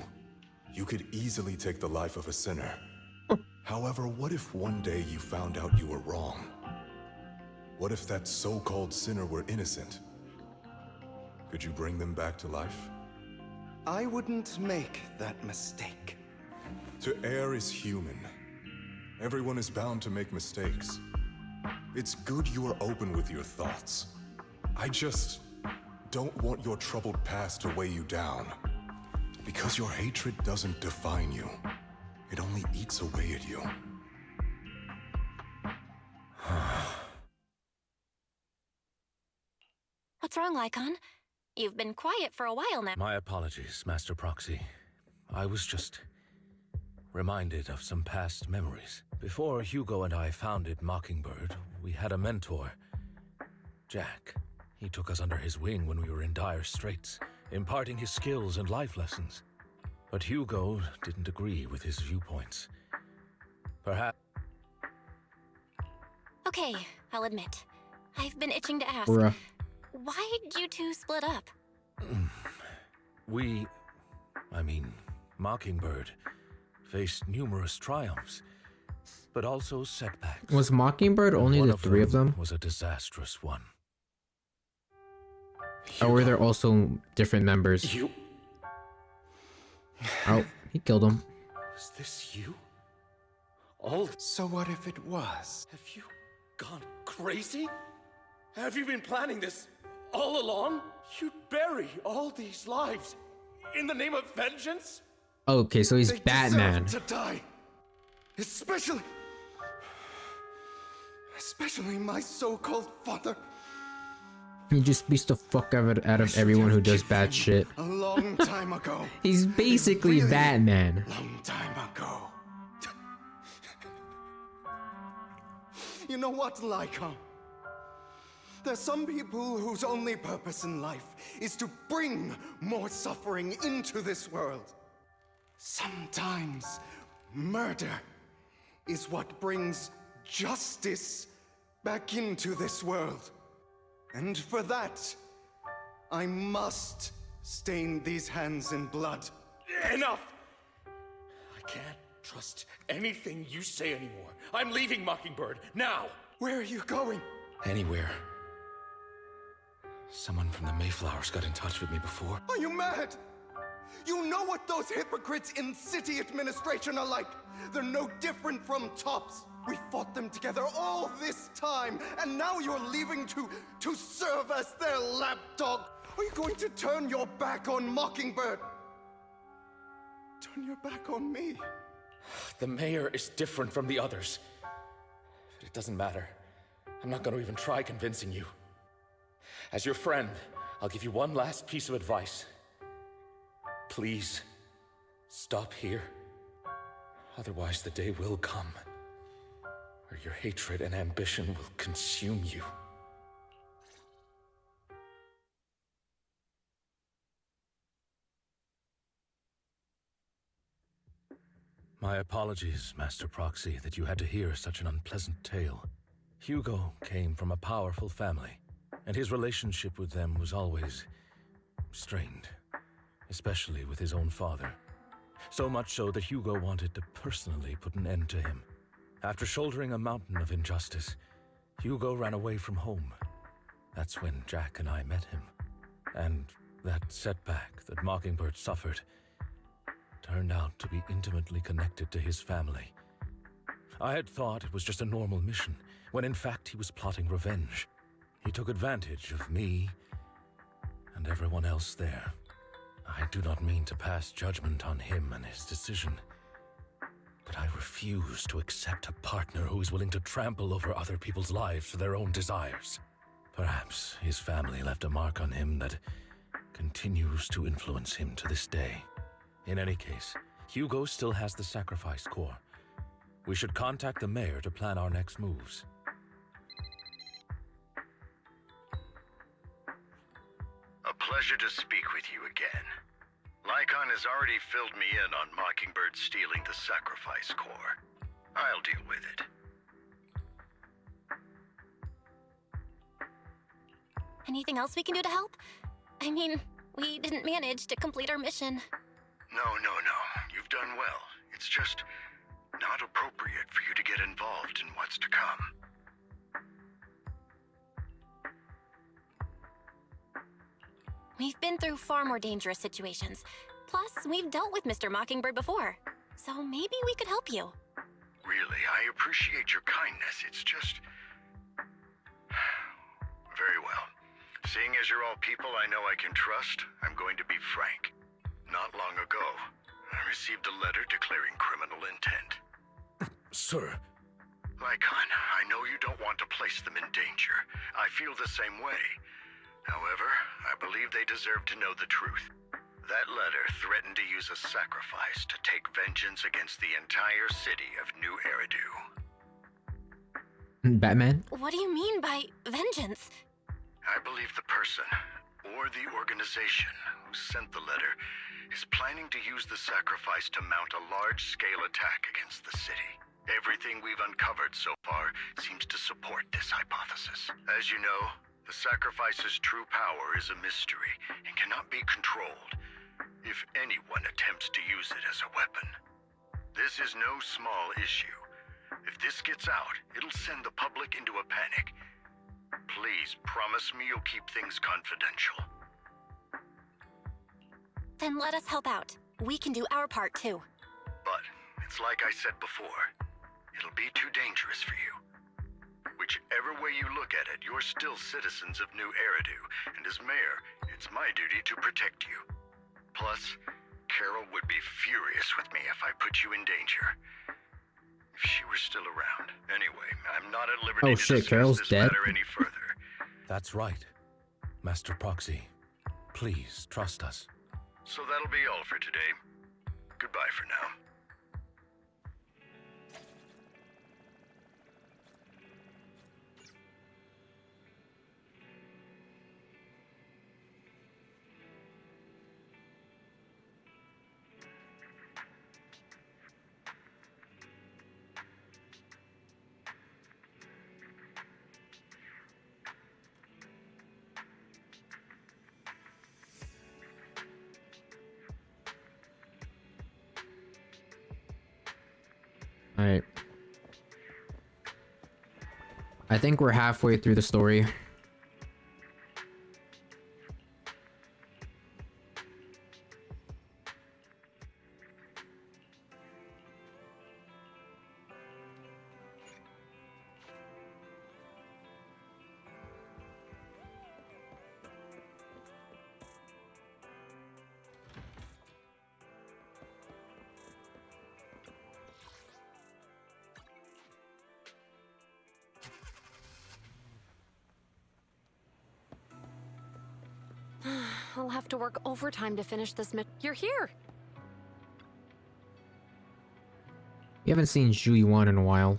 You could easily take the life of a sinner. However, what if one day you found out you were wrong? What if that so-called sinner were innocent? Could you bring them back to life? I wouldn't make that mistake. To err is human. Everyone is bound to make mistakes. It's good you are open with your thoughts. I just don't want your troubled past to weigh you down. Because your hatred doesn't define you. It only eats away at you. What's wrong, Lycon? You've been quiet for a while now. My apologies, Master Proxy. I was just reminded of some past memories. Before Hugo and I founded Mockingbird, we had a mentor, Jack. He took us under his wing when we were in dire straits, imparting his skills and life lessons. But Hugo didn't agree with his viewpoints. Perhaps... Okay, I'll admit. I've been itching to ask. Bruh. Why did you two split up? Mockingbird faced numerous triumphs, but also setbacks. Was Mockingbird only One the 3 of them? Was a disastrous one. Or were there also different members? Oh, he killed him. Is this you? So what if it was? Have you gone crazy? Have you been planning this all along? You'd bury all these lives in the name of vengeance? Okay, so he's They Batman. deserve to die. Especially my so-called father. He just beats the fuck out of everyone who does bad shit. A long time ago. He's basically really Batman. Long time ago. You know what, Lycon? There's some people whose only purpose in life is to bring more suffering into this world. Sometimes murder is what brings justice back into this world. And for that, I must stain these hands in blood. Enough! I can't trust anything you say anymore. I'm leaving Mockingbird, now! Where are you going? Anywhere. Someone from the Mayflowers got in touch with me before. Are you mad? You know what those hypocrites in city administration are like. They're no different from tops. We fought them together all this time, and now you're leaving to serve as their lapdog. Are you going to turn your back on Mockingbird? Turn your back on me? The mayor is different from the others. But it doesn't matter. I'm not going to even try convincing you. As your friend, I'll give you one last piece of advice. Please, stop here. Otherwise, the day will come where your hatred and ambition will consume you. My apologies, Master Proxy, that you had to hear such an unpleasant tale. Hugo came from a powerful family, and his relationship with them was always strained, especially with his own father. So much so that Hugo wanted to personally put an end to him. After shouldering a mountain of injustice, Hugo ran away from home. That's when Jack and I met him. And that setback that Mockingbird suffered turned out to be intimately connected to his family. I had thought it was just a normal mission, when in fact he was plotting revenge. He took advantage of me and everyone else there. I do not mean to pass judgment on him and his decision, but I refuse to accept a partner who is willing to trample over other people's lives for their own desires. Perhaps his family left a mark on him that continues to influence him to this day. In any case, Hugo still has the sacrifice core. We should contact the mayor to plan our next moves. A pleasure to speak with you again. Lycon has already filled me in on Mockingbird stealing the sacrifice core. I'll deal with it. Anything else we can do to help? I mean, we didn't manage to complete our mission. No. You've done well. It's just not appropriate for you to get involved in what's to come. We've been through far more dangerous situations. Plus, we've dealt with Mr. Mockingbird before. So maybe we could help you. Really, I appreciate your kindness. It's just... Very well. Seeing as you're all people I know I can trust, I'm going to be frank. Not long ago, I received a letter declaring criminal intent. Sir. Lycon, I know you don't want to place them in danger. I feel the same way. However, I believe they deserve to know the truth. That letter threatened to use a sacrifice to take vengeance against the entire city of New Eridu. Batman? What do you mean by vengeance? I believe the person, or the organization, who sent the letter is planning to use the sacrifice to mount a large-scale attack against the city. Everything we've uncovered so far seems to support this hypothesis. As you know, the sacrifice's true power is a mystery and cannot be controlled if anyone attempts to use it as a weapon. This is no small issue. If this gets out, it'll send the public into a panic. Please promise me you'll keep things confidential. Then let us help out. We can do our part too. But it's like I said before, it'll be too dangerous for you. Whichever way you look at it, you're still citizens of New Eridu, and as mayor, it's my duty to protect you. Plus, Carol would be furious with me if I put you in danger. If she were still around. Anyway, I'm not at liberty Oh to shit, discuss Carol's this dead? matter any further. That's right. Master Proxy, please trust us. So that'll be all for today. Goodbye for now. Alright. I think we're halfway through the story. I'll have to work overtime to finish this You're here! You haven't seen Zhu Yuan in a while.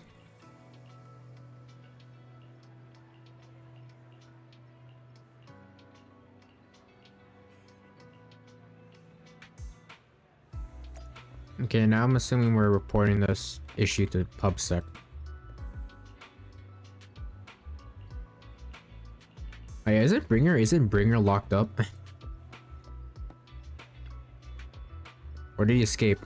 Okay, now I'm assuming we're reporting this issue to PubSec. Oh yeah, isn't Bringer locked up? Or did he escape?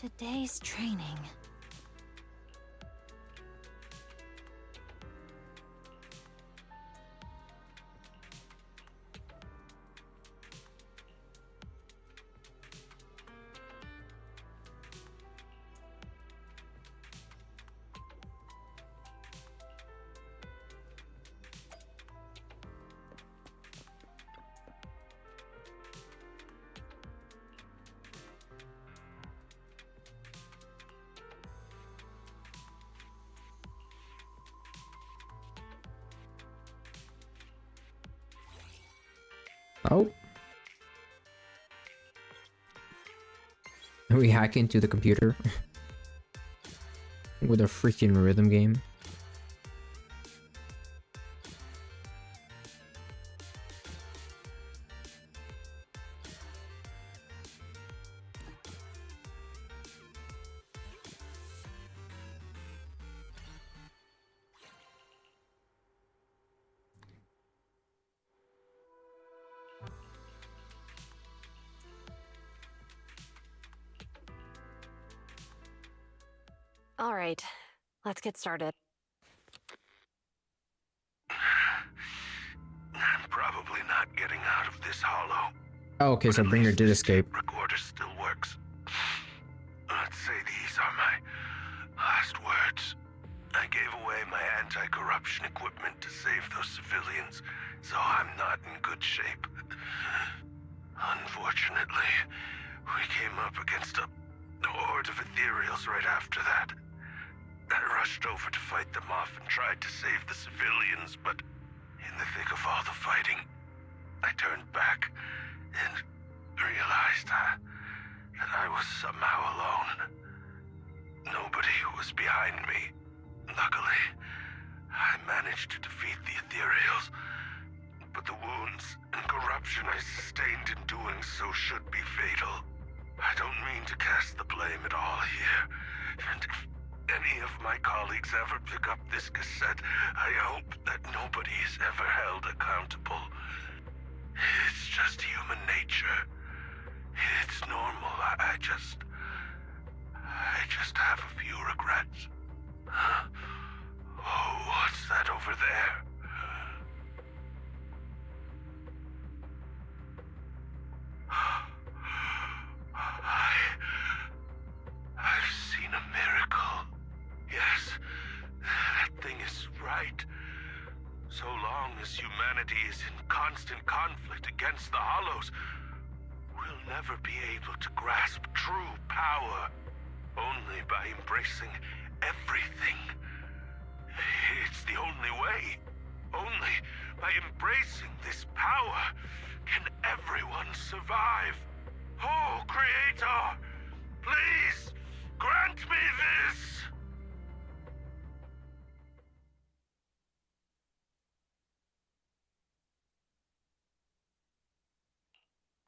Today's training. Oh. We hack into the computer with a freaking rhythm game. All right, let's get started. I'm probably not getting out of this hollow. Oh, okay, so Bringer did escape. Recorder still works. Let's say these are my last words. I gave away my anti-corruption equipment to save those civilians, so I'm not in good shape. Unfortunately, we came up against a horde of ethereals right after that. I rushed over to fight them off and tried to save the civilians, but in the thick of all the fighting, I turned back and realized that I was somehow alone. Nobody was behind me. Luckily, I managed to defeat the ethereals, but the wounds and corruption I sustained in doing so should be fatal. I don't mean to cast the blame at all here, and if any of my colleagues ever pick up this cassette, I hope that nobody is ever held accountable. It's just human nature. It's normal. I just have a few regrets. Oh, what's that over there? I've seen a miracle. Yes, that thing is right. So long as humanity is in constant conflict against the Hollows, we'll never be able to grasp true power. Only by embracing everything. It's the only way. Only by embracing this power can everyone survive. Oh, Creator, please grant me this!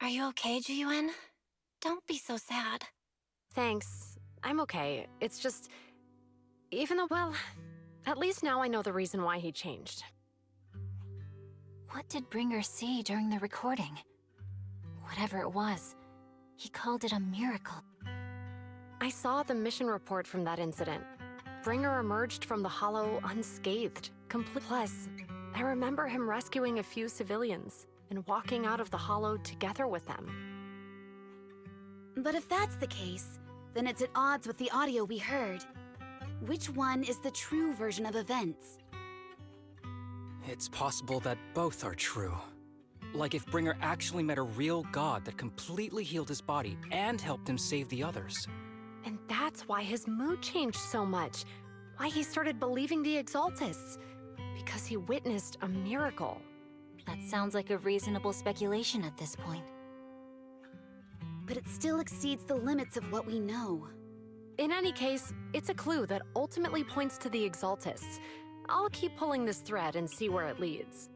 Are you okay, Jiyuan? Don't be so sad. Thanks. I'm okay. It's just... Even though, well, at least now I know the reason why he changed. What did Bringer see during the recording? Whatever it was, he called it a miracle. I saw the mission report from that incident. Bringer emerged from the Hollow unscathed, complete. Plus, I remember him rescuing a few civilians and walking out of the Hollow together with them. But if that's the case, then it's at odds with the audio we heard. Which one is the true version of events? It's possible that both are true. Like if Bringer actually met a real god that completely healed his body and helped him save the others. And that's why his mood changed so much. Why he started believing the Exaltists. Because he witnessed a miracle. That sounds like a reasonable speculation at this point. But it still exceeds the limits of what we know. In any case, it's a clue that ultimately points to the Exaltists. I'll keep pulling this thread and see where it leads.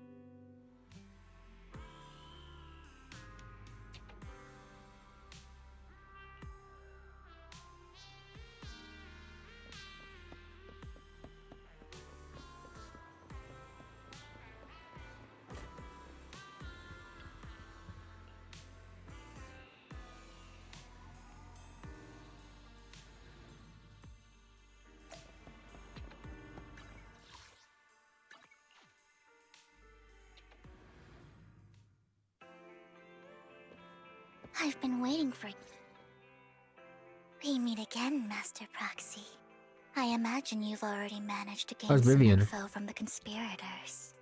I've been waiting for you. We meet again, Master Proxy. I imagine you've already managed to gain How's some Vivian? info from the conspirators.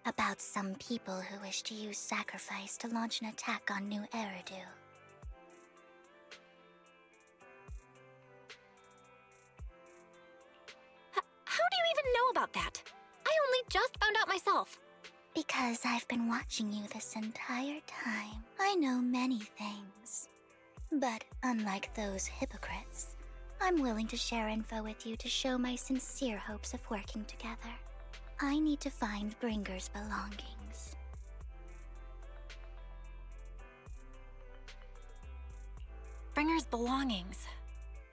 About some people who wish to use sacrifice to launch an attack on New Eridu. How do you even know about that? I only just found out myself. Because I've been watching you this entire time. I know many things. But unlike those hypocrites, I'm willing to share info with you to show my sincere hopes of working together. I need to find Bringer's belongings. Bringer's belongings.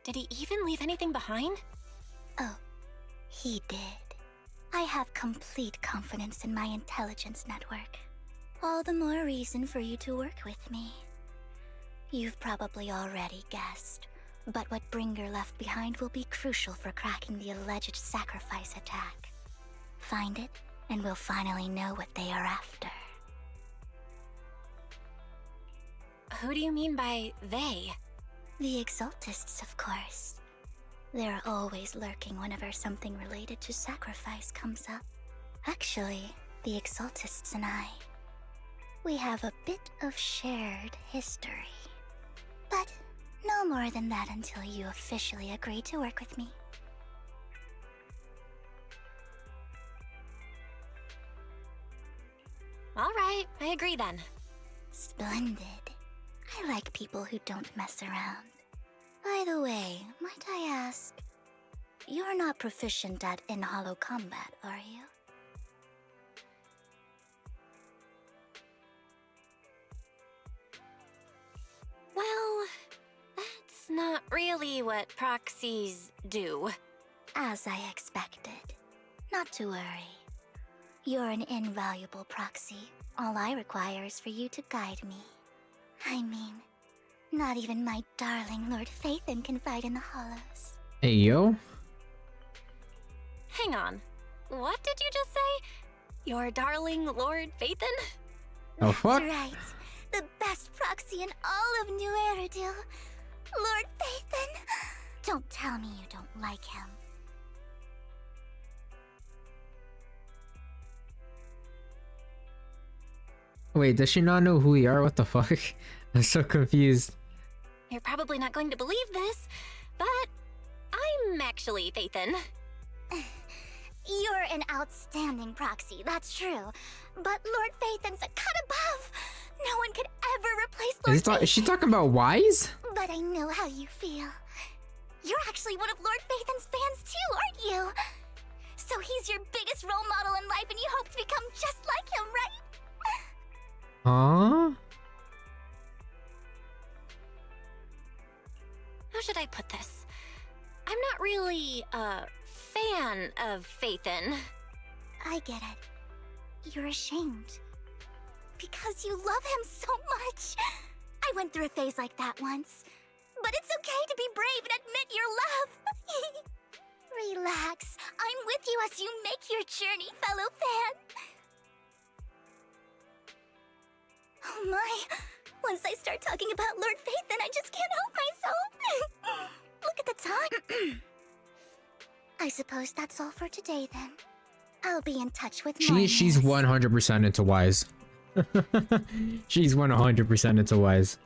Did he even leave anything behind? Oh, he did. I have complete confidence in my intelligence network. All the more reason for you to work with me. You've probably already guessed, but what Bringer left behind will be crucial for cracking the alleged sacrifice attack. Find it, and we'll finally know what they are after. Who do you mean by they? The Exaltists, of course. They're always lurking whenever something related to sacrifice comes up. Actually, the Exaltists and I, we have a bit of shared history. But no more than that until you officially agree to work with me. All right, I agree then. Splendid. I like people who don't mess around. By the way, might I ask, you're not proficient at in-hollow combat, are you? Well, that's not really what proxies do. As I expected. Not to worry. You're an invaluable proxy. All I require is for you to guide me. I mean, Not even my darling Lord Phaethon can fight in the hollows. Hey, yo. Hang on. What did you just say? Your darling Lord Phaethon? Oh, fuck? That's right. The best proxy in all of New Eridu. Lord Phaethon. Don't tell me you don't like him. Wait, does she not know who we are? What the fuck? I'm so confused. You're probably not going to believe this, but I'm actually Phaethon. You're an outstanding proxy, that's true. But Lord Phaethon's a cut above. No one could ever replace Lord Phaethon. Is she talking about Wise? But I know how you feel. You're actually one of Lord Phaethon's fans too, aren't you? So he's your biggest role model in life and you hope to become just like him, right? Huh? How should I put this? I'm not really a fan of Phaethon. I get it. You're ashamed. Because you love him so much. I went through a phase like that once. But it's okay to be brave and admit your love. Relax. I'm with you as you make your journey, fellow fan. Oh my. Once I start talking about Lord Phaethon, I just can't help myself. Look at the time. I suppose that's all for today then. I'll be in touch with more She's 100% into Wise. She's 100% into Wise.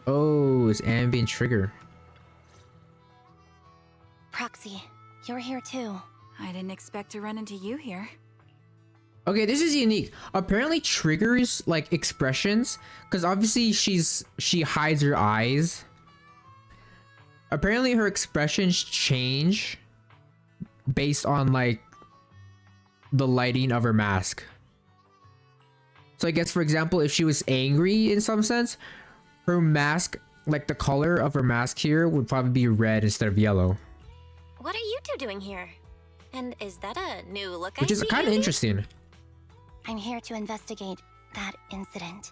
Oh, it's ambient trigger. Proxy, you're here too. I didn't expect to run into you here. Okay, this is unique. Apparently triggers like expressions, because obviously she hides her eyes. Apparently her expressions change based on like the lighting of her mask. So I guess, for example, if she was angry in some sense, her mask, like the color of her mask here, would probably be red instead of yellow. What are you two doing here? And is that a new look? Which is kind of interesting. I'm here to investigate that incident.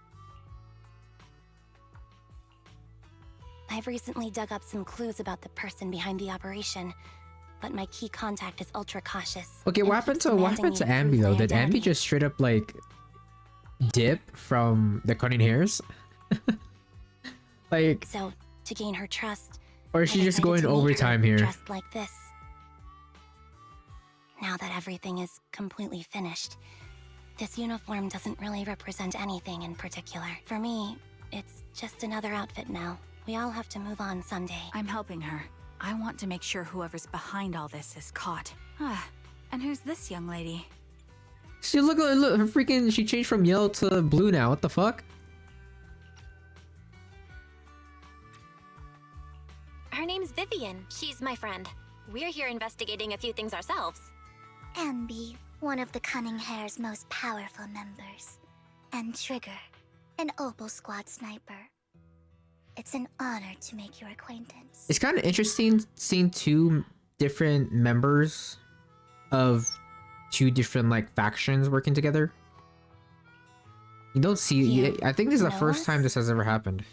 I've recently dug up some clues about the person behind the operation, but my key contact is ultra cautious. Okay, what happened to Ambi though? Did Ambi just straight up like dip from the cutting hairs? Like, so to gain her trust, or is she just going overtime here? Dressed like this. Now that everything is completely finished, this uniform doesn't really represent anything in particular. For me, it's just another outfit now. We all have to move on someday. I'm helping her. I want to make sure whoever's behind all this is caught. And who's this young lady? She look, her freaking, she changed from yellow to blue now. What the fuck? Her name's Vivian. She's my friend. We're here investigating a few things ourselves. Ambi, one of the Cunning Hair's most powerful members. And Trigger, an Opal Squad sniper. It's an honor to make your acquaintance. It's kind of interesting seeing two different members of two different like factions working together. You don't see. I think this is the first time this has ever happened.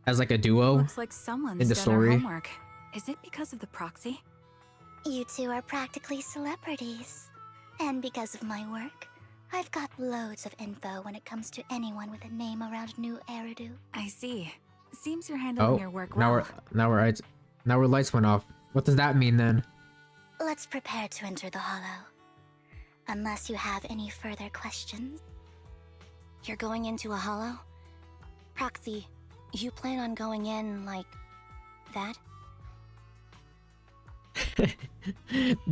As like a duo. Looks like someone's in the done story. Our homework. Is it because of the proxy? You two are practically celebrities. And because of my work, I've got loads of info when it comes to anyone with a name around New Eridu. I see. Seems you're handling your work well. now our lights went off. What does that mean then? Let's prepare to enter the Hollow. Unless you have any further questions. You're going into a Hollow? Proxy, you plan on going in like that?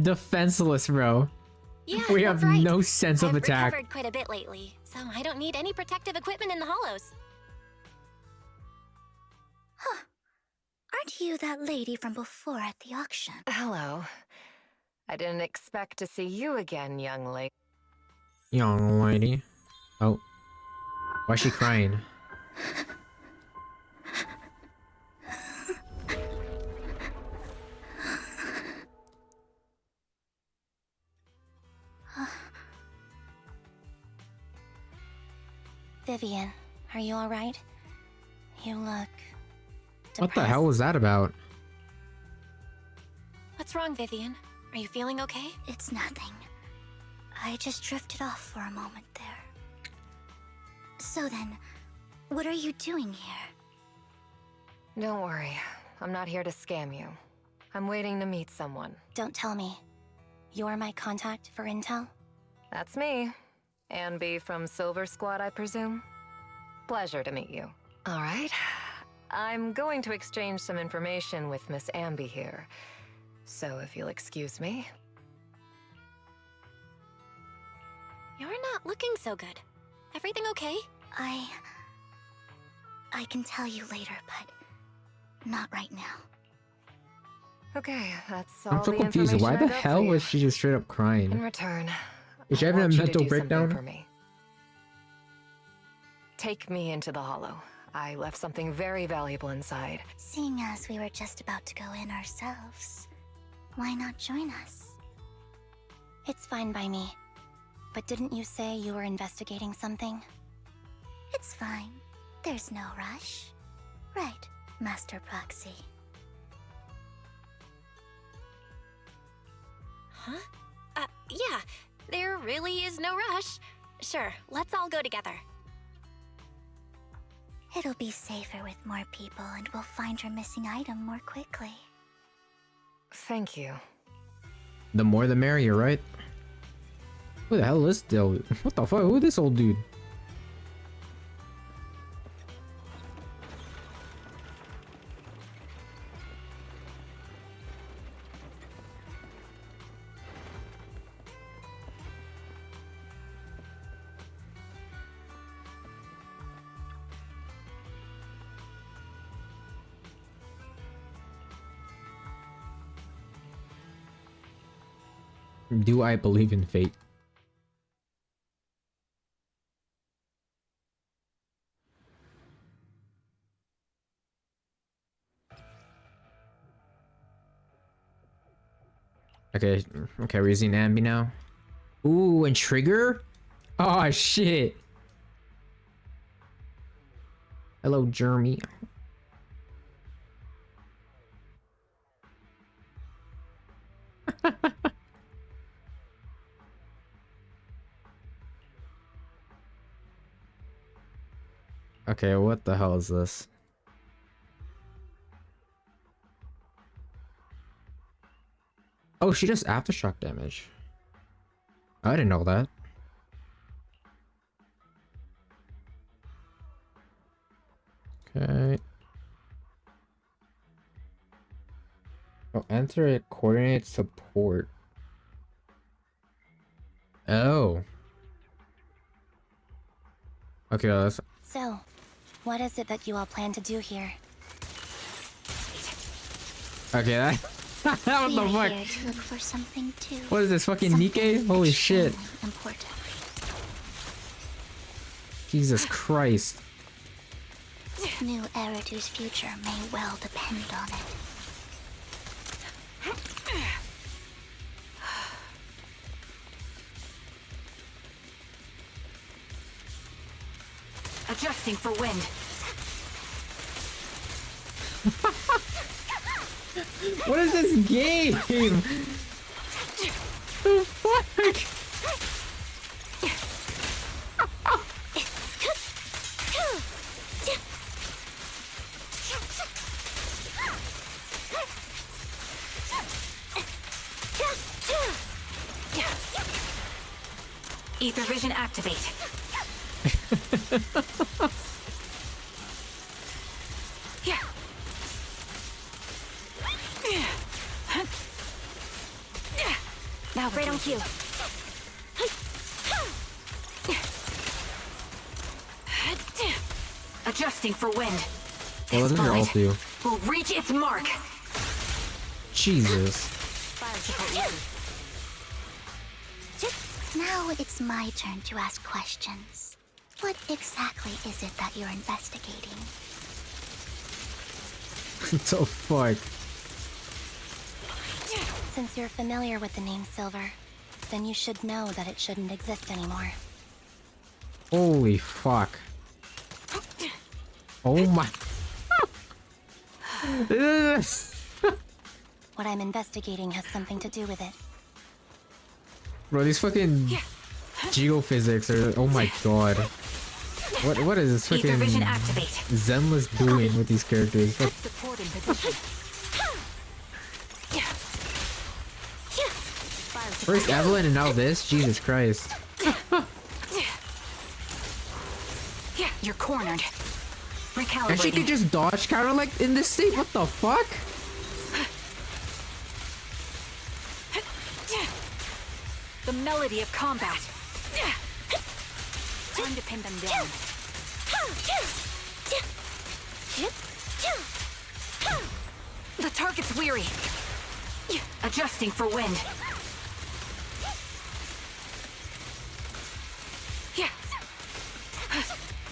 Defenseless, bro. Yeah, We have that's right. no sense of I've attack. recovered quite a bit lately, so I don't need any protective equipment in the hollows. Aren't you that lady from before at the auction? Hello. I didn't expect to see you again, young lady. Young lady. Oh. Why is she crying? Vivian, are you alright? You look... What the hell was that about? What's wrong, Vivian? Are you feeling okay? It's nothing. I just drifted off for a moment there. So then, what are you doing here? Don't worry. I'm not here to scam you. I'm waiting to meet someone. Don't tell me. You're my contact for intel? That's me. Anby from Silver Squad, I presume? Pleasure to meet you. All right. I'm going to exchange some information with Miss Anby here. So if you'll excuse me. You're not looking so good. Everything okay? I can tell you later, but not right now. Okay, that's all I'm so the confused. Why the information I got hell for you. was she just straight up In crying? return, Is she I having a want you to mental do something breakdown? for me. Take me into the hollow. I left something very valuable inside. Seeing as we were just about to go in ourselves, why not join us? It's fine by me. But didn't you say you were investigating something? It's fine. There's no rush. Right, Master Proxy. Huh? Yeah. There really is no rush. Sure, let's all go together. It'll be safer with more people, and we'll find your missing item more quickly. Thank you. The more the merrier, right? Who the hell is this dude? What the fuck? Who is this old dude? Do I believe in fate? Okay, we're using Anby now. Ooh, and Trigger? Oh shit. Hello, Jeremy. Okay, what the hell is this? Oh, she does aftershock damage. I didn't know that. Okay. Oh, enter a coordinate support. Oh. Okay, that's... So, what is it that you all plan to do here? Okay, that... what We the are fuck? here to look for something too. What is this, fucking Nikkei? Holy shit. Important. Jesus Christ. New Eridu's future may well depend on it. Adjusting for wind. What is this game? The fuck? Ether vision activate. up right on cue. Adjusting for wind. What does your ult do? Will reach its mark. Jesus. Now it's my turn to ask questions. What exactly is it that you're investigating? What the fuck? Since you're familiar with the name Silver, then you should know that it shouldn't exist anymore. Holy fuck. Oh my. What I'm investigating has something to do with it. Bro, these fucking geophysics are, oh my god. What is this fucking Zenless doing with these characters? What? First Evelyn and now this? Jesus Christ. You're cornered. Recalibrating. And she could just dodge counter like in this state? What the fuck? The melody of combat. Time to pin them down. The target's weary. Adjusting for wind.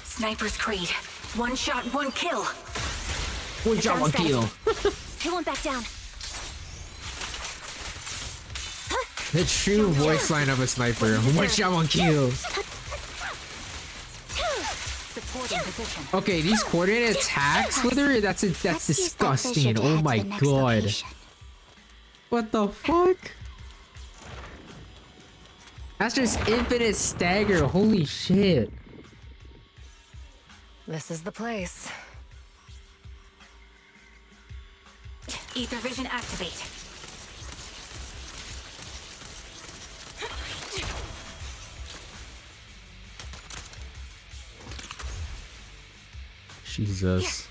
Sniper's Creed. One shot, one kill. One shot, one kill. I won't back down. The true voice line of a sniper. One shot, one kill. Okay, these coordinated attacks with her, that's disgusting. Oh my god. What the fuck? That's just infinite stagger. Holy shit. This is the place. Ether vision activate. Jesus.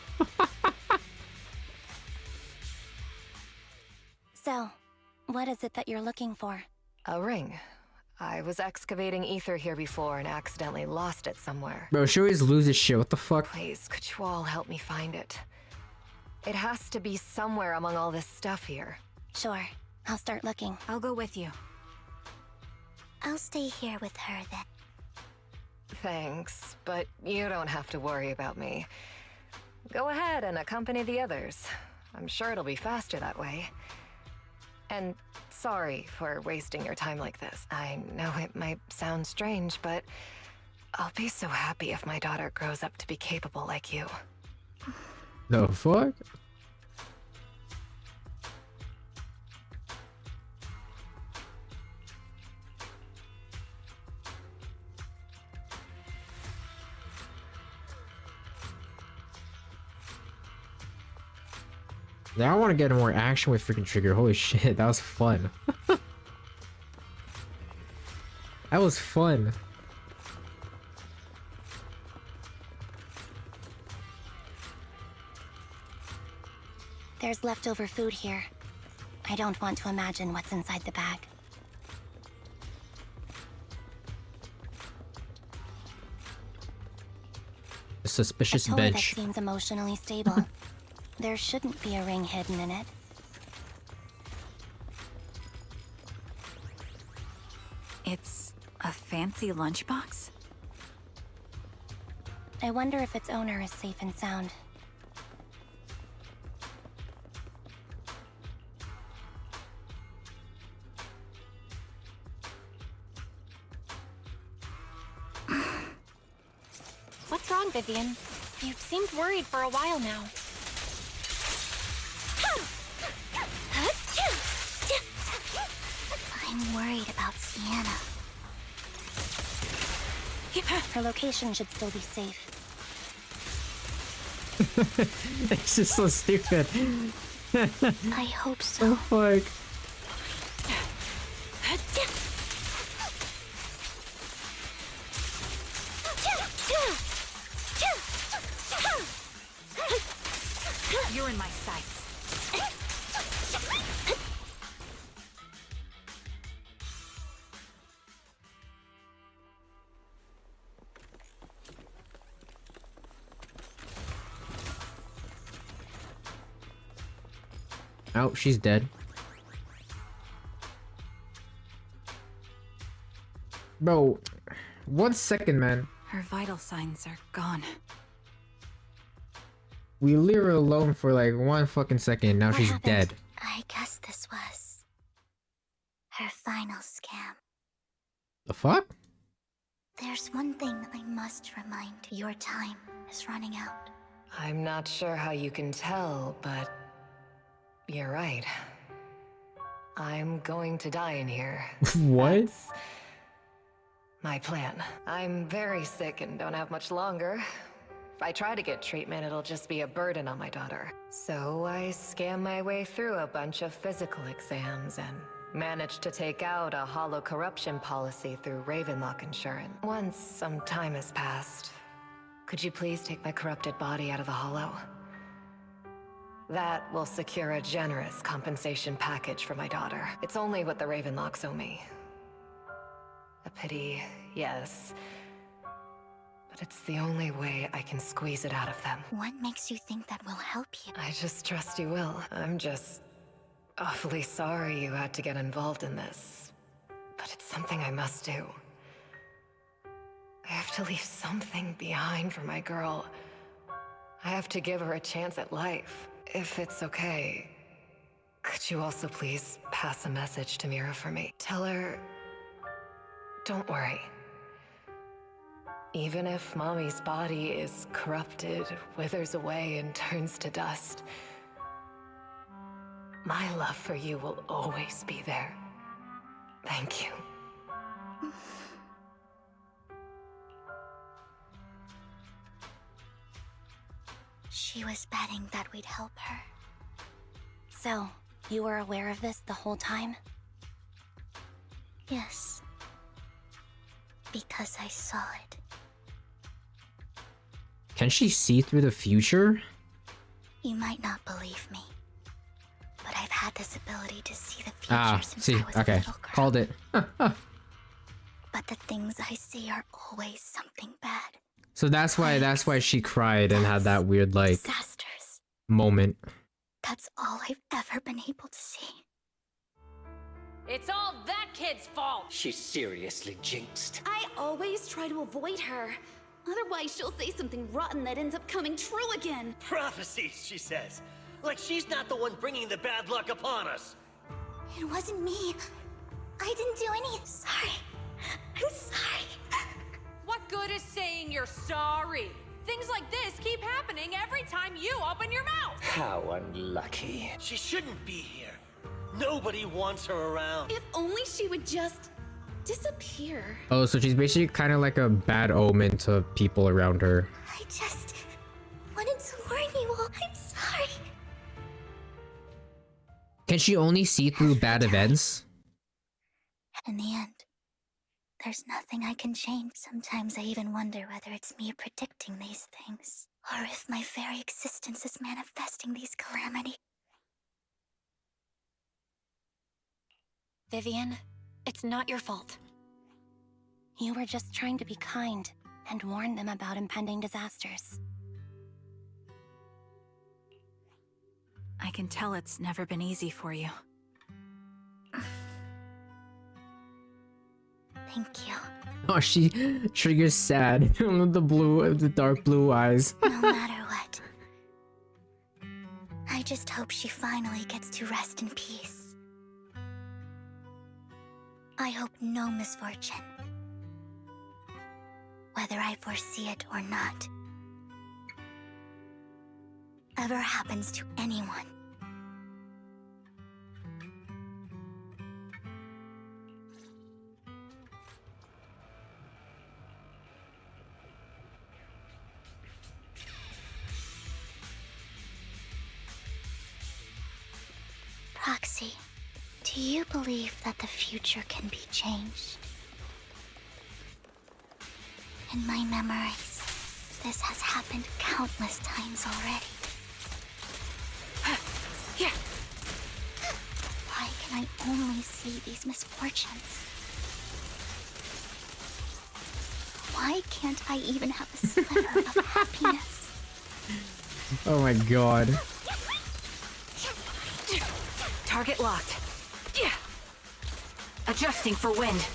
So, what is it that you're looking for? A ring. I was excavating ether here before and accidentally lost it somewhere. Bro, she always loses shit. What the fuck? Please, could you all help me find it? It has to be somewhere among all this stuff here. Sure. I'll start looking. I'll go with you. I'll stay here with her then. Thanks, but you don't have to worry about me. Go ahead and accompany the others. I'm sure it'll be faster that way. And sorry for wasting your time like this. I know it might sound strange, but I'll be so happy if my daughter grows up to be capable like you. The fuck? Now I want to get more action with freaking Trigger. Holy shit, that was fun. That was fun. There's leftover food here. I don't want to imagine what's inside the bag. A suspicious a toy bench. that seems emotionally stable. There shouldn't be a ring hidden in it. It's a fancy lunchbox? I wonder if its owner is safe and sound. What's wrong, Vivian? You've seemed worried for a while now. I'm worried about Sienna. Her location should still be safe. It's just so stupid. I hope so. Oh fuck. You're in my sights. Oh, she's dead. Bro, 1 second, man. Her vital signs are gone. We leave her alone for like 1 fucking second. Now What she's happened? dead. I guess this was her final scam. The fuck? There's one thing I must remind. Your time is running out. I'm not sure how you can tell, but you're right. I'm going to die in here. What? That's my plan. I'm very sick and don't have much longer. If I try to get treatment, it'll just be a burden on my daughter. So I scam my way through a bunch of physical exams and managed to take out a hollow corruption policy through Ravenlock Insurance. Once some time has passed, could you please take my corrupted body out of the hollow? That will secure a generous compensation package for my daughter. It's only what the Ravenlocks owe me. A pity, yes. But it's the only way I can squeeze it out of them. What makes you think that will help you? I just trust you will. I'm just awfully sorry you had to get involved in this. But it's something I must do. I have to leave something behind for my girl. I have to give her a chance at life. If it's okay, could you also please pass a message to Mira for me? Tell her, don't worry. Even if Mommy's body is corrupted, withers away, and turns to dust, my love for you will always be there. Thank you. She was betting that we'd help her. So, you were aware of this the whole time? Yes. Because I saw it. Can she see through the future? You might not believe me, but I've had this ability to see the future since See, I was a okay, little girl. called it. But the things I see are always something bad. So that's why she cried and had that weird like Disasters. moment. That's all I've ever been able to see. It's all that kid's fault! She's seriously jinxed. I always try to avoid her. Otherwise, she'll say something rotten that ends up coming true again. Prophecies, she says. Like she's not the one bringing the bad luck upon us. It wasn't me. I didn't do any. Sorry. I'm sorry. What good is saying you're sorry? Things like this keep happening every time you open your mouth! How unlucky. She shouldn't be here. Nobody wants her around. If only she would just disappear. Oh, so she's basically kind of like a bad omen to people around her. I just wanted to warn you all. I'm sorry. Can she only see through bad events? In the end, there's nothing I can change. Sometimes I even wonder whether it's me predicting these things, or if my very existence is manifesting these calamities. Vivian, it's not your fault. You were just trying to be kind and warn them about impending disasters. I can tell it's never been easy for you. Thank you. Oh, she triggers sad. the dark blue eyes. No matter what. I just hope she finally gets to rest in peace. I hope no misfortune, whether I foresee it or not, ever happens to anyone. Proxy, do you believe that the future can be changed? In my memories, this has happened countless times already. Yeah. Why can I only see these misfortunes? Why can't I even have a sliver of happiness? Oh my god. Target locked. Yeah. Adjusting for wind.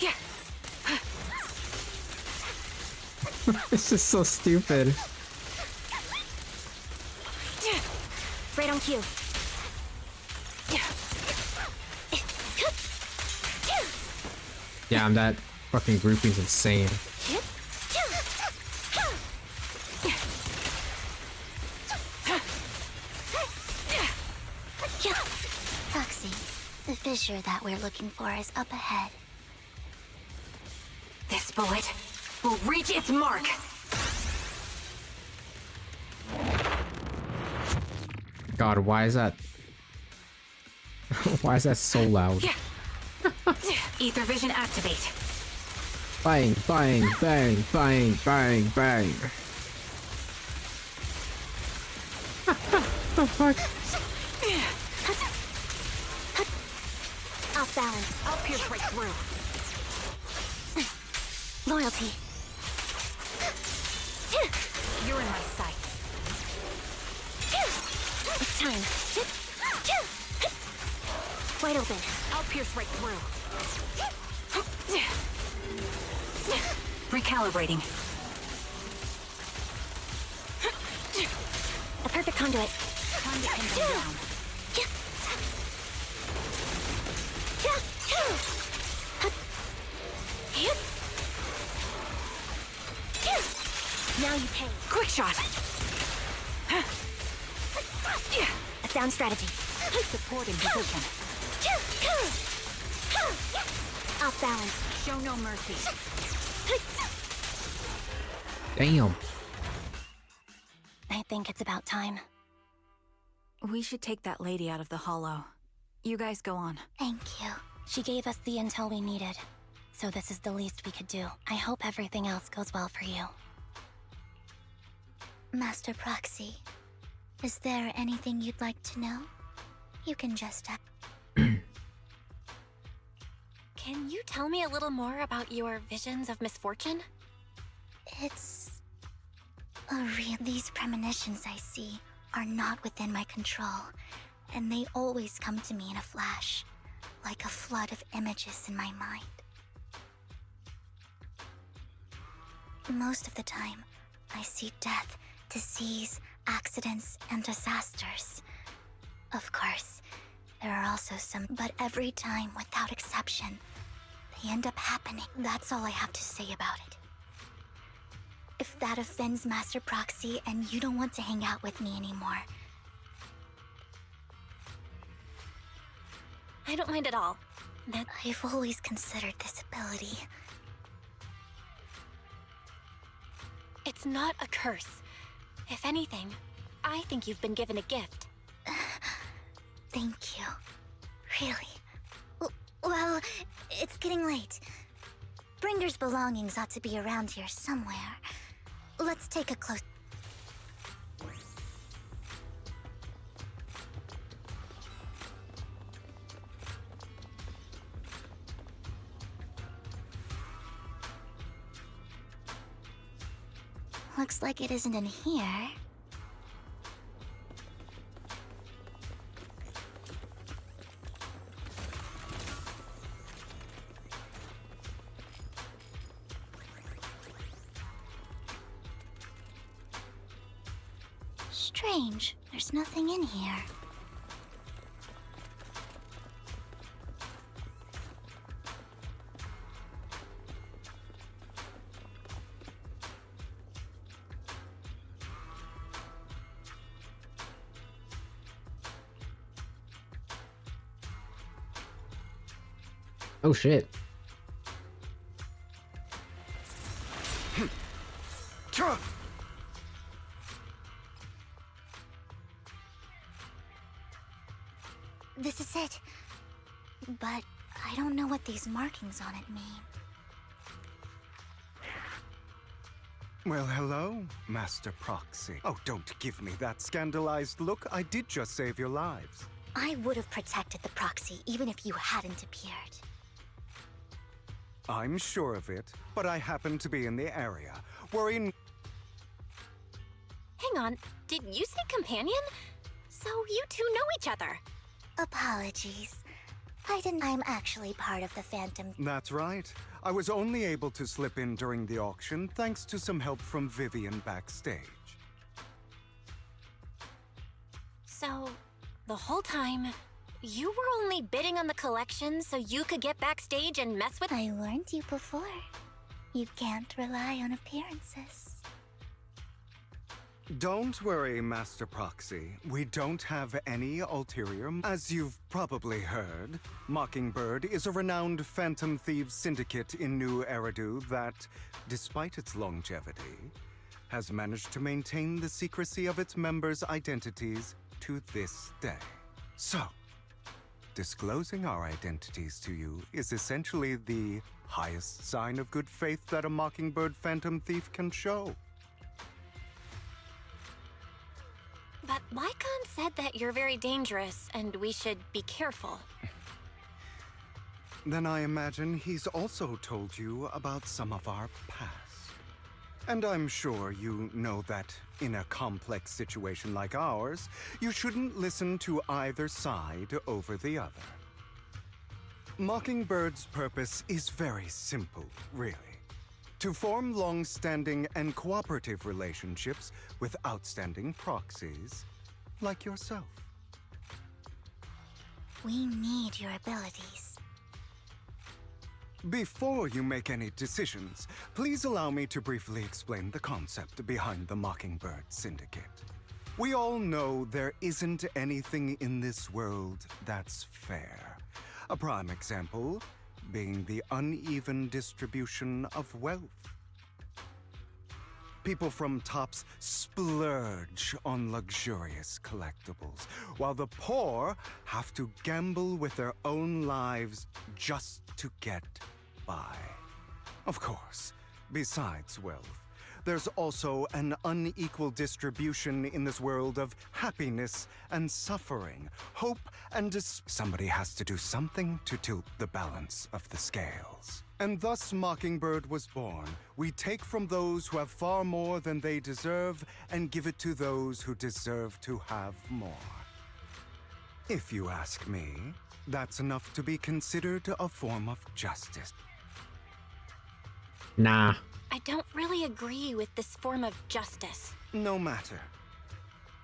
Yeah. This is so stupid. Right on cue. Damn, that fucking grouping's insane. Foxy, the fissure that we're looking for is up ahead. This bullet will reach its mark. God, why is that? Why is that so loud? Ether vision activate. Bang, bang, bang, bang, bang, bang. The fuck? Off balance. I'll pierce right through. Loyalty. You're in my sights. It's time. Wide open. I'll pierce right through. Recalibrating. A perfect conduit. Time to pin them down. Now you pay. Quick shot. A sound strategy. Supporting position. Off balance. Show no mercy. Damn. I think it's about time. We should take that lady out of the hollow. You guys go on. Thank you. She gave us the intel we needed, so this is the least we could do. I hope everything else goes well for you. Master Proxy, is there anything you'd like to know? You can just Can you tell me a little more about your visions of misfortune? It's these premonitions I see are not within my control, and they always come to me in a flash, like a flood of images in my mind. Most of the time, I see death, disease, accidents, and disasters. Of course, there are also some, but every time, without exception, they end up happening. That's all I have to say about it. If that offends Master Proxy and you don't want to hang out with me anymore, I don't mind at all. I've always considered this ability. It's not a curse. If anything, I think you've been given a gift. Thank you. Really? Well, it's getting late. Bringer's belongings ought to be around here somewhere. Let's take a close... Looks like it isn't in here. Strange. There's nothing in here. Oh shit. This is it. But I don't know what these markings on it mean. Well, hello, Master Proxy. Oh, don't give me that scandalized look. I did just save your lives. I would have protected the Proxy even if you hadn't appeared. I'm sure of it, but I happen to be in the area. We're in... Hang on, did you say companion? So you two know each other. Apologies. I'm actually part of the Phantom. That's right. I was only able to slip in during the auction thanks to some help from Vivian backstage. So, the whole time, you were only bidding on the collection so you could get backstage and mess with— I warned you before. You can't rely on appearances. Don't worry, Master Proxy. We don't have any ulterior. As you've probably heard, Mockingbird is a renowned phantom thieves syndicate in New Eridu that, despite its longevity, has managed to maintain the secrecy of its members' identities to this day. So, disclosing our identities to you is essentially the highest sign of good faith that a Mockingbird phantom thief can show. But Lycon said that you're very dangerous and we should be careful. Then I imagine he's also told you about some of our past. And I'm sure you know that in a complex situation like ours, you shouldn't listen to either side over the other. Mockingbird's purpose is very simple, really. To form long-standing and cooperative relationships with outstanding proxies like yourself. We need your abilities. Before you make any decisions, please allow me to briefly explain the concept behind the Mockingbird Syndicate. We all know there isn't anything in this world that's fair. A prime example being the uneven distribution of wealth. People from tops splurge on luxurious collectibles, while the poor have to gamble with their own lives just to get by. Of course, besides wealth, there's also an unequal distribution in this world of happiness and suffering, hope and somebody has to do something to tilt the balance of the scales. And thus Mockingbird was born. We take from those who have far more than they deserve and give it to those who deserve to have more. If you ask me, that's enough to be considered a form of justice. Nah. I don't really agree with this form of justice. No matter.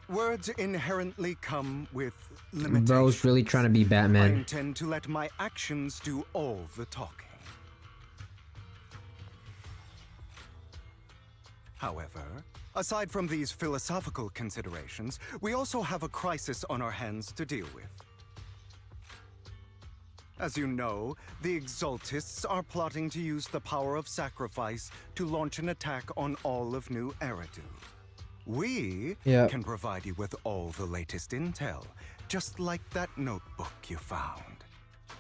Words inherently come with limitations. Bro's really trying to be I Batman. intend to let my actions do all the talking. However, aside from these philosophical considerations, we also have a crisis on our hands to deal with. As you know, the Exaltists are plotting to use the power of sacrifice to launch an attack on all of New Eridu. We can provide you with all the latest intel, just like that notebook you found.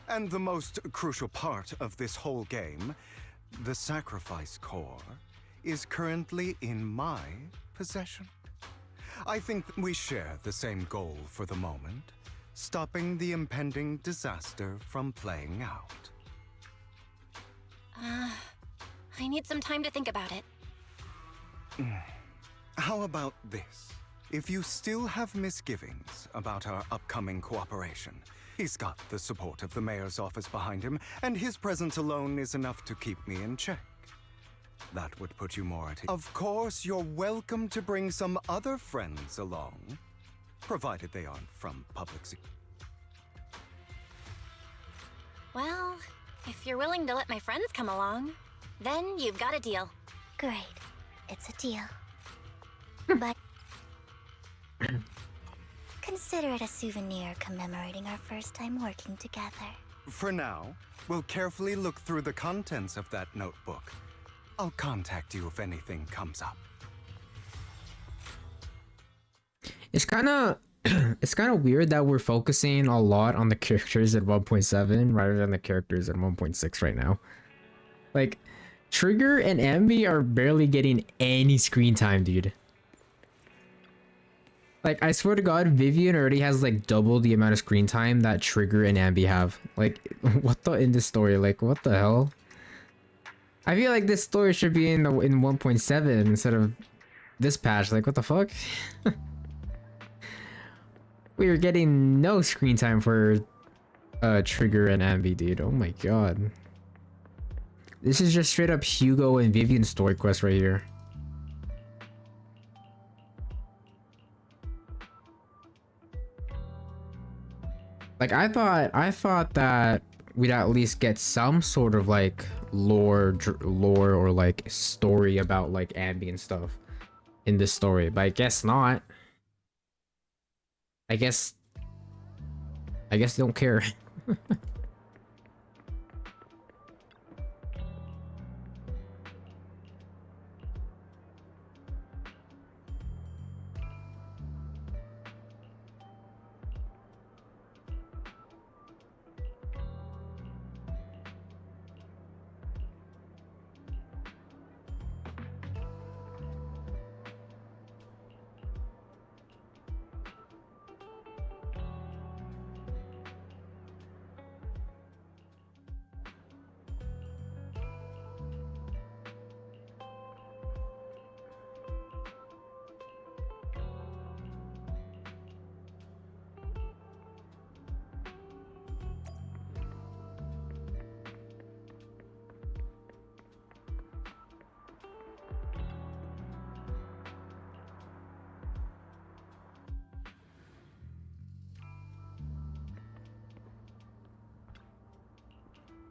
And the most crucial part of this whole game, the sacrifice core, is currently in my possession. I think we share the same goal for the moment. Stopping the impending disaster from playing out. I need some time to think about it. How about this? If you still have misgivings about our upcoming cooperation, he's got the support of the mayor's office behind him, and his presence alone is enough to keep me in check. That would put you more at ease. Of course, you're welcome to bring some other friends along. Provided they aren't from public security. Well, if you're willing to let my friends come along, then you've got a deal. Great. It's a deal. But consider it a souvenir commemorating our first time working together. For now, we'll carefully look through the contents of that notebook. I'll contact you if anything comes up. It's kind of weird that we're focusing a lot on the characters at 1.7 rather than the characters at 1.6 right now. Like, Trigger and Ambi are barely getting any screen time, dude. Like, I swear to God, Vivian already has like double the amount of screen time that Trigger and Ambi have. Like, what the in this story? Like, what the hell? I feel like this story should be in 1.7 instead of this patch, like, what the fuck? We were getting no screen time for Trigger and Ambi, dude. Oh my god. This is just straight up Hugo and Vivian story quest right here. Like, I thought that we'd at least get some sort of like lore or like story about like Ambi and stuff in this story, but I guess not. I guess they don't care.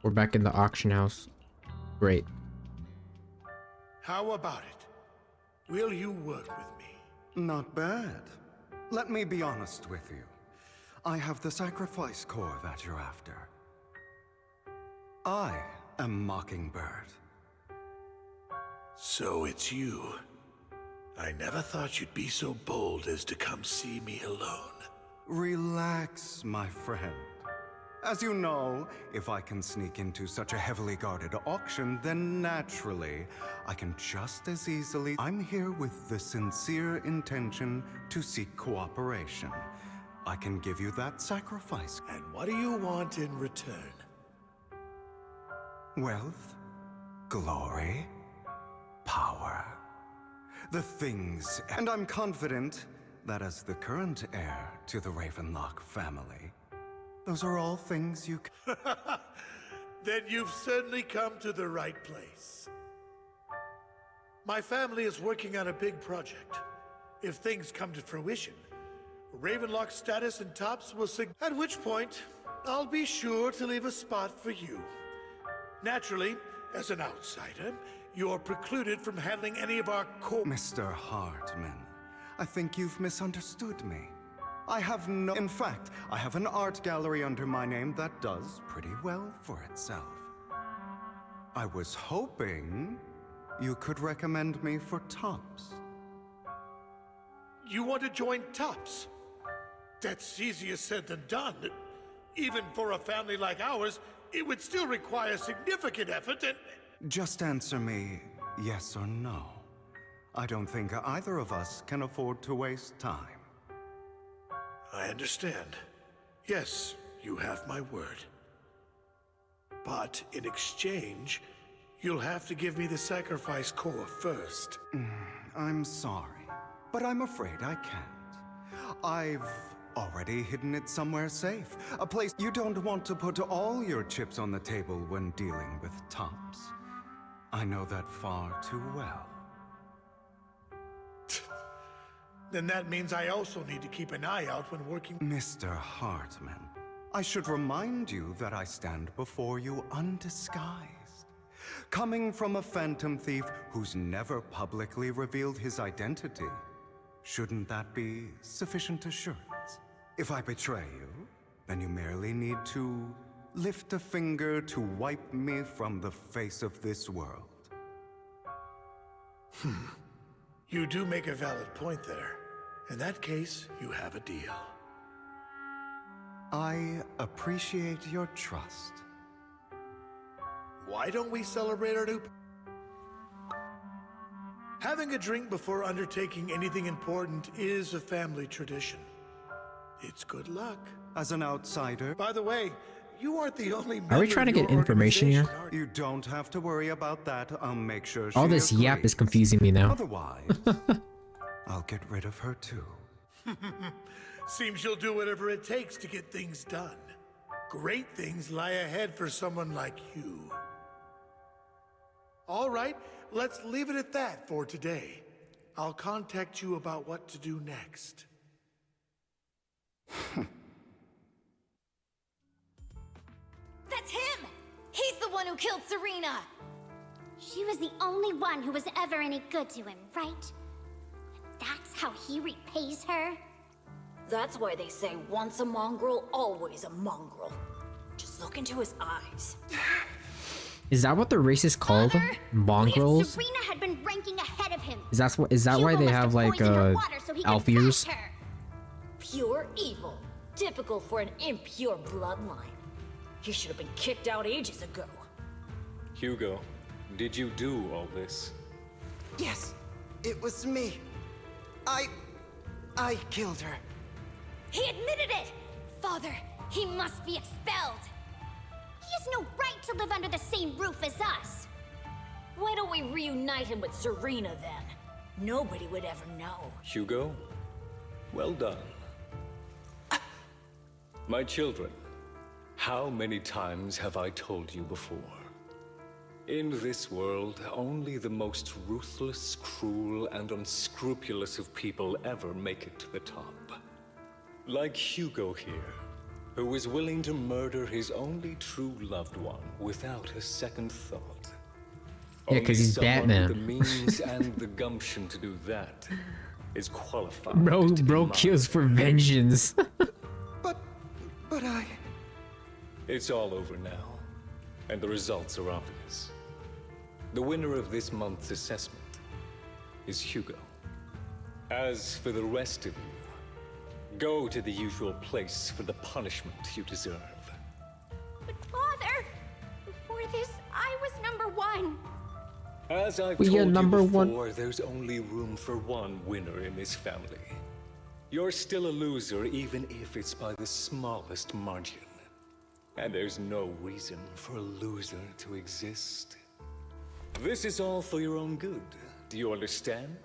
We're back in the auction house. Great. How about it? Will you work with me? Not bad. Let me be honest with you. I have the sacrifice core that you're after. I am Mockingbird. So it's you. I never thought you'd be so bold as to come see me alone. Relax, my friend. As you know, if I can sneak into such a heavily guarded auction, then naturally, I can just as easily... I'm here with the sincere intention to seek cooperation. I can give you that sacrifice. And what do you want in return? Wealth, glory, power, the things... And I'm confident that as the current heir to the Ravenlock family, those are all things you can... Then you've certainly come to the right place. My family is working on a big project. If things come to fruition, Ravenlock's status in tops will at which point, I'll be sure to leave a spot for you. Naturally, as an outsider, you're precluded from handling any of our core... Mr. Hartman, I think you've misunderstood me. I have no... In fact, I have an art gallery under my name that does pretty well for itself. I was hoping you could recommend me for tops. You want to join tops? That's easier said than done. Even for a family like ours, it would still require significant effort and... Just answer me yes or no. I don't think either of us can afford to waste time. I understand. Yes, you have my word. But in exchange, you'll have to give me the sacrifice core first. I'm sorry, but I'm afraid I can't. I've already hidden it somewhere safe. A place you don't want to put all your chips on the table when dealing with tops. I know that far too well. Then that means I also need to keep an eye out when working... Mr. Hartman, I should remind you that I stand before you undisguised. Coming from a phantom thief who's never publicly revealed his identity, shouldn't that be sufficient assurance? If I betray you, then you merely need to lift a finger to wipe me from the face of this world. You do make a valid point there. In that case, you have a deal. I appreciate your trust. Why don't we celebrate our new... Having a drink before undertaking anything important is a family tradition. It's good luck. As an outsider... By the way, you aren't the only member Are we trying to get information here? You don't have to worry about that. I'll make sure all this yap is confusing me now. Otherwise, I'll get rid of her too. Seems you'll do whatever it takes to get things done. Great things lie ahead for someone like you. All right, let's leave it at that for today. I'll contact you about what to do next. That's him! He's the one who killed Serena! She was the only one who was ever any good to him, right? That's how he repays her? That's why they say once a mongrel, always a mongrel. Just look into his eyes. Is that what the race is called? Mongrels? Serena had been ranking ahead of him. Is that why they have like elf ears? Pure evil. Typical for an impure bloodline. He should have been kicked out ages ago. Hugo, did you do all this? Yes, it was me. I killed her. He admitted it! Father, he must be expelled. He has no right to live under the same roof as us. Why don't we reunite him with Serena then? Nobody would ever know. Hugo, well done. My children, how many times have I told you before? In this world, only the most ruthless, cruel, and unscrupulous of people ever make it to the top. Like Hugo here, who is willing to murder his only true loved one without a second thought. Yeah, because he's Batman. The means and the gumption to do that is qualified. Bro kills for vengeance. But I... It's all over now, and the results are obvious. The winner of this month's assessment is Hugo. As for the rest of you, go to the usual place for the punishment you deserve. But Father, before this, I was #1. As I've We told are you number before, there's only room for one winner in this family. You're still a loser, even if it's by the smallest margin. And there's no reason for a loser to exist. This is all for your own good. Do you understand?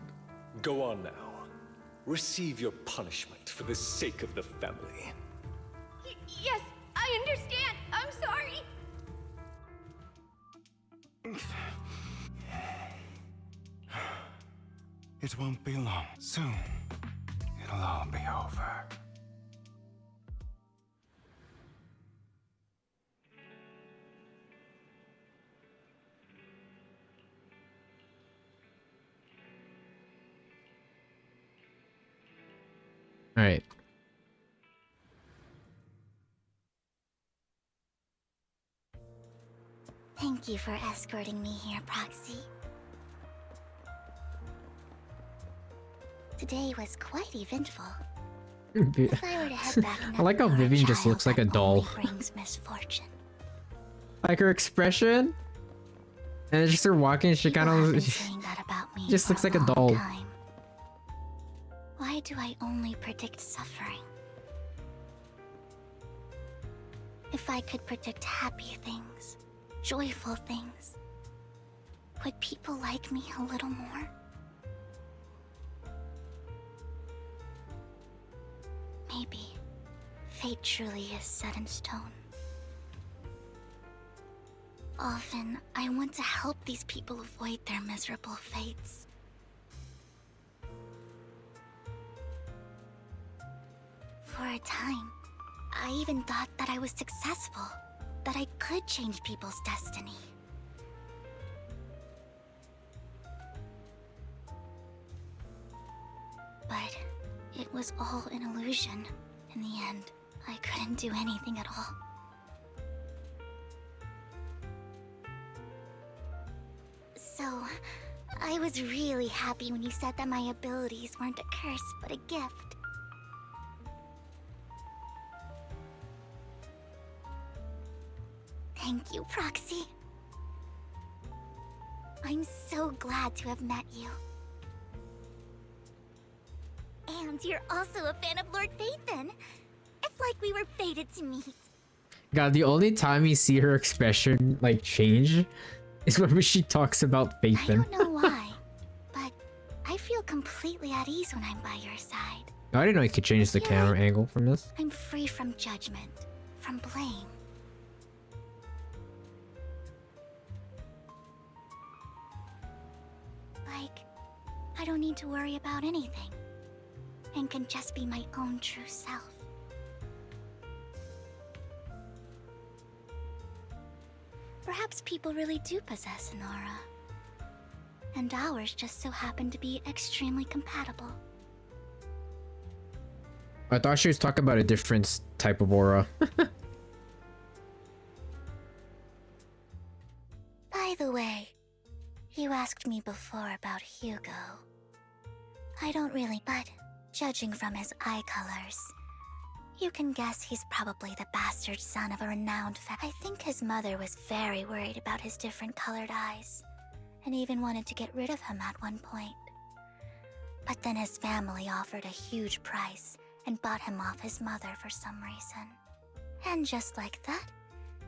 Go on now. Receive your punishment for the sake of the family. Yes, I understand. I'm sorry. It won't be long. Soon, it'll all be over. All right. Thank you for escorting me here, Proxy. Today was quite eventful. If I were to head back I like how Vivian just looks like a doll. brings misfortune. Like her expression, and just her walking, she kind of just looks like a doll. Why do I only predict suffering? If I could predict happy things, joyful things, would people like me a little more? Maybe fate truly is set in stone. Often, I want to help these people avoid their miserable fates. For a time, I even thought that I was successful, that I could change people's destiny. But it was all an illusion. In the end, I couldn't do anything at all. So, I was really happy when you said that my abilities weren't a curse, but a gift. Thank you, Proxy. I'm so glad to have met you. And you're also a fan of Lord Phaethon. It's like we were fated to meet. God, the only time you see her expression like change is when she talks about Phaethon. I don't know why, but I feel feel completely at ease when I'm by your side. I didn't know you could change the camera angle from this. I'm free from judgment, from blame. Like, I don't need to worry about anything, and can just be my own true self. Perhaps people really do possess an aura, and ours just so happen to be extremely compatible. I thought she was talking about a different type of aura. By the way, you asked me before about Hugo. I don't really, but judging from his eye colors, you can guess he's probably the bastard son of a renowned I think his mother was very worried about his different colored eyes, and even wanted to get rid of him at one point. But then his family offered a huge price and bought him off his mother for some reason. And just like that,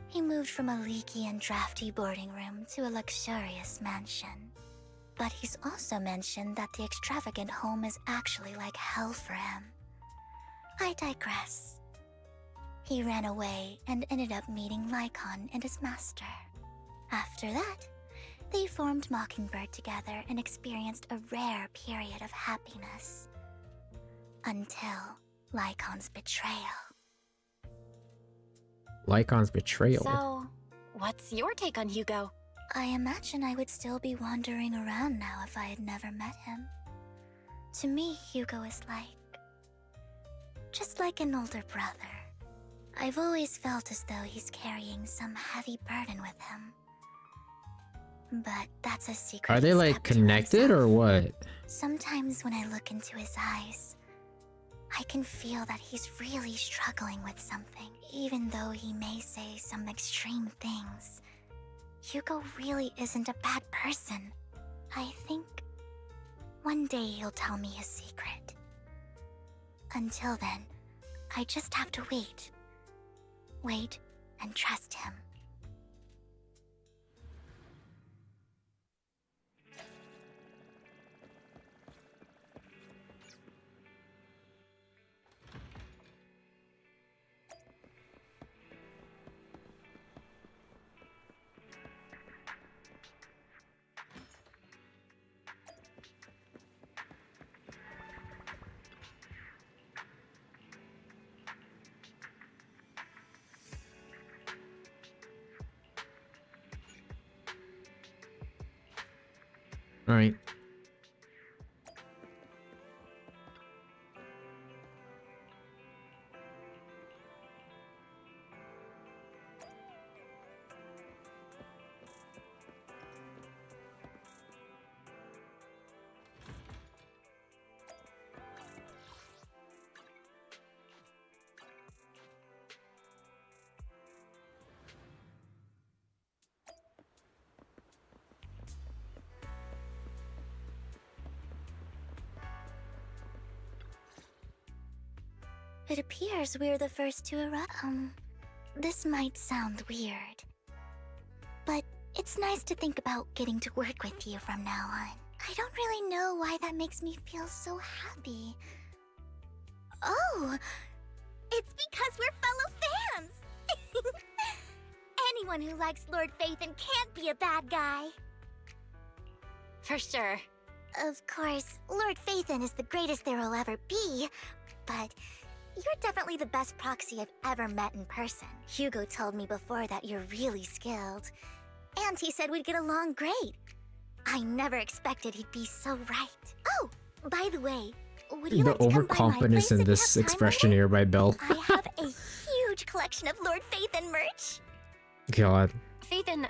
he moved from a leaky and drafty boarding room to a luxurious mansion. But he's also mentioned that the extravagant home is actually like hell for him. I digress. He ran away and ended up meeting Lycon and his master. After that, they formed Mockingbird together and experienced a rare period of happiness. Until Lycon's betrayal. Lycon's betrayal. So, what's your take on Hugo? I imagine I would still be wandering around now if I had never met him. To me, Hugo is just like an older brother. I've always felt as though he's carrying some heavy burden with him. But that's a secret. Are they like connected or what? Sometimes when I look into his eyes, I can feel that he's really struggling with something. Even though he may say some extreme things, Hugo really isn't a bad person. I think one day he'll tell me his secret. Until then, I just have to wait. Wait and trust him. All right. It appears we're the first to arrive. This might sound weird, but it's nice to think about getting to work with you from now on. I don't really know why that makes me feel so happy. Oh, it's because we're fellow fans! Anyone who likes Lord Phaethon can't be a bad guy. For sure. Of course, Lord Phaethon is the greatest there will ever be, but you're definitely the best proxy I've ever met in person. Hugo told me before that you're really skilled, and he said we'd get along great. I never expected he'd be so right. Oh, by the way, would you like to come by my overconfidence place in if you this have time expression later? here by Belle. I have a huge collection of Lord Phaethon merch. God. Phaethon,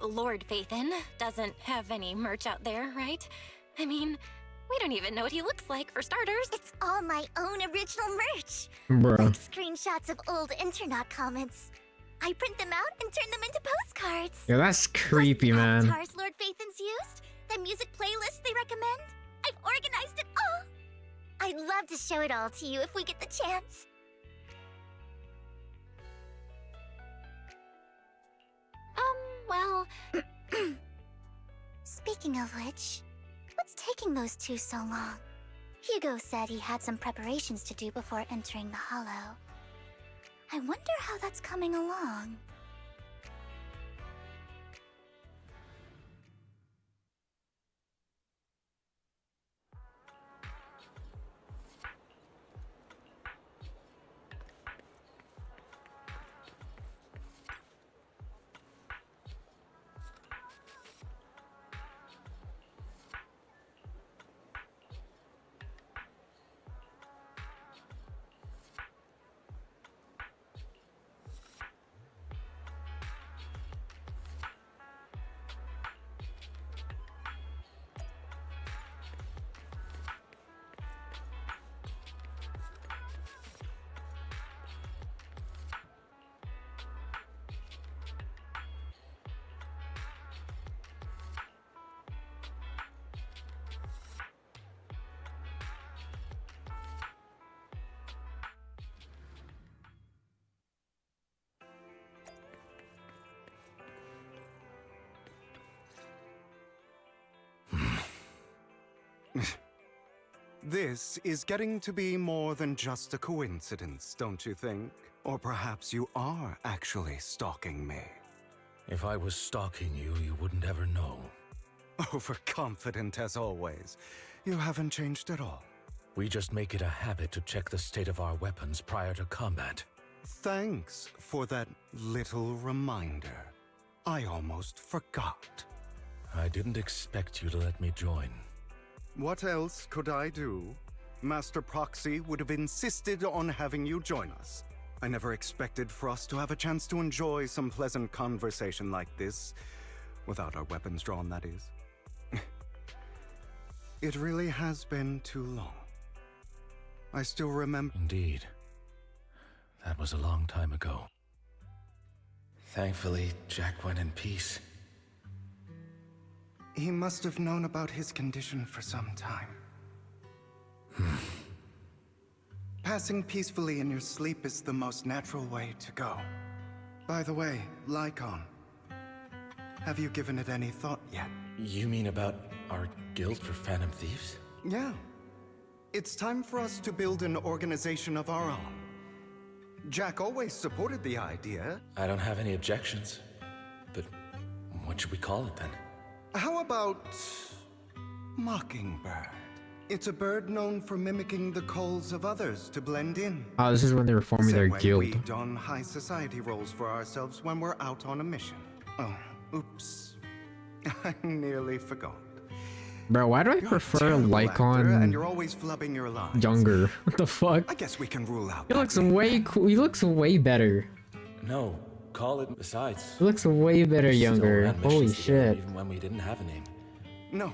Lord Phaethon doesn't have any merch out there, right? I mean, we don't even know what he looks like, for starters. It's all my own original merch. Bruh. Like screenshots of old internet comments. I print them out and turn them into postcards. Yeah, that's creepy, man. Guitars Lord Phaethon's used, the music playlists they recommend. I've organized it all. I'd love to show it all to you if we get the chance. Well... Speaking of which, what What's taking those two so long? Hugo said he had some preparations to do before entering the Hollow. I wonder how that's coming along. This is getting to be more than just a coincidence, don't you think? Or perhaps you are actually stalking me. If I was stalking you, you wouldn't ever know. Overconfident as always. You haven't changed at all. We just make it a habit to check the state of our weapons prior to combat. Thanks for that little reminder. I almost forgot. I didn't expect you to let me join. What else could I do? Master Proxy would have insisted on having you join us. I never expected for us to have a chance to enjoy some pleasant conversation like this. Without our weapons drawn, that is. It really has been too long. I still remember— Indeed. That was a long time ago. Thankfully, Jack went in peace. He must have known about his condition for some time. Passing peacefully in your sleep is the most natural way to go. By the way, Lycon, have you given it any thought yet? You mean about our guild for Phantom Thieves? Yeah. It's time for us to build an organization of our own. Jack always supported the idea. I don't have any objections. But what should we call it then? How about Mockingbird? It's a bird known for mimicking the calls of others to blend in. Oh, this is when they were forming their Same way guild. we don high society roles for ourselves when we're out on a mission. Oh, oops. I nearly forgot. Bro, why do I prefer Lycon and you're always flubbing your lines. younger? What the fuck? I guess we can rule out. He looks way cool. He looks way better. No, call it besides. He looks way better We still younger. ran Holy missions together shit. Even when we didn't have a name. No.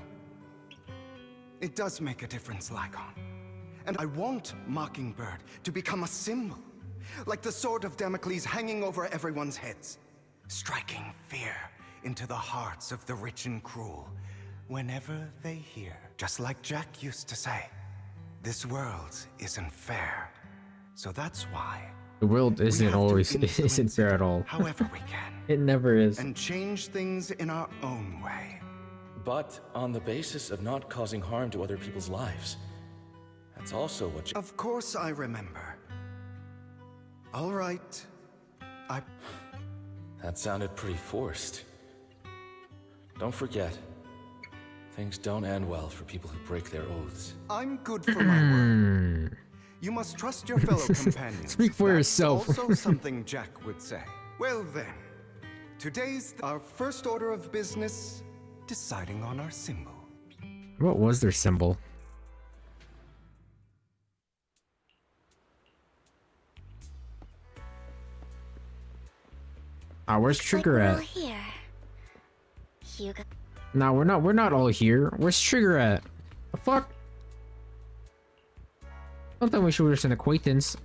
It does make a difference, Lycon. And I want Mockingbird to become a symbol. Like the sword of Damocles hanging over everyone's heads. Striking fear into the hearts of the rich and cruel. Whenever they hear, just like Jack used to say, this world isn't fair. So that's why The world isn't always isn't fair at all. however we can. It never is. And change things in our own way. But on the basis of not causing harm to other people's lives. That's also what you— Of course I remember. All right. That sounded pretty forced. Don't forget, things don't end well for people who break their oaths. I'm good for my word. You must trust your fellow companions. Speak for That's yourself. Also something Jack would say. Well then, today's our first order of business, deciding on our symbol. What was their symbol? Where's Trigger We're all at? here. Hugo. No, we're not. We're not all here. Where's Trigger at? The fuck? I thought we should just an acquaintance.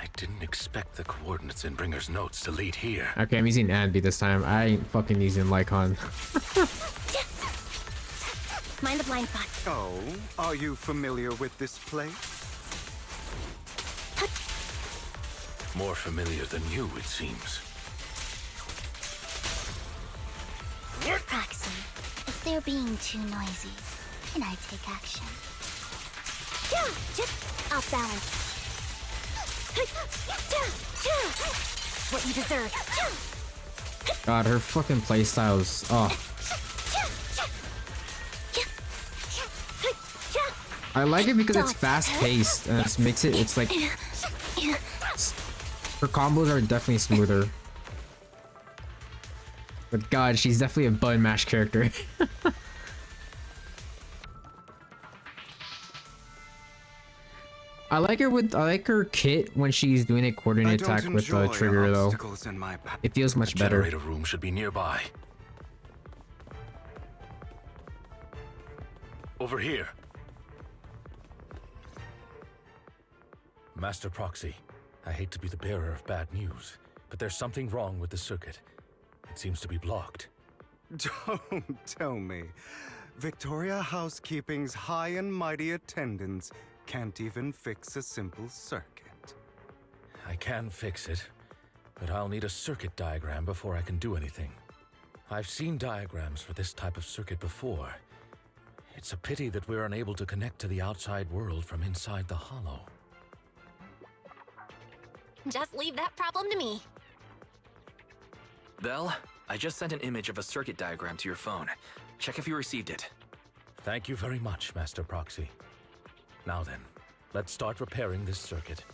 I didn't expect the coordinates in Bringer's notes to lead here. Okay, I'm using Anby this time. I ain't fucking using Lycon. Mind the blind spot. Oh, are you familiar with this place? More familiar than you, it seems. Proxy, if they're being too noisy, can I take action? Off balance. What you deserve. God, her fucking playstyles. Oh. I like it because it's fast paced and it makes it, it's like, her combos are definitely smoother. But God, she's definitely a button mash character. I like her kit when she's doing a coordinate attack with the trigger though. It feels much better. Generator room should be nearby. Over here. Master Proxy, I hate to be the bearer of bad news, but there's something wrong with the circuit. It seems to be blocked. Don't tell me. Victoria Housekeeping's high and mighty attendants can't even fix a simple circuit. I can fix it, but I'll need a circuit diagram before I can do anything. I've seen diagrams for this type of circuit before. It's a pity that we're unable to connect to the outside world from inside the hollow. Just leave that problem to me. Belle, I just sent an image of a circuit diagram to your phone. Check if you received it. Thank you very much, Master Proxy. Now then, let's start repairing this circuit.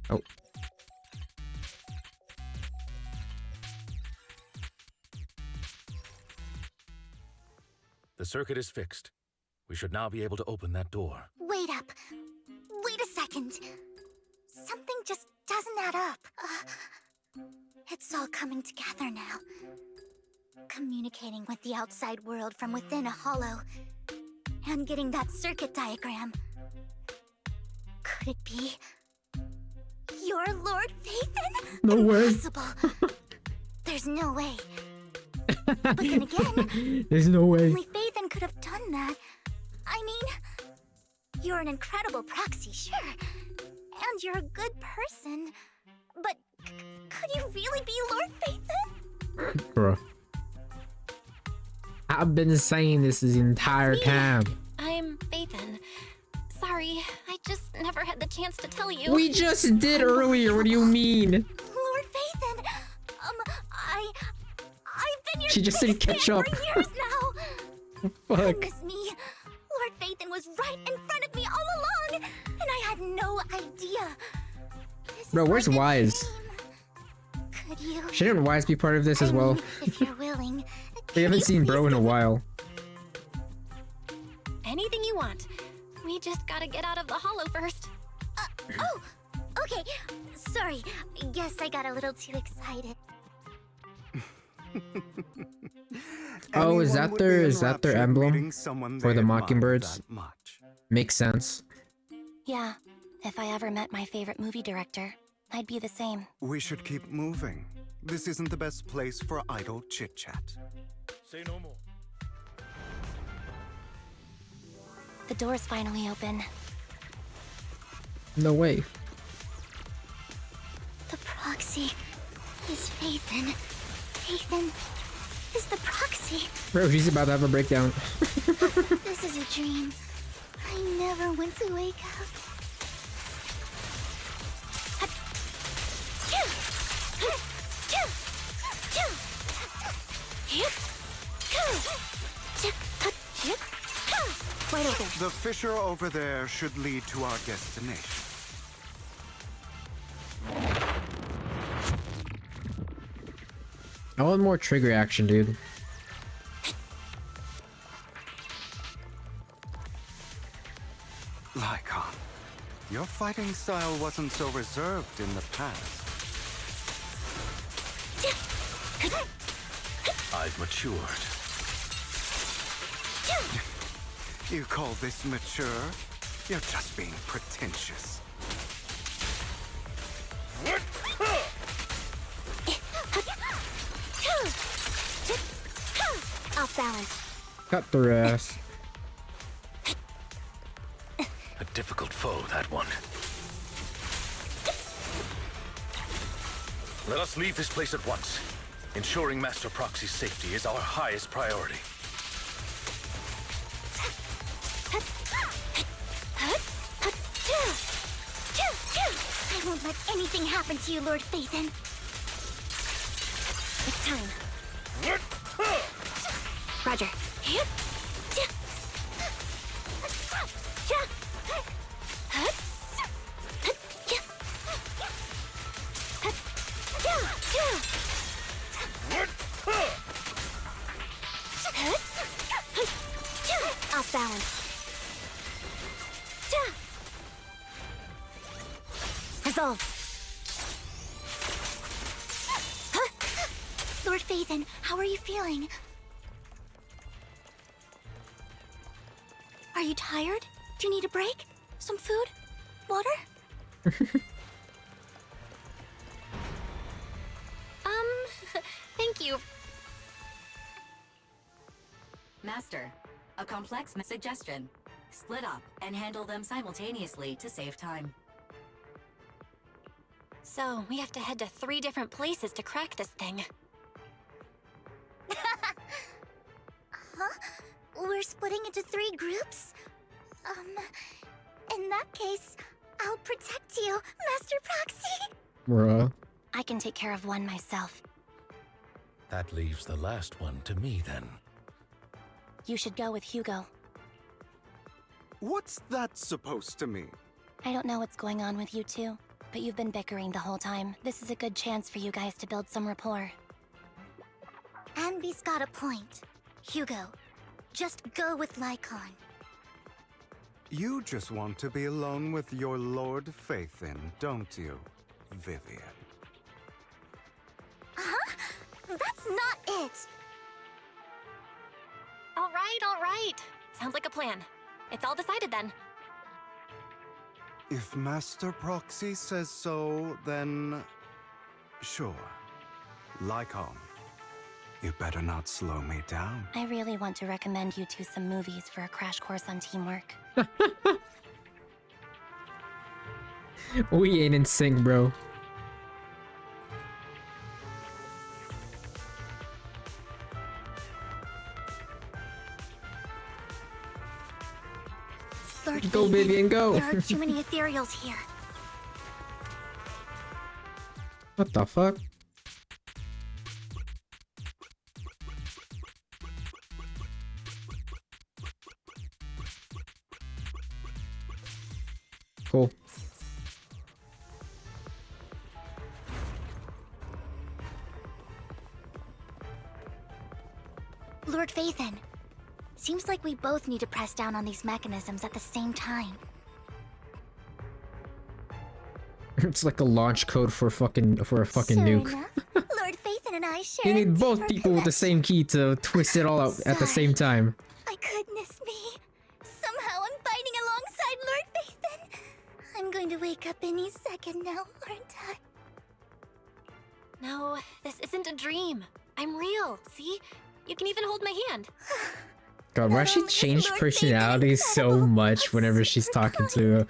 Oh. The circuit is fixed. We should now be able to open that door. Wait up. Wait a second. Something just doesn't add up. It's all coming together now. Communicating with the outside world from within a hollow. And getting that circuit diagram. Could it be your Lord Phaethon? No way. Impossible. There's no way. But then again, there's no way. Only Phaethon could have done that. I mean, you're an incredible proxy, sure. And you're a good person. But could you really be Lord Phaethon? Bruh. I've been saying this entire time. I'm Phaethon. Sorry, I just never had the chance to tell you. We just did earlier. What do you mean? Lord Phaethon, I've been your She just didn't catch up. for years now. Fuck. Goodness me, Lord Phaethon was right in front of me all along, and I had no idea. Bro, where's Wise? Could you? Shouldn't Wise be part of this as well? If you're willing. We haven't seen Bro in a while. Anything you want. We just gotta get out of the hollow first. Oh, okay. Sorry, guess I got a little too excited. Oh, is that their emblem for the Mockingbirds? Makes sense. Yeah, if I ever met my favorite movie director, I'd be the same. We should keep moving. This isn't the best place for idle chit-chat. Say no more. The door's finally open. No way. The proxy is Phaethon. Phaethon is the proxy. Bro, she's about to have a breakdown. This is a dream. I never want to wake up. Wide open. The fissure over there should lead to our destination. I want more trigger action, dude. Lycon, your fighting style wasn't so reserved in the past. I've matured. You call this mature? You're just being pretentious. Off balance. Cut their ass. A difficult foe, that one. Let us leave this place at once. Ensuring Master Proxy's safety is our highest priority. I won't let anything happen to you, Lord Phaethon. It's time. Roger. Off balance. Resolve. Lord Phaethon, how are you feeling? Are you tired? Do you need a break? Some food? Water? Thank you. Master, a complex suggestion. Split up and handle them simultaneously to save time. So, we have to head to 3 different places to crack this thing. Huh? We're splitting into 3 groups? In that case, I'll protect you, Master Proxy! Bruh. I can take care of one myself. That leaves the last one to me, then. You should go with Hugo. What's that supposed to mean? I don't know what's going on with you two, but you've been bickering the whole time. This is a good chance for you guys to build some rapport. Anby's got a point. Hugo, just go with Lycon. You just want to be alone with your Lord Phaethon, don't you, Vivian? Huh? That's not it! All right. Sounds like a plan. It's all decided then. If Master Proxy says so, then... sure. Lycon, you better not slow me down. I really want to recommend you two some movies for a crash course on teamwork. We ain't in sync, bro. Lord Go, Phaethon, Vivian, go! There are too many ethereals here. What the fuck? Cool. Lord Phaethon, seems like we both need to press down on these mechanisms at the same time. It's like a launch code for a fucking Sure nuke. enough, Lord Phaethon and I share You a need both deeper people with the same key to twist it all out at the same time. My goodness me. Somehow I'm fighting alongside Lord Phaethon. I'm going to wake up any second now, aren't I? No, this isn't a dream. I'm real, see? You can even hold my hand. God, why she changed personalities so much whenever she's talking to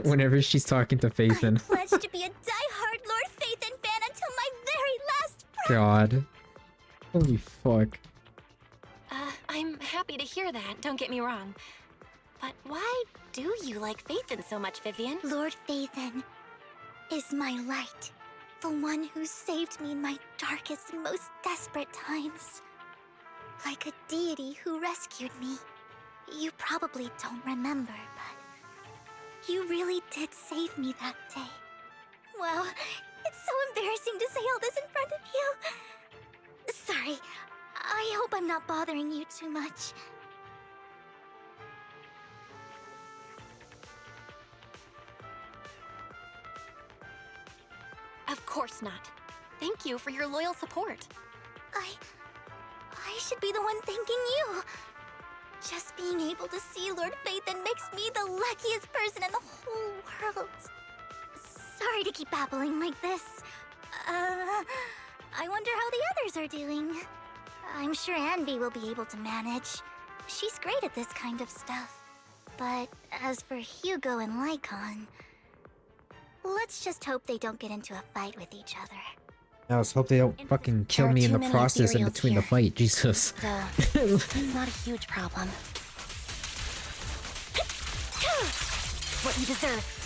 whenever she's talking to Phaethon. Pledge to be a die-hard Lord Phaethon fan until my very last breath. God. Holy fuck. I'm happy to hear that, don't get me wrong. But why do you like Phaethon so much, Vivian? Lord Phaethon is my light. The one who saved me in my darkest and most desperate times. Like a deity who rescued me. You probably don't remember, but you really did save me that day. Wow, it's so embarrassing to say all this in front of you. Sorry, I hope I'm not bothering you too much. Of course not. Thank you for your loyal support. should be the one thanking you. Just being able to see Lord Phaethon makes me the luckiest person in the whole world. Sorry to keep babbling like this. I wonder how the others are doing. I'm sure Anby will be able to manage. She's great at this kind of stuff. But as for Hugo and Lycon, let's just hope they don't get into a fight with each other. I just hope they don't fucking kill me in the process in between the fight. Jesus. So, it's not a huge problem. What you deserve.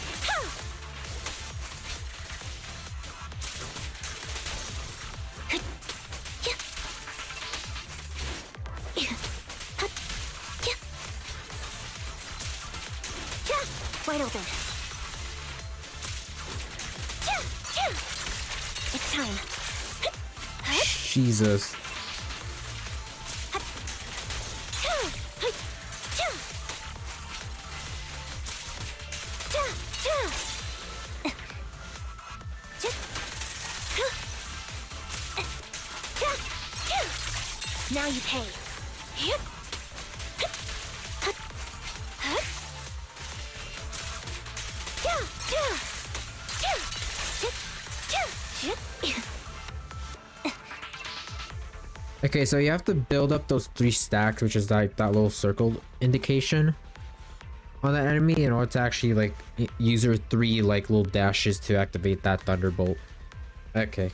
Wide open. It's time. Jesus. Now you pay. Okay, so you have to build up those 3 stacks, which is like that little circle indication on the enemy in order to actually like use your 3 like little dashes to activate that thunderbolt. Okay.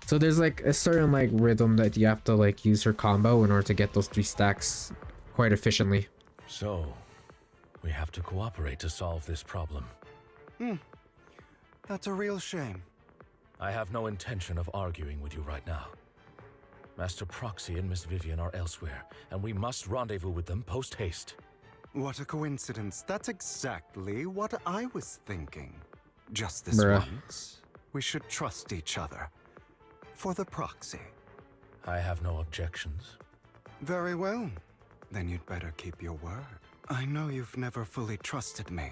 So there's like a certain like rhythm that you have to like use her combo in order to get those 3 stacks quite efficiently. So, we have to cooperate to solve this problem. That's a real shame. I have no intention of arguing with you right now. Master Proxy and Miss Vivian are elsewhere, and we must rendezvous with them post-haste. What a coincidence. That's exactly what I was thinking. Just this Bruh. once, we should trust each other. For the proxy. I have no objections. Very well. Then you'd better keep your word. I know you've never fully trusted me,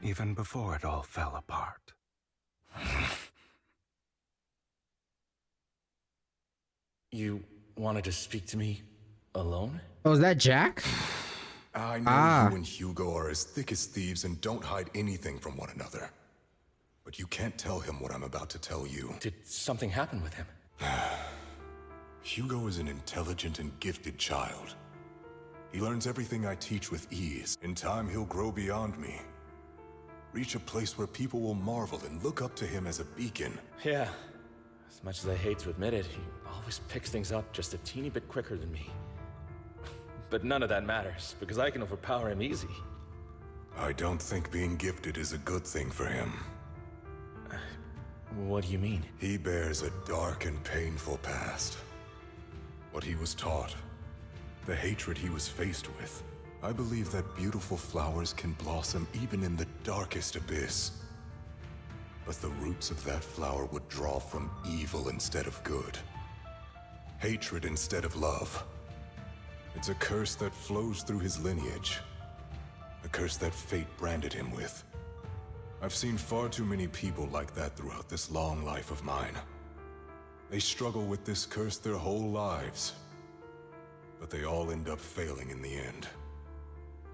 even before it all fell apart. You wanted to speak to me alone? Oh, is that Jack? I know you and Hugo are as thick as thieves and don't hide anything from one another. But you can't tell him what I'm about to tell you. Did something happen with him? Hugo is an intelligent and gifted child. He learns everything I teach with ease. In time, he'll grow beyond me. Reach a place where people will marvel and look up to him as a beacon. Yeah. As much as I hate to admit it, he always picks things up just a teeny bit quicker than me. But none of that matters, because I can overpower him easy. I don't think being gifted is a good thing for him. What do you mean? He bears a dark and painful past. What he was taught, the hatred he was faced with. I believe that beautiful flowers can blossom even in the darkest abyss. But the roots of that flower would draw from evil instead of good. Hatred instead of love. It's a curse that flows through his lineage. A curse that fate branded him with. I've seen far too many people like that throughout this long life of mine. They struggle with this curse their whole lives. But they all end up failing in the end.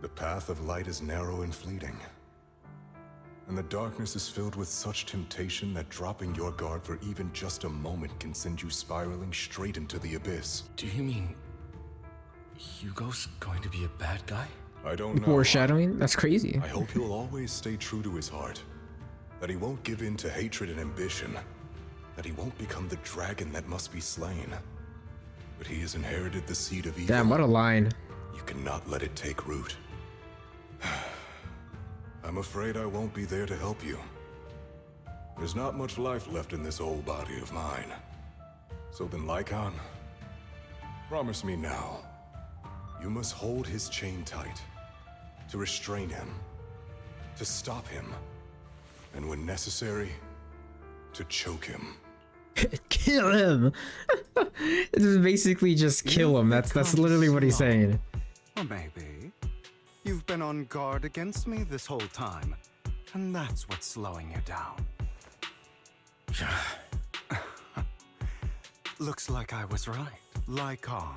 The path of light is narrow and fleeting. And the darkness is filled with such temptation that dropping your guard for even just a moment can send you spiraling straight into the abyss. Do you mean Hugo's going to be a bad guy? I don't know. Foreshadowing? That's crazy. I hope he'll always stay true to his heart. That he won't give in to hatred and ambition. That he won't become the dragon that must be slain. But he has inherited the seed of evil. Damn, what a line. You cannot let it take root. I'm afraid I won't be there to help you. There's not much life left in this old body of mine. So then, Lycon, promise me now. You must hold his chain tight. To restrain him. To stop him. And when necessary, to choke him. Kill him. This is basically just kill him. That's literally what he's saying. Or maybe you've been on guard against me this whole time, and that's what's slowing you down. Looks like I was right. Lycon.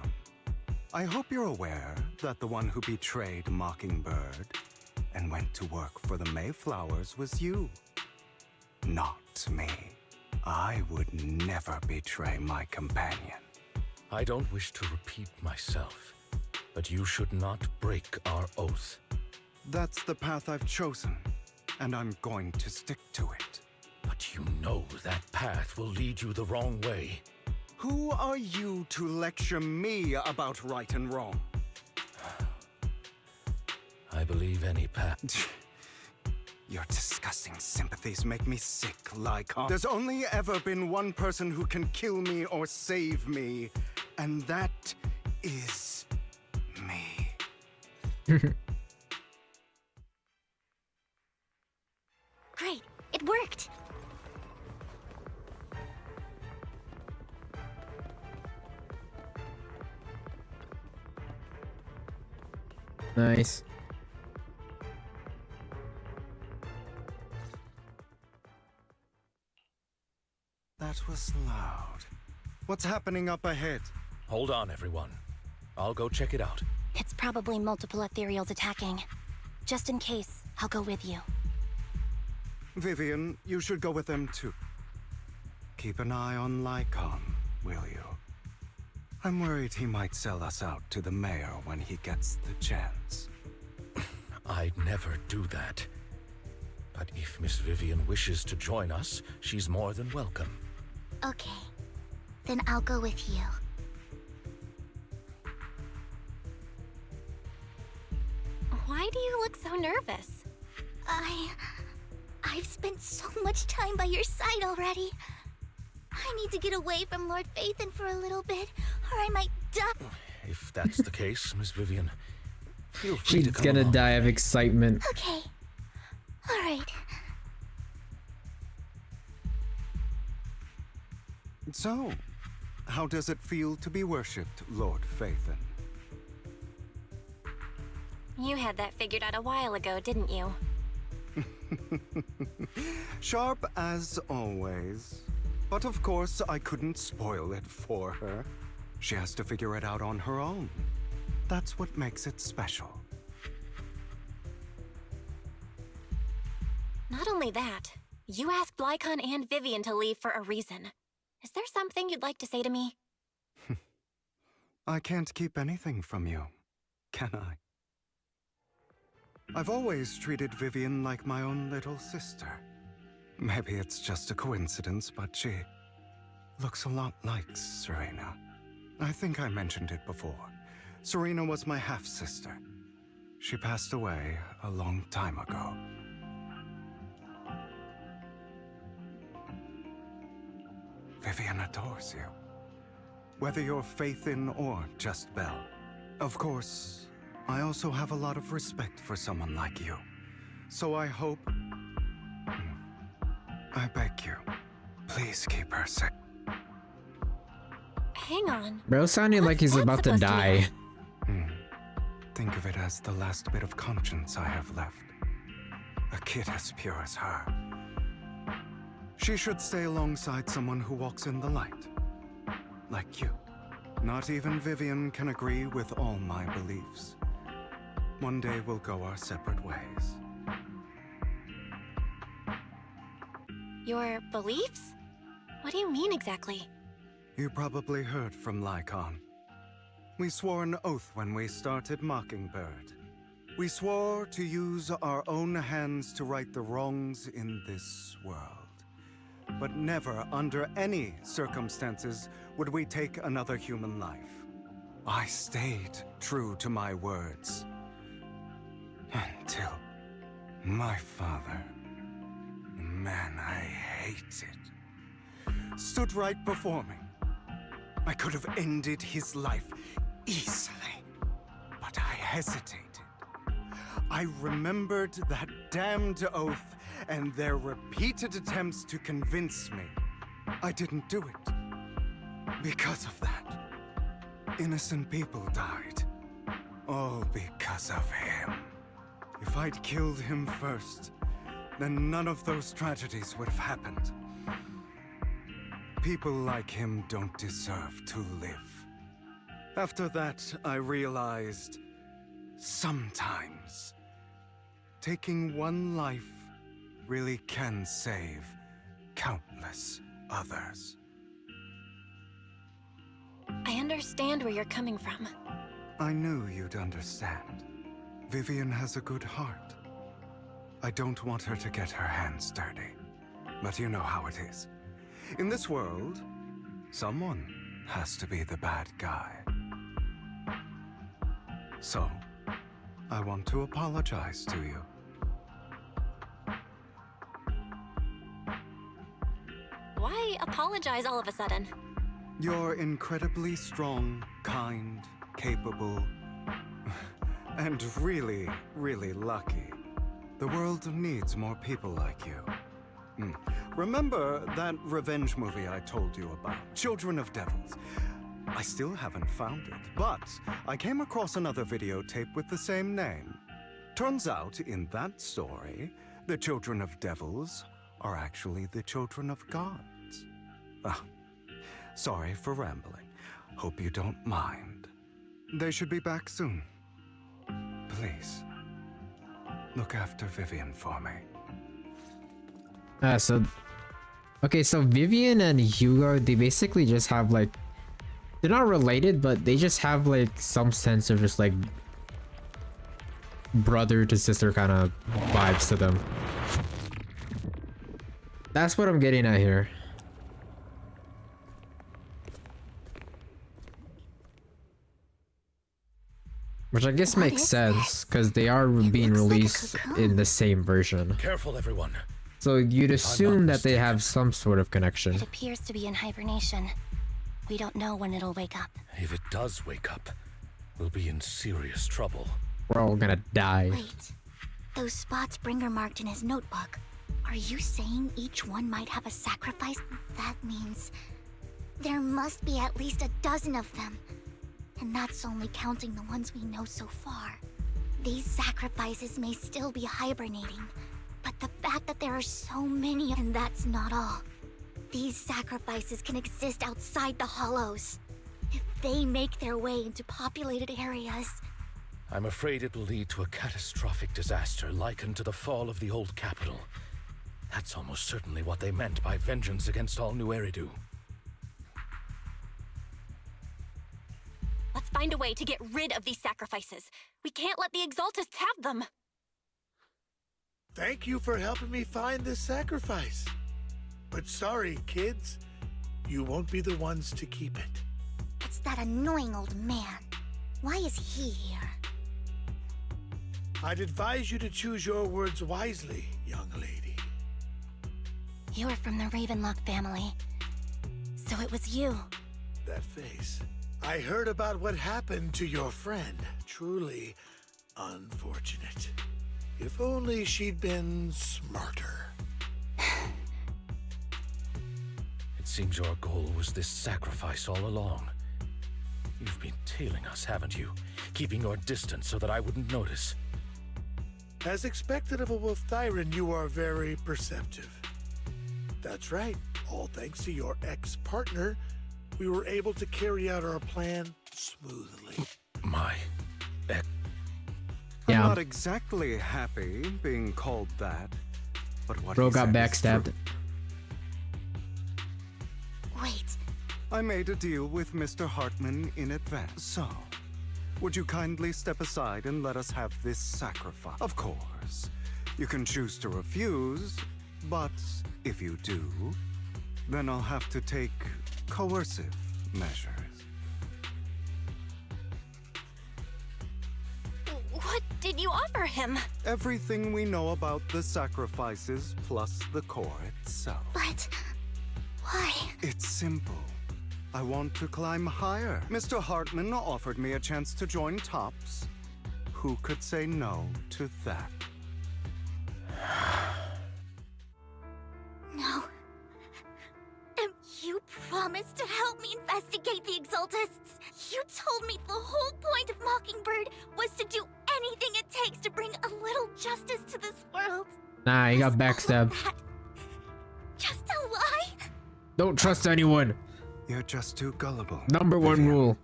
I hope you're aware that the one who betrayed Mockingbird and went to work for the Mayflowers was you. Not me. I would never betray my companion. I don't wish to repeat myself, but you should not break our oath. That's the path I've chosen, and I'm going to stick to it. But you know that path will lead you the wrong way. Who are you to lecture me about right and wrong? I believe any path. Your disgusting sympathies make me sick, Lycon. There's only ever been one person who can kill me or save me, and that is me. Great, it worked. Nice. That was loud. What's happening up ahead? Hold on, everyone. I'll go check it out. It's probably multiple ethereals attacking. Just in case, I'll go with you. Vivian, you should go with them too. Keep an eye on Lycon, will you? I'm worried he might sell us out to the mayor when he gets the chance. I'd never do that. But if Miss Vivian wishes to join us, she's more than welcome. Okay, then I'll go with you. Why do you look so nervous? I've spent so much time by your side already. I need to get away from Lord Phaethon for a little bit, or I might die. If that's the case, Miss Vivian, feel free to She's come gonna along. die of excitement. Okay. All right. So, how does it feel to be worshipped, Lord Phaethon? You had that figured out a while ago, didn't you? Sharp as always. But of course, I couldn't spoil it for her. She has to figure it out on her own. That's what makes it special. Not only that, you asked Lycon and Vivian to leave for a reason. Is there something you'd like to say to me? I can't keep anything from you, can I? I've always treated Vivian like my own little sister. Maybe it's just a coincidence, but she looks a lot like Serena. I think I mentioned it before. Serena was my half-sister. She passed away a long time ago. Vivian adores you. Whether you're Phaethon or just Belle. Of course, I also have a lot of respect for someone like you. So I hope... I beg you, please keep her safe. Hang on. Bro sounding like he's about to die. Think of it as the last bit of conscience I have left. A kid as pure as her. She should stay alongside someone who walks in the light. Like you. Not even Vivian can agree with all my beliefs. One day we'll go our separate ways. Your beliefs? What do you mean exactly? You probably heard from Lycon. We swore an oath when we started Mockingbird. We swore to use our own hands to right the wrongs in this world. But never, under any circumstances, would we take another human life. I stayed true to my words. Until my father, the man I hated, stood right before me. I could have ended his life easily, but I hesitated. I remembered that damned oath and their repeated attempts to convince me. I didn't do it. Because of that, innocent people died. All because of him. If I'd killed him first, then none of those tragedies would have happened. People like him don't deserve to live. After that, I realized sometimes taking one life really can save countless others. I understand where you're coming from. I knew you'd understand. Vivian has a good heart. I don't want her to get her hands dirty. But you know how it is. In this world, someone has to be the bad guy. So, I want to apologize to you. Why apologize all of a sudden? You're incredibly strong, kind, capable, and really, really lucky. The world needs more people like you. Remember that revenge movie I told you about, Children of Devils? I still haven't found it, but I came across another videotape with the same name. Turns out, in that story, the Children of Devils are actually the children of gods. Sorry for rambling. Hope you don't mind. They should be back soon. Please, look after Vivian for me. So Vivian and Hugo, they basically just have like, they're not related, but they just have like some sense of just like brother to sister kind of vibes to them. That's what I'm getting at here. Which I guess makes sense, because they are being released in the same version. Careful, everyone. So you'd assume that they have some sort of connection. It appears to be in hibernation. We don't know when it'll wake up. If it does wake up, we'll be in serious trouble. We're all gonna die. Wait, those spots Bringer marked in his notebook. Are you saying each one might have a sacrifice? That means there must be at least a dozen of them. And that's only counting the ones we know so far. These sacrifices may still be hibernating, but the fact that there are so many, and that's not all. These sacrifices can exist outside the hollows. If they make their way into populated areas... I'm afraid it will lead to a catastrophic disaster likened to the fall of the old capital. That's almost certainly what they meant by vengeance against all New Eridu. Let's find a way to get rid of these sacrifices. We can't let the Exaltists have them. Thank you for helping me find this sacrifice. But sorry, kids. You won't be the ones to keep it. It's that annoying old man. Why is he here? I'd advise you to choose your words wisely, young lady. You are from the Ravenlock family. So it was you. That face. I heard about what happened to your friend. Truly unfortunate. If only she'd been smarter. It seems your goal was this sacrifice all along. You've been tailing us, haven't you? Keeping your distance so that I wouldn't notice. As expected of a Wolf Thyran, you are very perceptive. That's right. All thanks to your ex-partner, we were able to carry out our plan smoothly. I'm not exactly happy being called that, but what Bro he got said is backstabbed. true. Wait. I made a deal with Mr. Hartman in advance. So, would you kindly step aside and let us have this sacrifice? Of course, you can choose to refuse, but if you do, then I'll have to take coercive measures. What did you offer him? Everything we know about the sacrifices plus the core itself. But why? It's simple. I want to climb higher. Mr. Hartman offered me a chance to join Tops. Who could say no to that? No. You promised to help me investigate the Exaltists. You told me the whole point of Mockingbird was to do anything it takes to bring a little justice to this world. Nah, he got backstabbed. Just a lie? Don't trust anyone. You're just too gullible. Number one rule.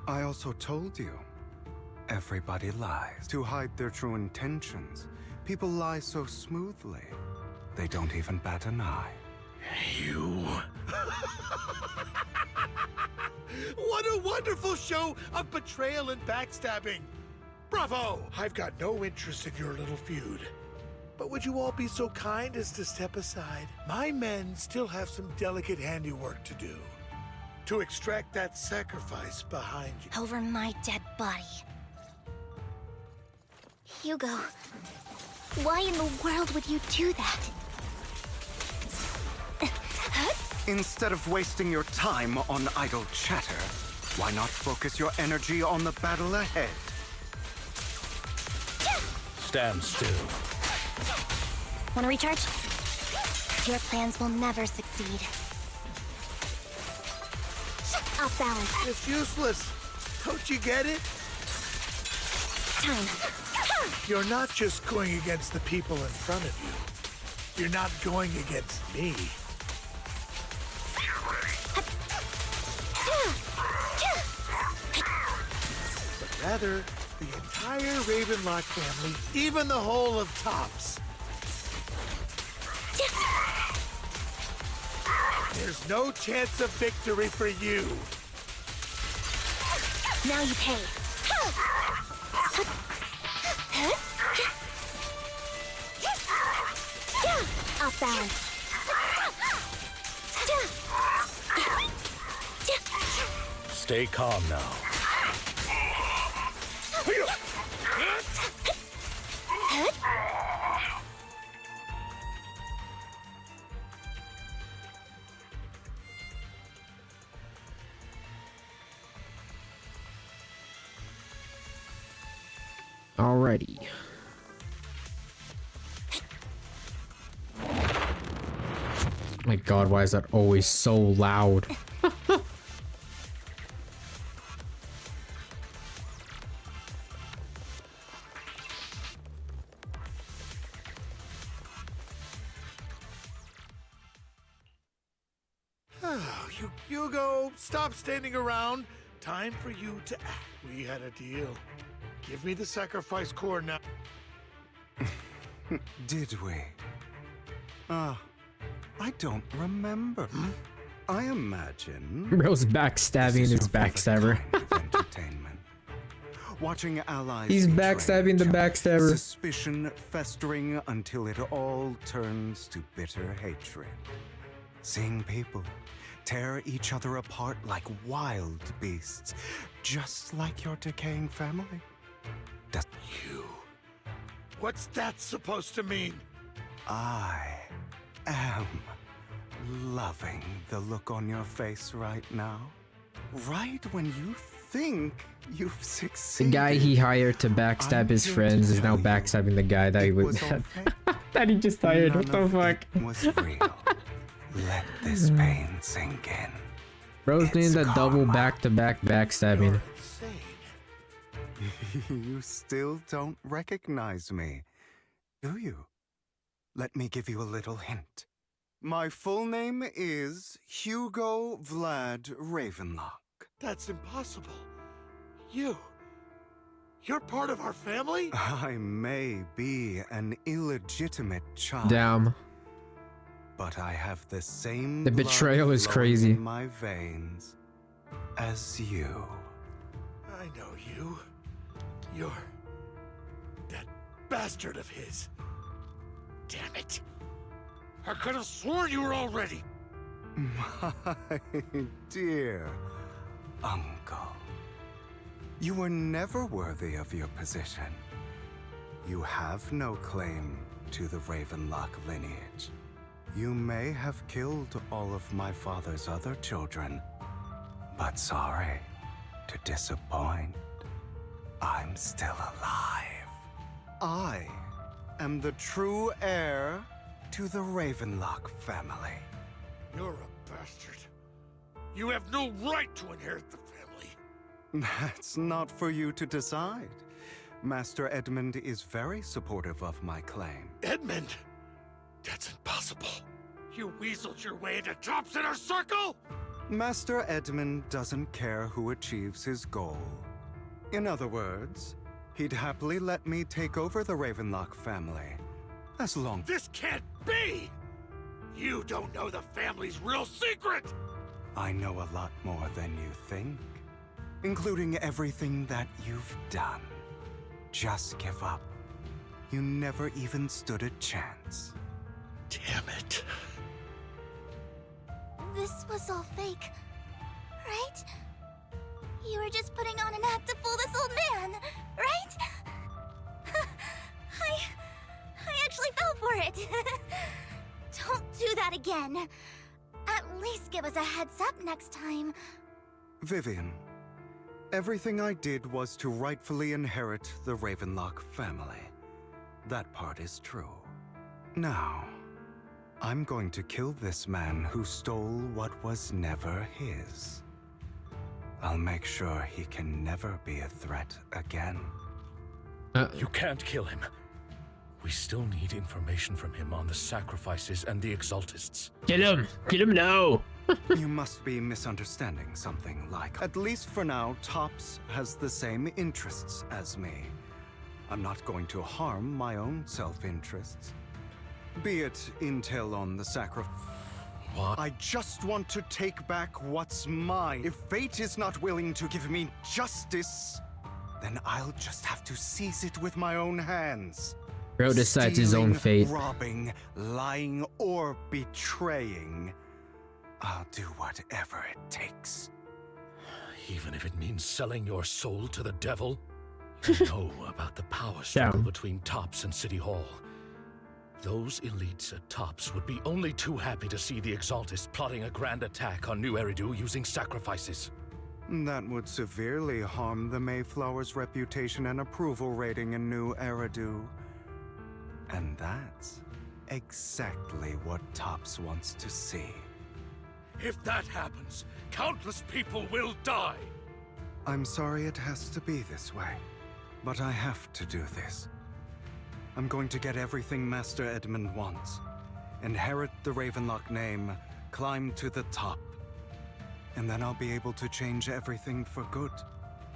I also told you. Everybody lies to hide their true intentions. People lie so smoothly, they don't even bat an eye. You. What a wonderful show of betrayal and backstabbing. Bravo! I've got no interest in your little feud. But would you all be so kind as to step aside? My men still have some delicate handiwork to do. To extract that sacrifice behind you. Over my dead body. Hugo, why in the world would you do that? Instead of wasting your time on idle chatter, why not focus your energy on the battle ahead? Stand still. Want to recharge? Your plans will never succeed. Off balance. It's useless. Don't you get it? Time. You're not just going against the people in front of you. You're not going against me. But rather, the entire Ravenlock family, even the whole of Tops. There's no chance of victory for you. Now you pay. Off balance. Stay calm now. Alrighty. My god, why is that always so loud? Hugo, stop standing around. Time for you to act. We had a deal. Give me the sacrifice core now. Did we? I don't remember. I imagine... Bro's backstabbing his backstabber. entertainment. Watching allies... He's backstabbing the backstabber. Suspicion festering until it all turns to bitter hatred. Seeing people tear each other apart like wild beasts, just like your decaying family. You. What's that supposed to mean? I am loving the look on your face right now. Right when you think you've The succeeded. guy he hired to backstab his friends is now backstabbing the guy that he was that he just hired. What the fuck? Was real. Let this pain sink in. Bro's doing the double back-to-back backstabbing. You still don't recognize me, do you? Let me give you a little hint. My full name is Hugo Vlad Ravenlock. That's impossible. You're part of our family? I may be an illegitimate child. Damn. But I have the same The betrayal blood is flowing crazy. in my veins as you. I know you. You're that bastard of his. Damn it. I could have sworn you were already. My dear uncle, you were never worthy of your position. You have no claim to the Ravenlock lineage. You may have killed all of my father's other children, but sorry to disappoint. I'm still alive. I am the true heir to the Ravenlock family. You're a bastard. You have no right to inherit the family. That's not for you to decide. Master Edmund is very supportive of my claim. Edmund? That's impossible. You weaseled your way into Top's inner circle? Master Edmund doesn't care who achieves his goal. In other words, he'd happily let me take over the Ravenlock family. As long— This can't be! You don't know the family's real secret! I know a lot more than you think, including everything that you've done. Just give up. You never even stood a chance. Damn it. This was all fake, right? You were just putting on an act to fool this old man, right? I actually fell for it. Don't do that again. At least give us a heads up next time. Vivian, everything I did was to rightfully inherit the Ravenlock family. That part is true. Now, I'm going to kill this man who stole what was never his. I'll make sure he can never be a threat again. You can't kill him. We still need information from him on the sacrifices and the Exaltists. Get him! Get him now! You must be misunderstanding something like— At least for now, Tops has the same interests as me. I'm not going to harm my own self-interests. Be it intel on the sacrifice. What? I just want to take back what's mine. If fate is not willing to give me justice, then I'll just have to seize it with my own hands. Bro decides his own fate. Robbing, lying, or betraying. I'll do whatever it takes. Even if it means selling your soul to the devil? You know about the power struggle between Tops and City Hall. Those elites at Tops would be only too happy to see the Exaltists plotting a grand attack on New Eridu using sacrifices. That would severely harm the Mayflower's reputation and approval rating in New Eridu. And that's exactly what Tops wants to see. If that happens, countless people will die! I'm sorry it has to be this way, but I have to do this. I'm going to get everything Master Edmund wants. Inherit the Ravenlock name, climb to the top. And then I'll be able to change everything for good.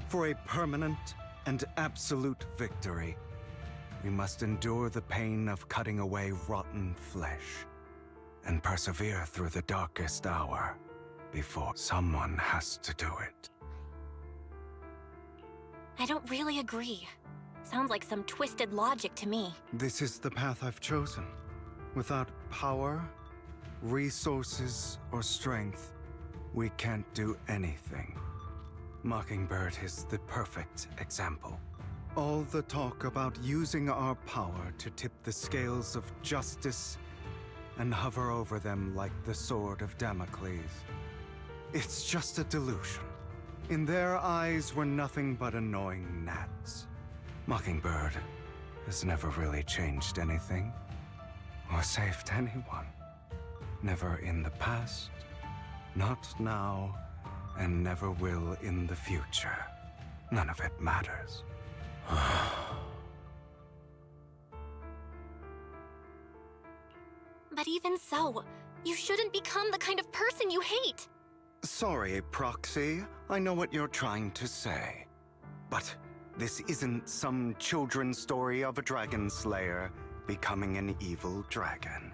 For a permanent and absolute victory. We must endure the pain of cutting away rotten flesh. And persevere through the darkest hour before someone has to do it. I don't really agree. Sounds like some twisted logic to me. This is the path I've chosen. Without power, resources, or strength, we can't do anything. Mockingbird is the perfect example. All the talk about using our power to tip the scales of justice and hover over them like the sword of Damocles. It's just a delusion. In their eyes, we're nothing but annoying gnats. Mockingbird has never really changed anything, or saved anyone. Never in the past, not now, and never will in the future. None of it matters. But even so, you shouldn't become the kind of person you hate. Sorry, Proxy. I know what you're trying to say. But this isn't some children's story of a dragon slayer becoming an evil dragon.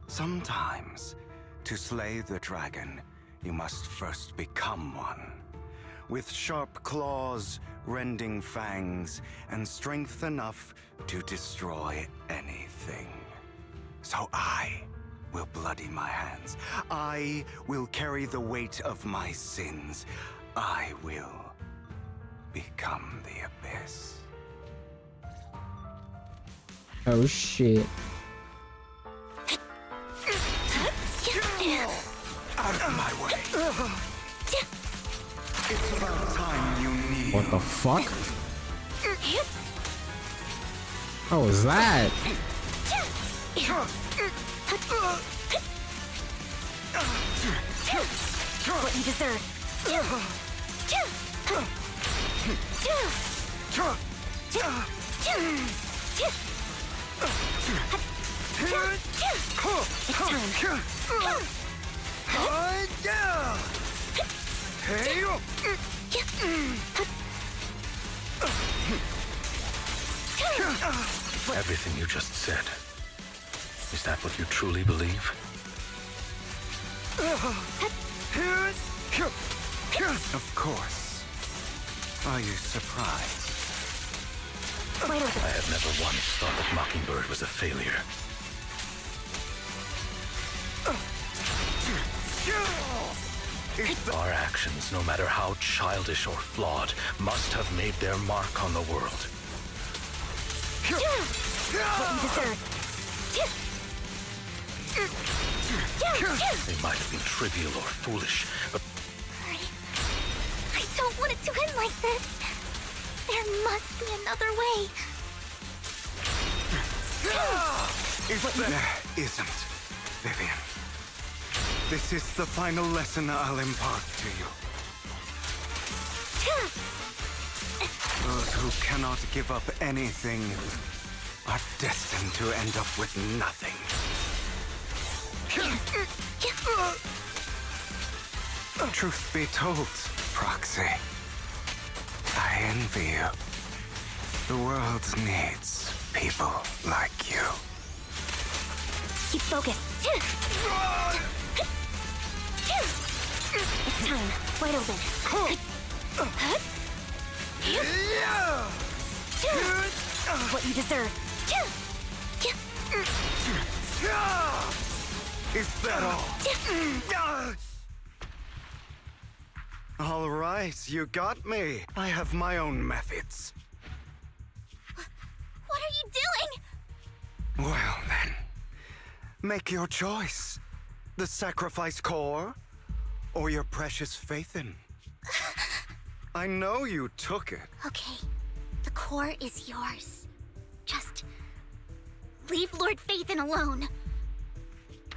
Sometimes, to slay the dragon, you must first become one. With sharp claws, rending fangs, and strength enough to destroy anything. So I will bloody my hands. I will carry the weight of my sins. I will become the abyss. Oh shit. Out of my way. It's about time you need. What the fuck? How was that? What you deserve. Everything you just said. Is that what you truly believe? Of course. Are you surprised? I have never once thought that Mockingbird was a failure. Our actions, no matter how childish or flawed, must have made their mark on the world. What you deserve. They might have been trivial or foolish, but I don't want it to end like this. There must be another way. There isn't, Vivian. This is the final lesson I'll impart to you. Those who cannot give up anything are destined to end up with nothing. Truth be told, Proxy, I envy you. The world needs people like you. Keep focused. It's time. Wide open. What you deserve. Is that all? All right, you got me. I have my own methods. What are you doing? Well then, make your choice. The sacrifice core, or your precious Faithin. I know you took it. Okay, the core is yours. Just leave Lord Faithin alone.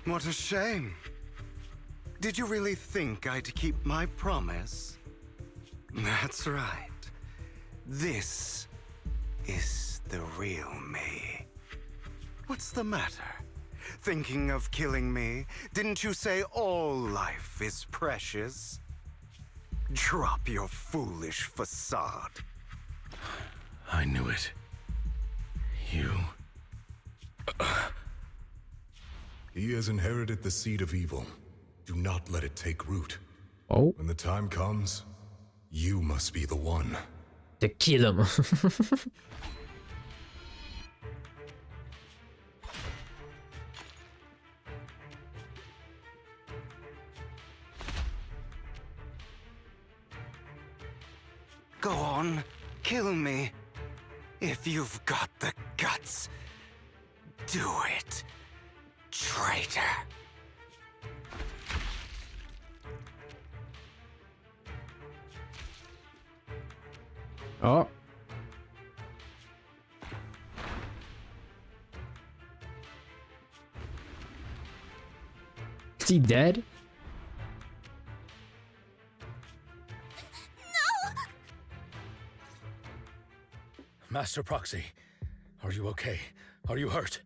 What a shame. Did you really think I'd keep my promise? That's right. This is the real me. What's the matter? Thinking of killing me? Didn't you say all life is precious? Drop your foolish facade. I knew it. You... He has inherited the seed of evil. Do not let it take root. Oh. When the time comes, you must be the one. To kill him. Go on, kill me. If you've got the guts, do it, traitor. Oh. Is he dead? Master Proxy, are you okay? Are you hurt?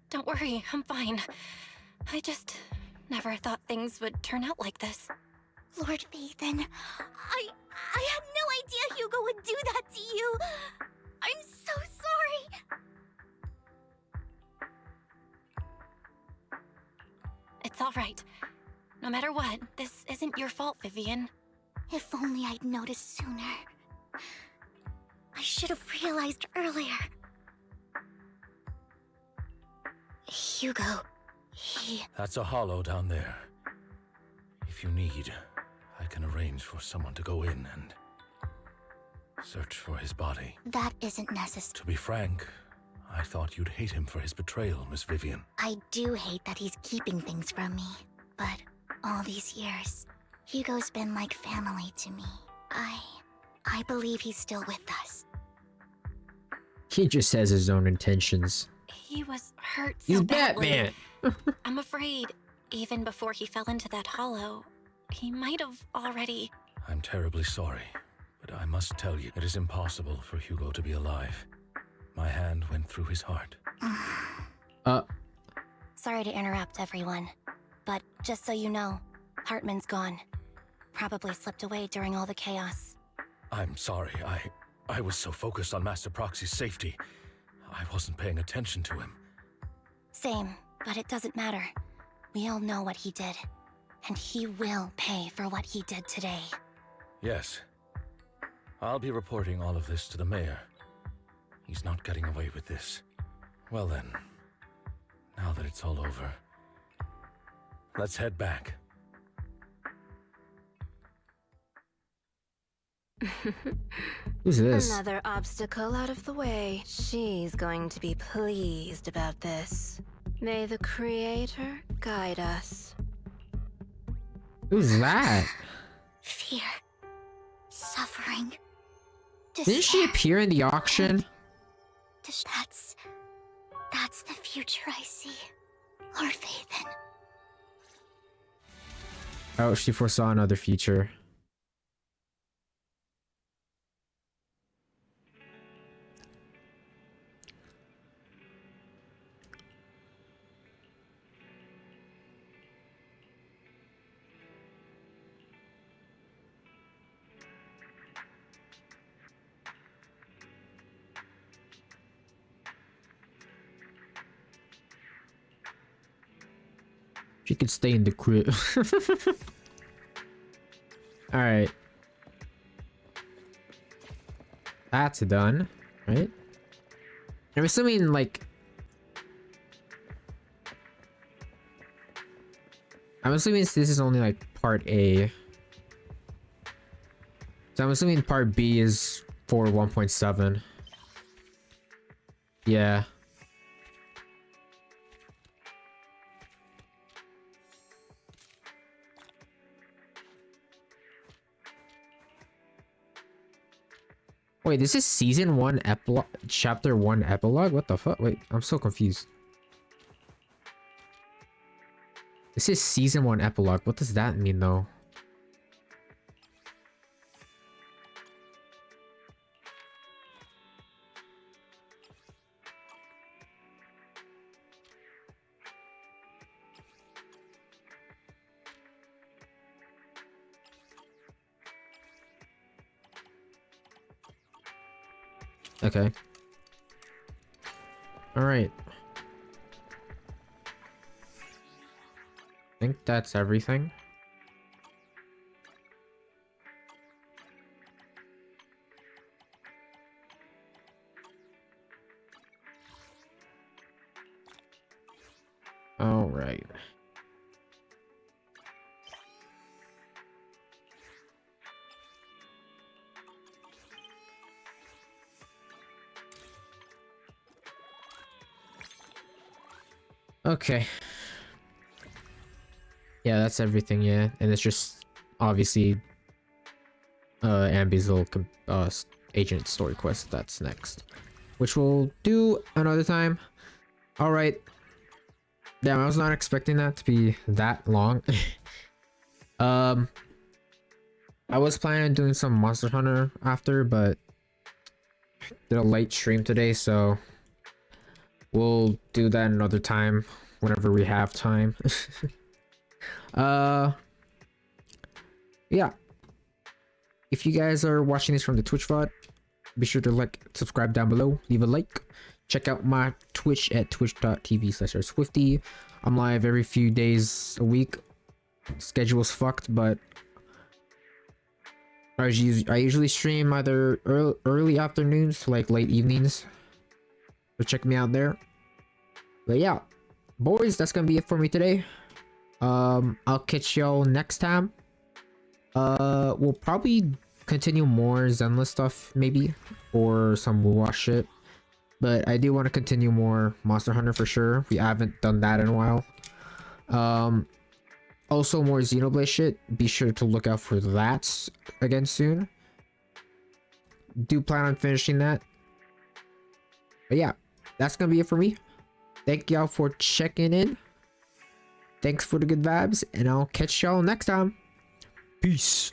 Don't worry, I'm fine. I just never thought things would turn out like this. Lord Faithin, I had no idea Hugo would do that to you. I'm so sorry. It's all right. No matter what, this isn't your fault, Vivian. If only I'd noticed sooner. I should have realized earlier. Hugo, he... That's a hollow down there. If you need, I can arrange for someone to go in and search for his body. That isn't necessary. To be frank, I thought you'd hate him for his betrayal, Miss Vivian. I do hate that he's keeping things from me. But all these years, Hugo's been like family to me. I believe he's still with us. He just has his own intentions. He was hurt so He's badly. Batman. I'm afraid, even before he fell into that hollow, he might have already... I'm terribly sorry, but I must tell you, it is impossible for Hugo to be alive. My hand went through his heart. Sorry to interrupt, everyone. But just so you know, Hartman's gone. Probably slipped away during all the chaos. I'm sorry. I was so focused on Master Proxy's safety. I wasn't paying attention to him. Same, but it doesn't matter. We all know what he did. And he will pay for what he did today. Yes. I'll be reporting all of this to the mayor. He's not getting away with this. Well then, now that it's all over, let's head back. Who's this? Another obstacle out of the way. She's going to be pleased about this. May the Creator guide us. Who's that? Fear. Suffering. Didn't she appear in the auction? That's the future I see. Lord Phaethon. Oh, she foresaw another future. She could stay in the crib. Alright. That's done, right? I'm assuming, like... I'm assuming this is only, like, part A. So I'm assuming part B is for 1.7. Yeah. Wait, this is season 1 epilogue, chapter 1 epilogue? What the fuck? Wait, I'm so confused. This is season 1 epilogue. What does that mean though? Okay. All right. I think that's everything. All right. Okay. Yeah, that's everything, yeah. And it's just obviously Ambi's little agent story quest that's next, which we'll do another time. All right. Damn, I was not expecting that to be that long. I was planning on doing some Monster Hunter after, but did a late stream today, so we'll do that another time whenever we have time. Yeah. If you guys are watching this from the Twitch VOD, be sure to like, subscribe down below, leave a like. Check out my Twitch at twitch.tv/Swifty. I'm live every few days a week. Schedule's fucked, but I usually stream either early afternoons to like late evenings. So check me out there. But yeah, boys, that's gonna be it for me today. I'll catch y'all next time. We'll probably continue more Zenless stuff, maybe, or some Wuwa shit. But I do want to continue more Monster Hunter for sure. We haven't done that in a while. Also more Xenoblade shit. Be sure to look out for that again soon. Do plan on finishing that. But yeah, that's gonna be it for me. Thank y'all for checking in. Thanks for the good vibes, and I'll catch y'all next time. Peace.